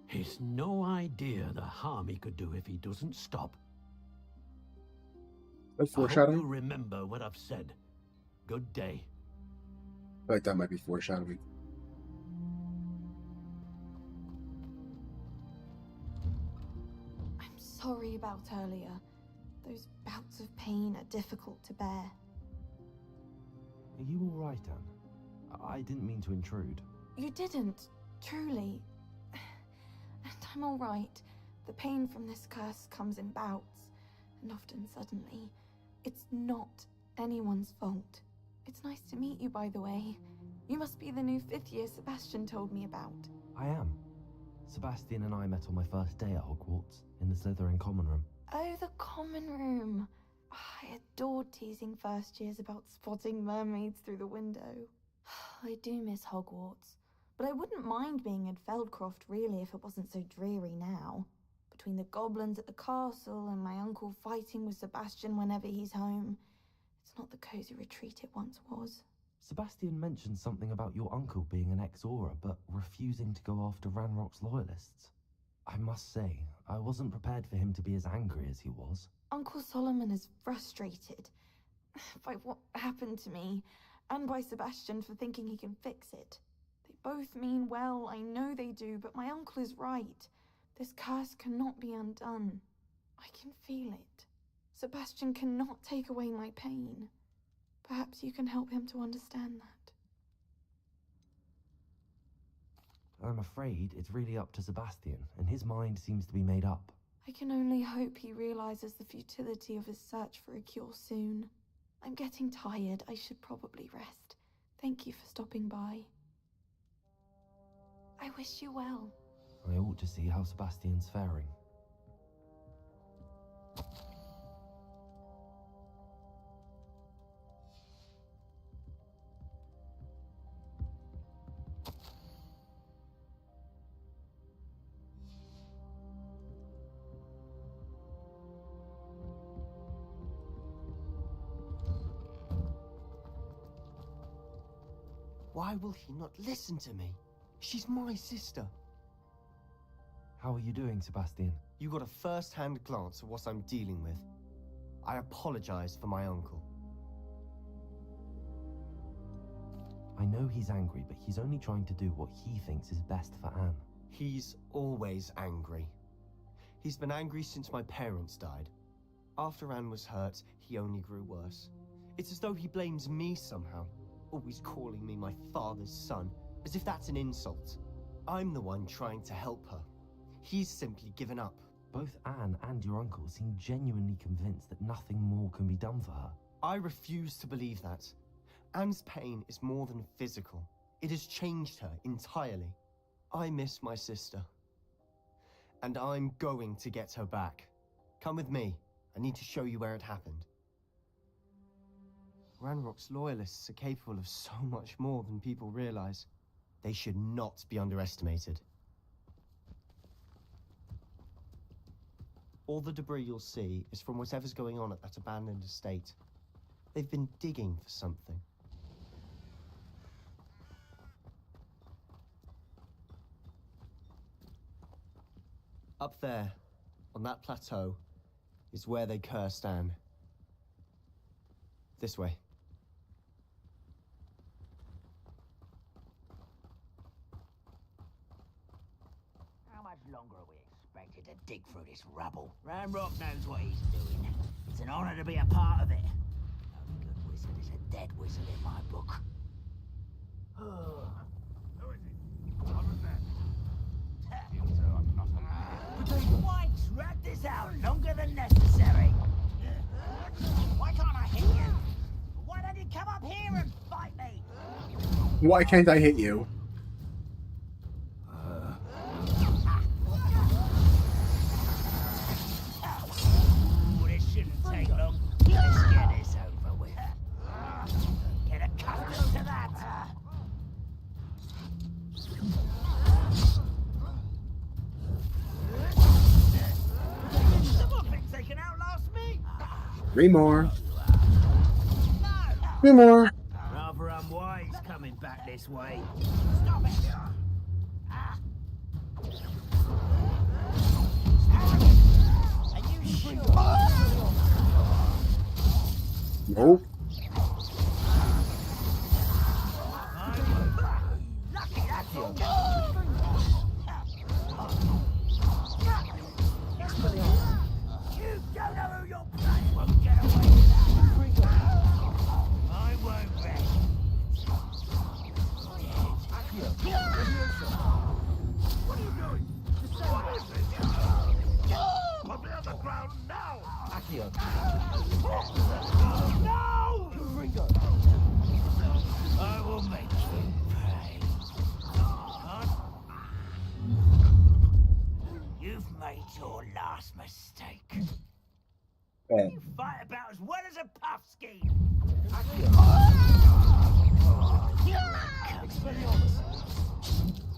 He's no idea the harm he could do if he doesn't stop. That's I hope foreshadowing. you'll remember what I've said. Good day. I feel like that might be foreshadowing. I'm sorry about earlier. Those bouts of pain are difficult to bear. Are you alright, Anne? I didn't mean to intrude. You didn't, truly. And I'm alright. The pain from this curse comes in bouts, and often suddenly. It's not anyone's fault. It's nice to meet you, by the way. You must be the new 5th year Sebastian told me about. I am. Sebastian and I met on my first day at Hogwarts, in the Slytherin common room. Oh, the common room. I adored teasing first years about spotting mermaids through the window. I do miss Hogwarts, but I wouldn't mind being in Feldcroft really if it wasn't so dreary now. Between the goblins at the castle and my uncle fighting with Sebastian whenever he's home, it's not the cozy retreat it once was. Sebastian mentioned something about your uncle being an ex-Auror, but refusing to go after Ranrock's loyalists. I must say, I wasn't prepared for him to be as angry as he was. Uncle Solomon is frustrated by what happened to me, and by Sebastian for thinking he can fix it. They both mean well, I know they do, but my uncle is right. This curse cannot be undone. I can feel it. Sebastian cannot take away my pain. Perhaps you can help him to understand that. I'm afraid it's really up to Sebastian, and his mind seems to be made up. I can only hope he realizes the futility of his search for a cure soon. I'm getting tired. I should probably rest. Thank you for stopping by. I wish you well. I ought to see how Sebastian's faring. Why will he not listen to me? She's my sister. How are you doing, Sebastian? You got a first-hand glance at what I'm dealing with. I apologize for my uncle. I know he's angry, but he's only trying to do what he thinks is best for Anne. He's always angry. He's been angry since my parents died. After Anne was hurt, he only grew worse. It's as though he blames me somehow, always calling me my father's son, as if that's an insult. I'm the one trying to help her. He's simply given up. Both Anne and your uncle seem genuinely convinced that nothing more can be done for her. I refuse to believe that. Anne's pain is more than physical. It has changed her entirely. I miss my sister. And I'm going to get her back. Come with me. I need to show you where it happened. Ranrock's loyalists are capable of so much more than people realize. They should not be underestimated. All the debris you'll see is from whatever's going on at that abandoned estate. They've been digging for something. Up there, on that plateau, is where they cursed Anne. This way. How much longer are we expected to dig through this rubble? Ranrock knows what he's doing. It's an honor to be a part of it. No good wizard is a dead wizard in my book. Who is it? Over there. Why drag this out longer than necessary? Why can't I hit you? Why don't you come up here and fight me? Why can't I hit you? This shouldn't take long. Let's get this over with. Get accustomed to that. Someone thinks they can outlast me. 3 more. 3 more. Rather unwise coming back this way. Stop it! Are you sure? Nope. Lucky that's all. You don't know who your plan won't get away with that. I won't rest Yeah. You fight about as well as a puff ski. Expelliarmus.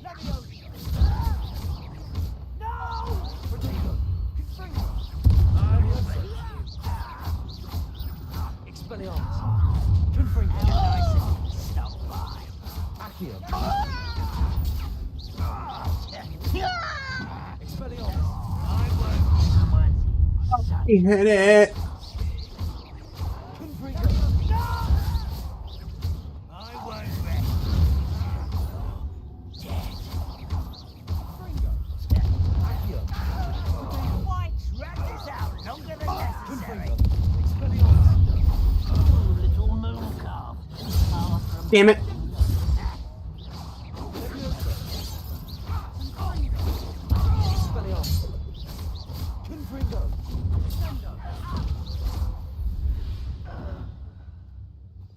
Leviosa. No! Protego. Confringo. Expelliarmus. Confringo. Stop by. Accio. Expelliarmus. I won't. He hit it. Confringo. I won't rest. White, drag this out longer than necessary. Oh, little moon calf. Damn it.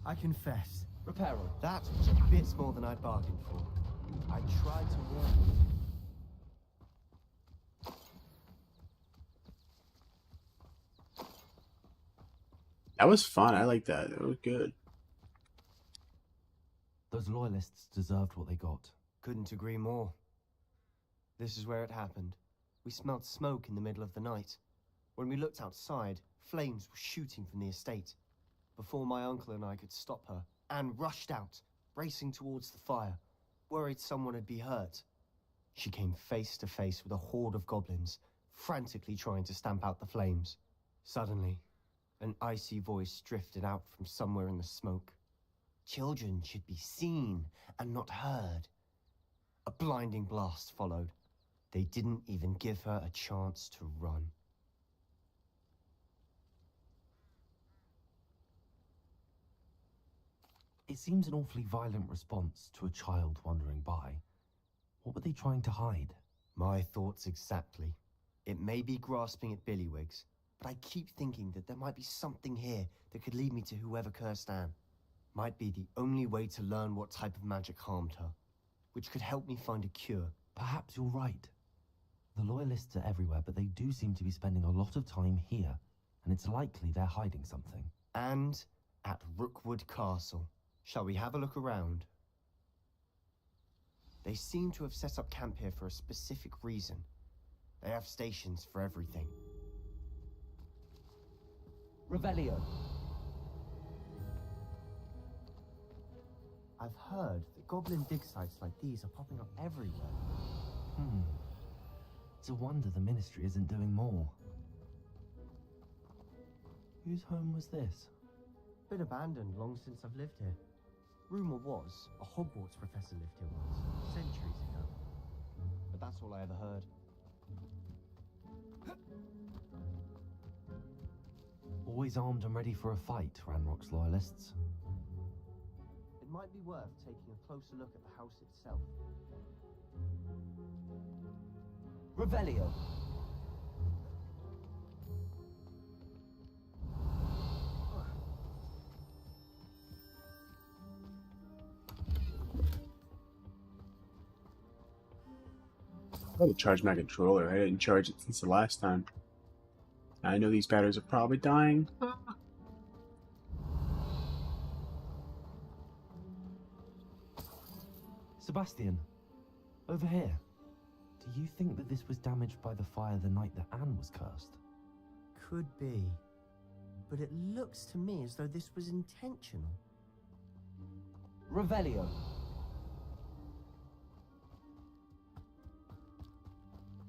I confess, Reparo. that was a bit more than I'd bargained for. I tried to warn you. That was fun. I like that. It was good. Those loyalists deserved what they got. Couldn't agree more. This is where it happened. We smelled smoke in the middle of the night. When we looked outside, flames were shooting from the estate. Before my uncle and I could stop her, Anne rushed out, racing towards the fire, worried someone had been hurt. She came face to face with a horde of goblins, frantically trying to stamp out the flames. Suddenly, an icy voice drifted out from somewhere in the smoke. Children should be seen and not heard. A blinding blast followed. They didn't even give her a chance to run. It seems an awfully violent response to a child wandering by. What were they trying to hide? My thoughts exactly. It may be grasping at Billywigs, but I keep thinking that there might be something here that could lead me to whoever cursed Anne. Might be the only way to learn what type of magic harmed her, which could help me find a cure. Perhaps you're right. The loyalists are everywhere, but they do seem to be spending a lot of time here, and it's likely they're hiding something. And at Rookwood Castle. Shall we have a look around? They seem to have set up camp here for a specific reason. They have stations for everything. Revelio. I've heard that goblin dig sites like these are popping up everywhere. It's a wonder the Ministry isn't doing more. Whose home was this? Been abandoned long since I've lived here. Rumor was a Hogwarts professor lived here once, centuries ago. But that's all I ever heard. Always armed and ready for a fight, Ranrock's loyalists. It might be worth taking a closer look at the house itself. Revelio. I gotta charge my controller. I didn't charge it since the last time. I know these batteries are probably dying. Sebastian, over here. Do you think that this was damaged by the fire the night that Anne was cursed? Could be. But it looks to me as though this was intentional. Revelio.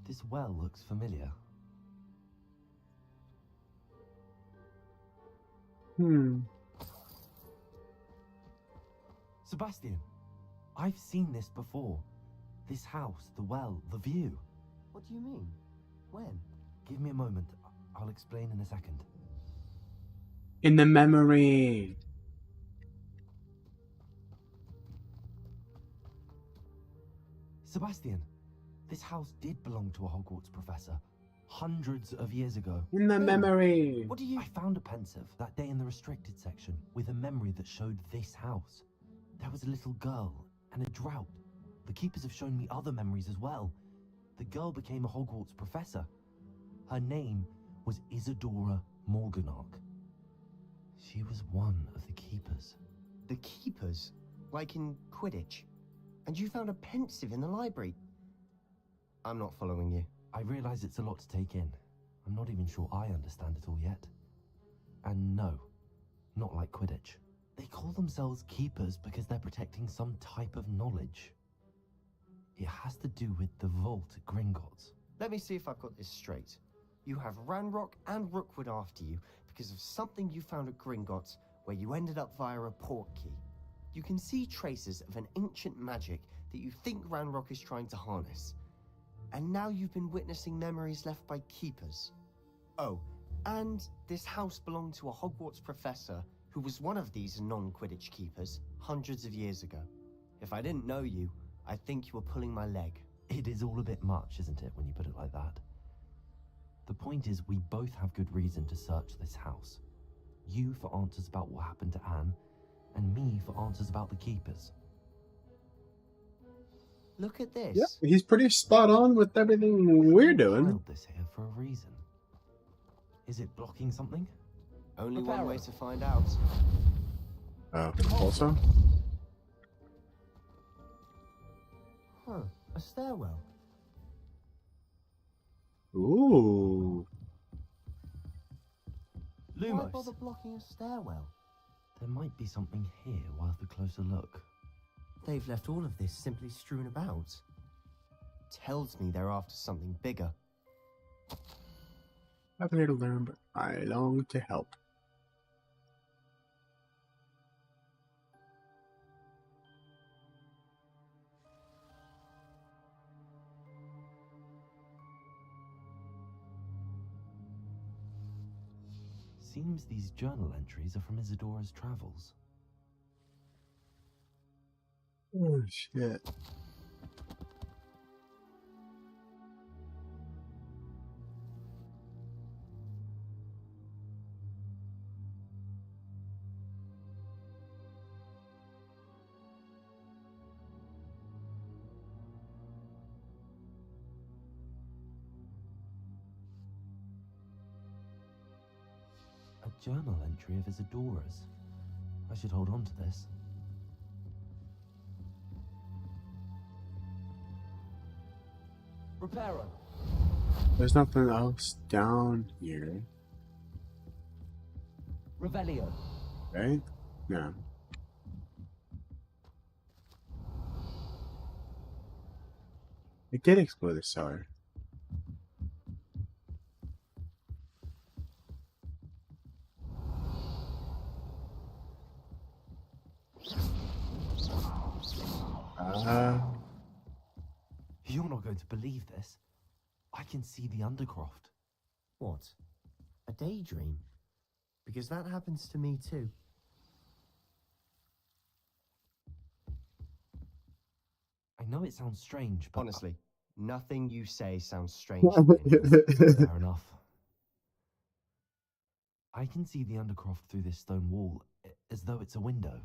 This well looks familiar. Sebastian, I've seen this before. This house, the well, the view. What do you mean? When? Give me a moment. I'll explain in a second. In the memory. Sebastian, this house did belong to a Hogwarts professor. Hundreds of years ago. In the memory. What do you... I found a pensive that day in the restricted section with a memory that showed this house. There was a little girl and a drought. The keepers have shown me other memories as well. The girl became a Hogwarts professor. Her name was Isadora Morganach. She was one of the keepers. The keepers? Like in Quidditch? And you found a pensive in the library? I'm not following you. I realize it's a lot to take in. I'm not even sure I understand it all yet. And no, not like Quidditch. They call themselves keepers because they're protecting some type of knowledge. It has to do with the vault at Gringotts. Let me see if I've got this straight. You have Ranrock and Rookwood after you because of something you found at Gringotts where you ended up via a portkey. You can see traces of an ancient magic that you think Ranrock is trying to harness. And now you've been witnessing memories left by keepers. Oh, and this house belonged to a Hogwarts professor who was one of these non-Quidditch keepers hundreds of years ago. If I didn't know you, I'd think you were pulling my leg. It is all a bit much, isn't it, when you put it like that? The point is, we both have good reason to search this house. You for answers about what happened to Anne, and me for answers about the keepers. Look at this. Yeah, he's pretty spot on with everything we're doing. Piled this here for a reason. Is it blocking something? Only one way to find out. Also? Huh, a stairwell. Ooh. Why Lumos. bother blocking a stairwell? There might be something here worth a closer look. They've left all of this simply strewn about. Tells me they're after something bigger. I've here to learn, but I long to help. Seems these journal entries are from Isadora's travels. Oh, shit. A journal entry of Isadora's. I should hold on to this. Reparo. There's nothing else down here, Revelio. right? No. I did explore the cellar. You're not going to believe this. I can see the Undercroft. What? A daydream? Because that happens to me too. I know it sounds strange, but... Honestly, nothing you say sounds strange. Fair enough. I can see the Undercroft through this stone wall, as though it's a window.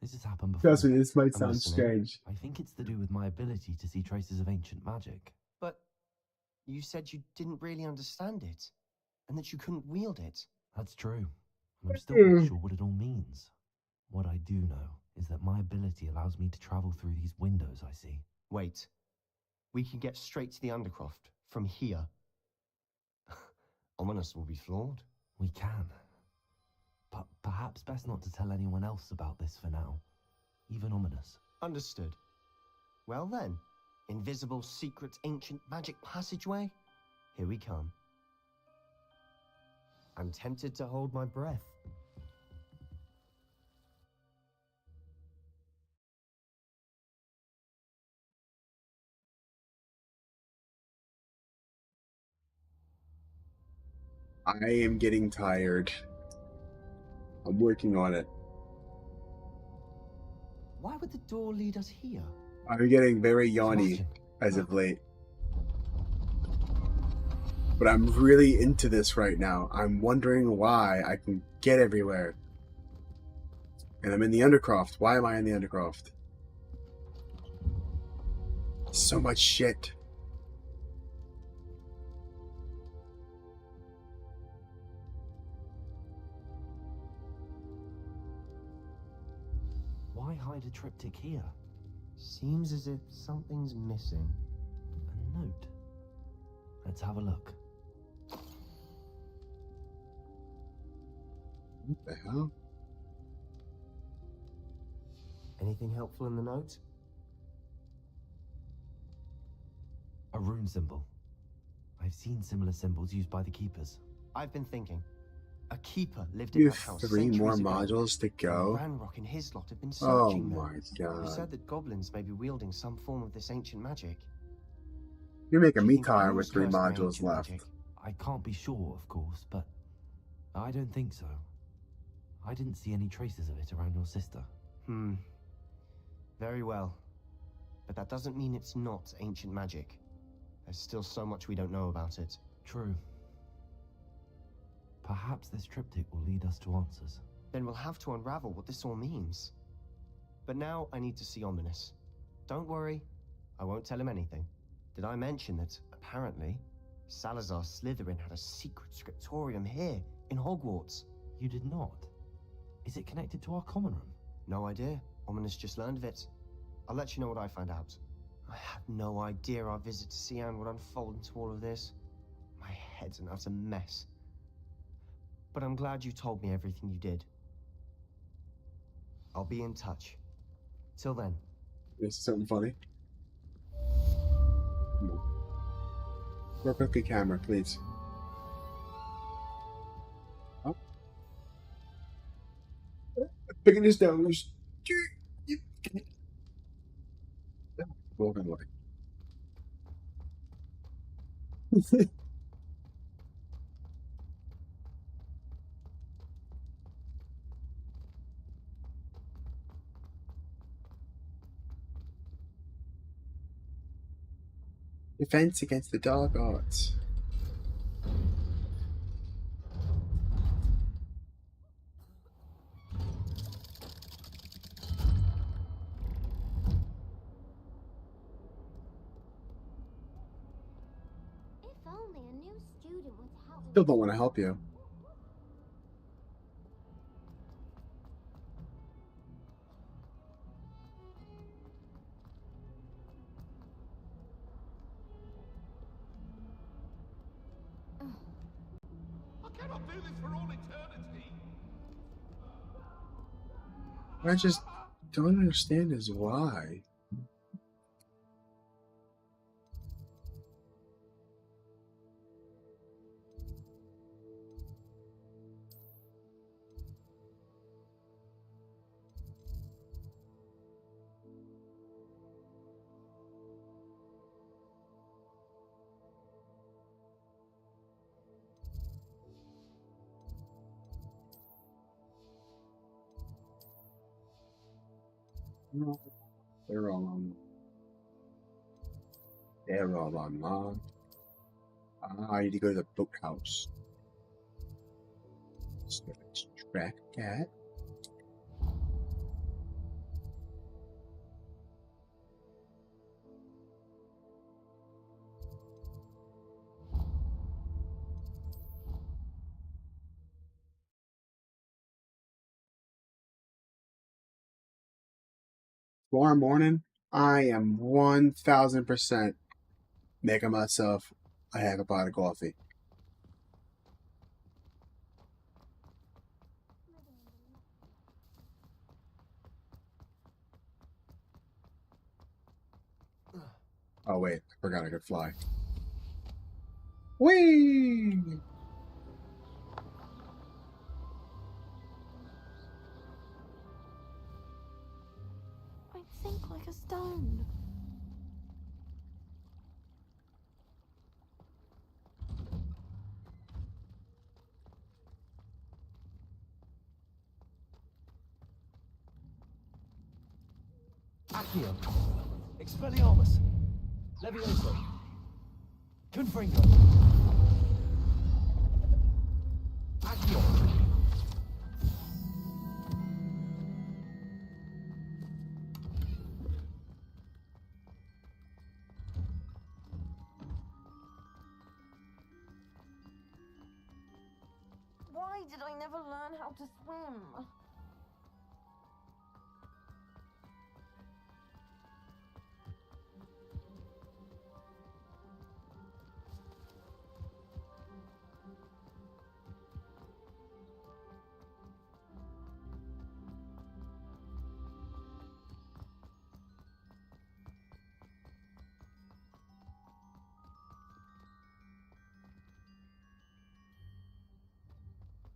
This has happened before. Trust me, this might I'm sound listening. strange. I think it's to do with my ability to see traces of ancient magic. But you said you didn't really understand it, and that you couldn't wield it. That's true. And I'm still not sure what it all means. What I do know is that my ability allows me to travel through these windows I see. Wait. We can get straight to the Undercroft from here. Ominous will be flawed. We can. But perhaps best not to tell anyone else about this for now. Even Ominous. Understood. Well then, invisible, secret, ancient magic passageway? Here we come. I'm tempted to hold my breath. I am getting tired. I'm working on it. Why would the door lead us here? I'm getting very yawny as of late. But I'm really into this right now. I'm wondering why I can get everywhere. And I'm in the Undercroft. Why am I in the Undercroft? So much shit. hide a triptych here? Seems as if something's missing. A note. Let's have a look. What the hell? Anything helpful in the note? A rune symbol. I've seen similar symbols used by the keepers. I've been thinking. A keeper lived in You that have house 3 more centuries ago, modules to and go. Ranrock and his lot have been Oh searching them. my You god. said that goblins may be wielding some form of this ancient magic. You're making Do you me think tired anyone's with 3 cursed by modules ancient left. magic? I can't be sure, of course, but I don't think so. I didn't see any traces of it around your sister. Very well. But that doesn't mean it's not ancient magic. There's still so much we don't know about it. True. Perhaps this triptych will lead us to answers. Then we'll have to unravel what this all means. But now I need to see Ominous. Don't worry, I won't tell him anything. Did I mention that, apparently, Salazar Slytherin had a secret scriptorium here, in Hogwarts? You did not? Is it connected to our common room? No idea. Ominous just learned of it. I'll let you know what I find out. I had no idea our visit to Cian would unfold into all of this. My head's an utter mess. But I'm glad you told me everything you did. I'll be in touch. Till then. This is something funny. Work with the camera, please. Oh. Picking his nose. Walking away. Defense against the dark arts. If only a new student would help me. Still don't want to help you. I cannot do this for all eternity. What I just don't understand is why. No, they're all on. They're all online. I need to go to the boathouse. So let's track that. Tomorrow morning, I am 1000% making myself a heck of a pot of coffee. Oh wait, I forgot I could fly. Whee! I sink like a stone. Accio. Expelliarmus. Levioso. Confringo. Accio. Why did I never learn how to swim?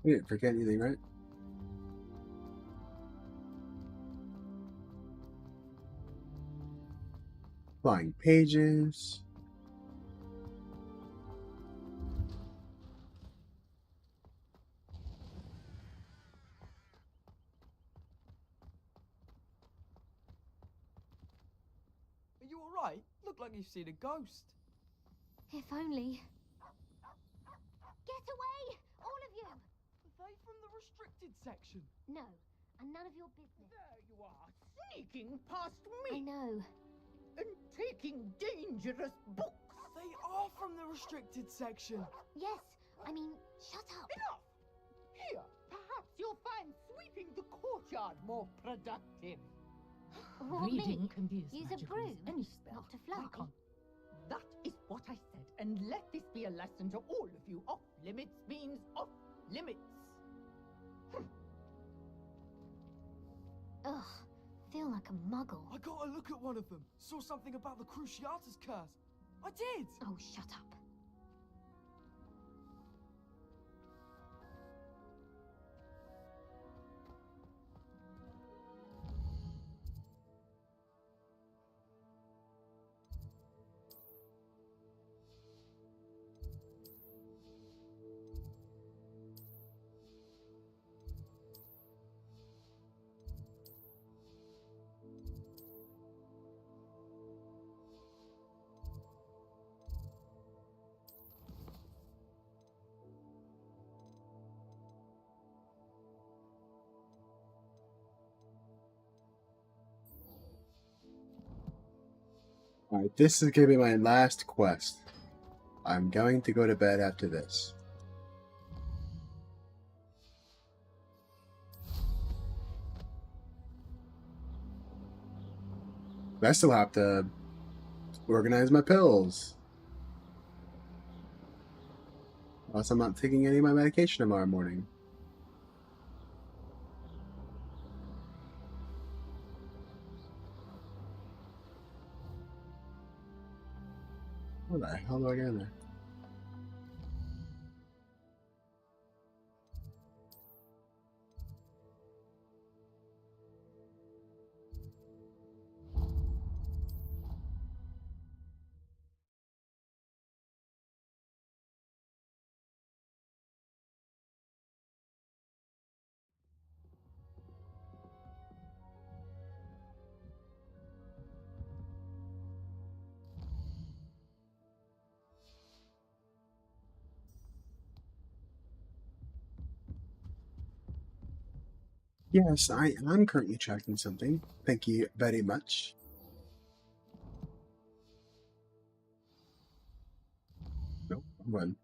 We didn't forget anything, right? Flying pages. Are you alright? Look like you've seen a ghost. If only. Get away! All of you! Are they from the restricted section? No, and none of your business. There you are, sneaking past I me know. and taking dangerous books. They are from the restricted section. Yes, I mean, shut up. Enough! Here, perhaps you'll find sweeping the courtyard more productive. What, Reading me? can be as Use a magical broom, as any spell. not to fly. That is what I said, and let this be a lesson to all of you. Off limits means off limits. Ugh, feel like a muggle. I got a look at one of them. Saw something about the Cruciatus curse. I did! Oh, shut up. Alright, this is going to be my last quest. I'm going to go to bed after this. I still have to organize my pills. Unless I'm not taking any of my medication tomorrow morning. What the hell do I get in there? Yes, I'm currently tracking something. Thank you very much. Nope, I'm one.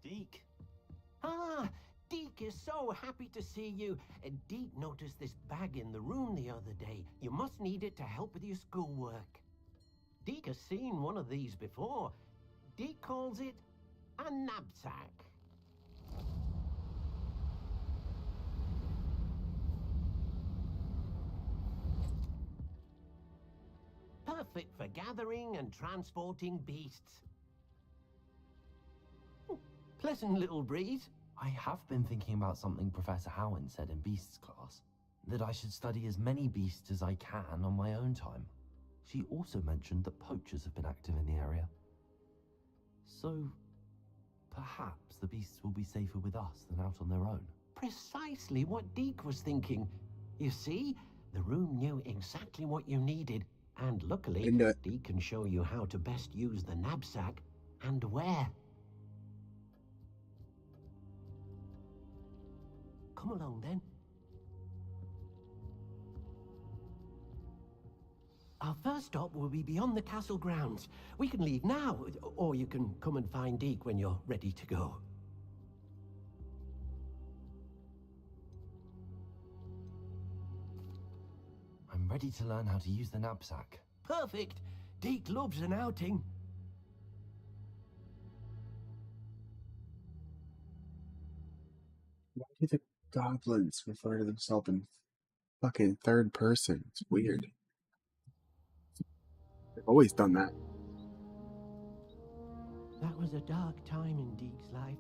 Deke. Ah, Deke is so happy to see you. Deke noticed this bag in the room the other day. You must need it to help with your schoolwork. Deke has seen one of these before. Deke calls it a knapsack. Perfect for gathering and transporting beasts. Pleasant little breeze. I have been thinking about something Professor Howin said in Beasts class, that I should study as many beasts as I can on my own time. She also mentioned that poachers have been active in the area. So, perhaps the beasts will be safer with us than out on their own. Precisely what Deke was thinking. You see, the room knew exactly what you needed, and luckily, Deke can show you how to best use the knapsack and where. Come along then. Our first stop will be beyond the castle grounds. We can leave now, or you can come and find Deke when you're ready to go. I'm I'm ready to learn how to use the knapsack. Perfect. Deke loves an outing. Why do the goblins refer to themselves in fucking third person? It's weird. They've always done that. That was a dark time in Deke's life.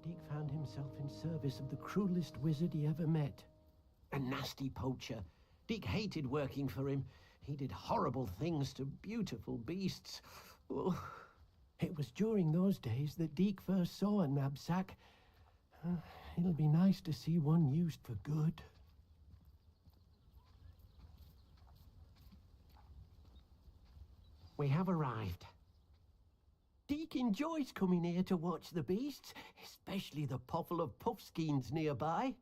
Deke found himself in service of the cruelest wizard he ever met. A nasty poacher. Deke hated working for him. He did horrible things to beautiful beasts. Oh. It was during those days that Deke first saw a knapsack. It'll be nice to see one used for good. We have arrived. Deke enjoys coming here to watch the beasts, especially the potful of puffskeins nearby.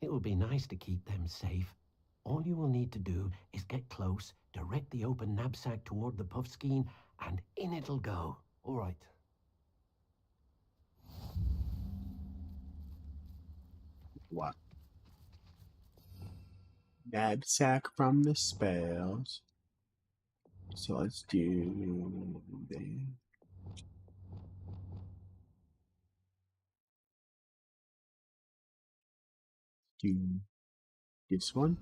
It will be nice to keep them safe. All you will need to do is get close, direct the open knapsack toward the puffskein, and in it'll go. All right. What? Knapsack from the spells. So let's do this. Do this one.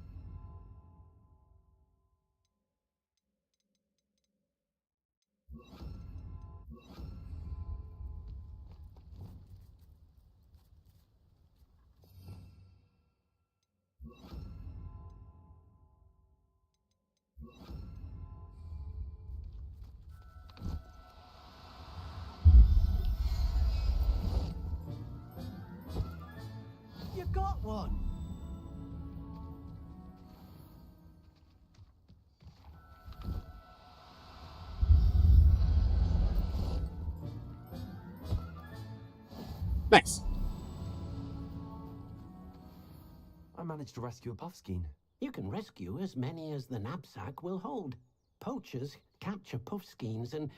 You got one! Nice. I managed to rescue a puffskein. You can rescue as many as the knapsack will hold. Poachers capture puffskeins and,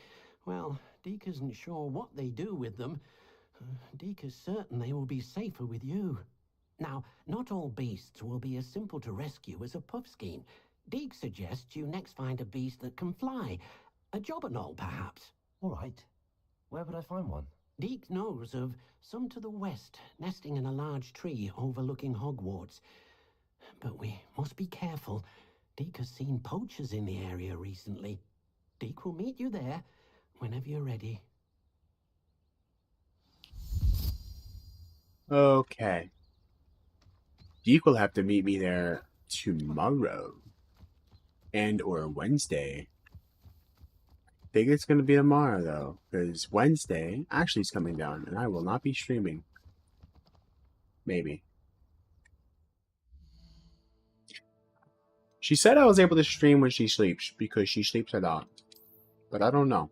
well, Deke isn't sure what they do with them. Deke is certain they will be safer with you. Now, not all beasts will be as simple to rescue as a puffskein. Deke suggests you next find a beast that can fly. A jobberknoll, perhaps. All right. Where would I find one? Deke knows of some to the west, nesting in a large tree overlooking Hogwarts. But we must be careful. Deke has seen poachers in the area recently. Deke will meet you there whenever you're ready. Okay. Deke will have to meet me there tomorrow. And or Wednesday. I think it's going to be tomorrow, though. Because Wednesday, Ashley's coming down, and I will not be streaming. Maybe. She said I was able to stream when she sleeps, because she sleeps a lot. But I don't know.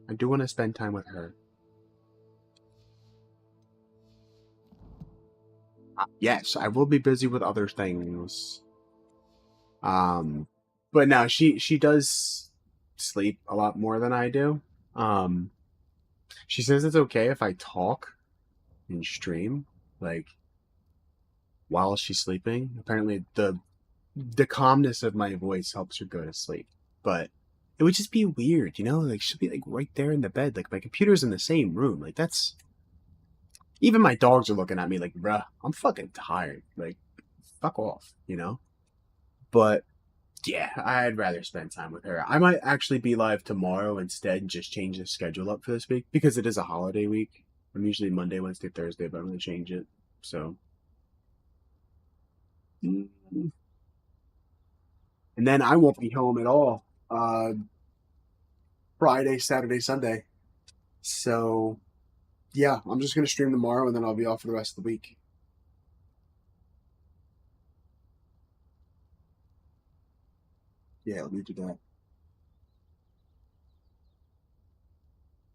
I do want to spend time with her. Yes, I will be busy with other things. But no, she does sleep a lot more than I do. She says it's okay if I talk and stream, like, while she's sleeping. Apparently the calmness of my voice helps her go to sleep. But it would just be weird, you know? Like, she'll be, like, right there in the bed. Like, my computer's in the same room. Like, that's... Even my dogs are looking at me like, bruh, I'm fucking tired. Like, fuck off, you know? But, yeah, I'd rather spend time with her. I might actually be live tomorrow instead and just change the schedule up for this week. Because it is a holiday week. I'm usually Monday, Wednesday, Thursday, but I'm going to change it. So... And then I won't be home at all. Friday, Saturday, Sunday. So, yeah, I'm just going to stream tomorrow and then I'll be off for the rest of the week. Yeah, let me do that.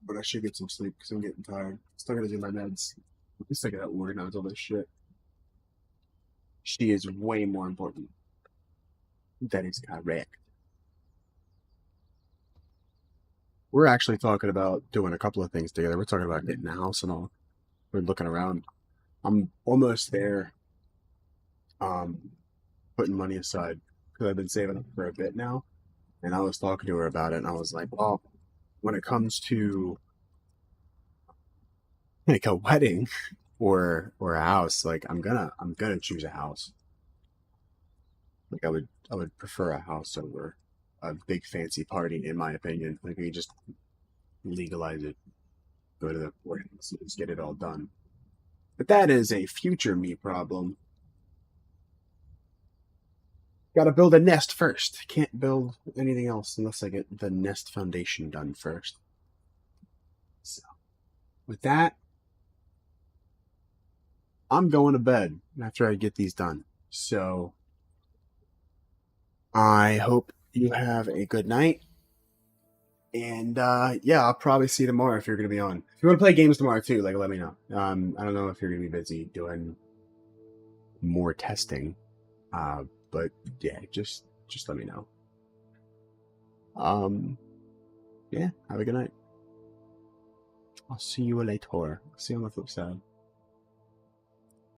But I should get some sleep because I'm getting tired. Still got to do my meds. At least I got to organize all this shit. She is way more important. That is correct. We're actually talking about doing a couple of things together. We're talking about getting a house and all. We're looking around. I'm almost there. putting money aside because I've been saving up for a bit now. And I was talking to her about it, and I was like, well, when it comes to like a wedding or a house, like I'm gonna choose a house. Like I would prefer a house over a big fancy party, in my opinion. Like you just legalize it, go to the courthouse, and just get it all done. But that is a future me problem. Got to build a nest first. Can't build anything else unless I get the nest foundation done first. So, with that, I'm going to bed after I get these done. So, I hope you have a good night. And yeah, I'll probably see you tomorrow if you're going to be on. If you want to play games tomorrow too, like let me know. I don't know if you're going to be busy doing more testing. But yeah, just let me know. Yeah, have a good night. I'll see you later. See you on the flip side.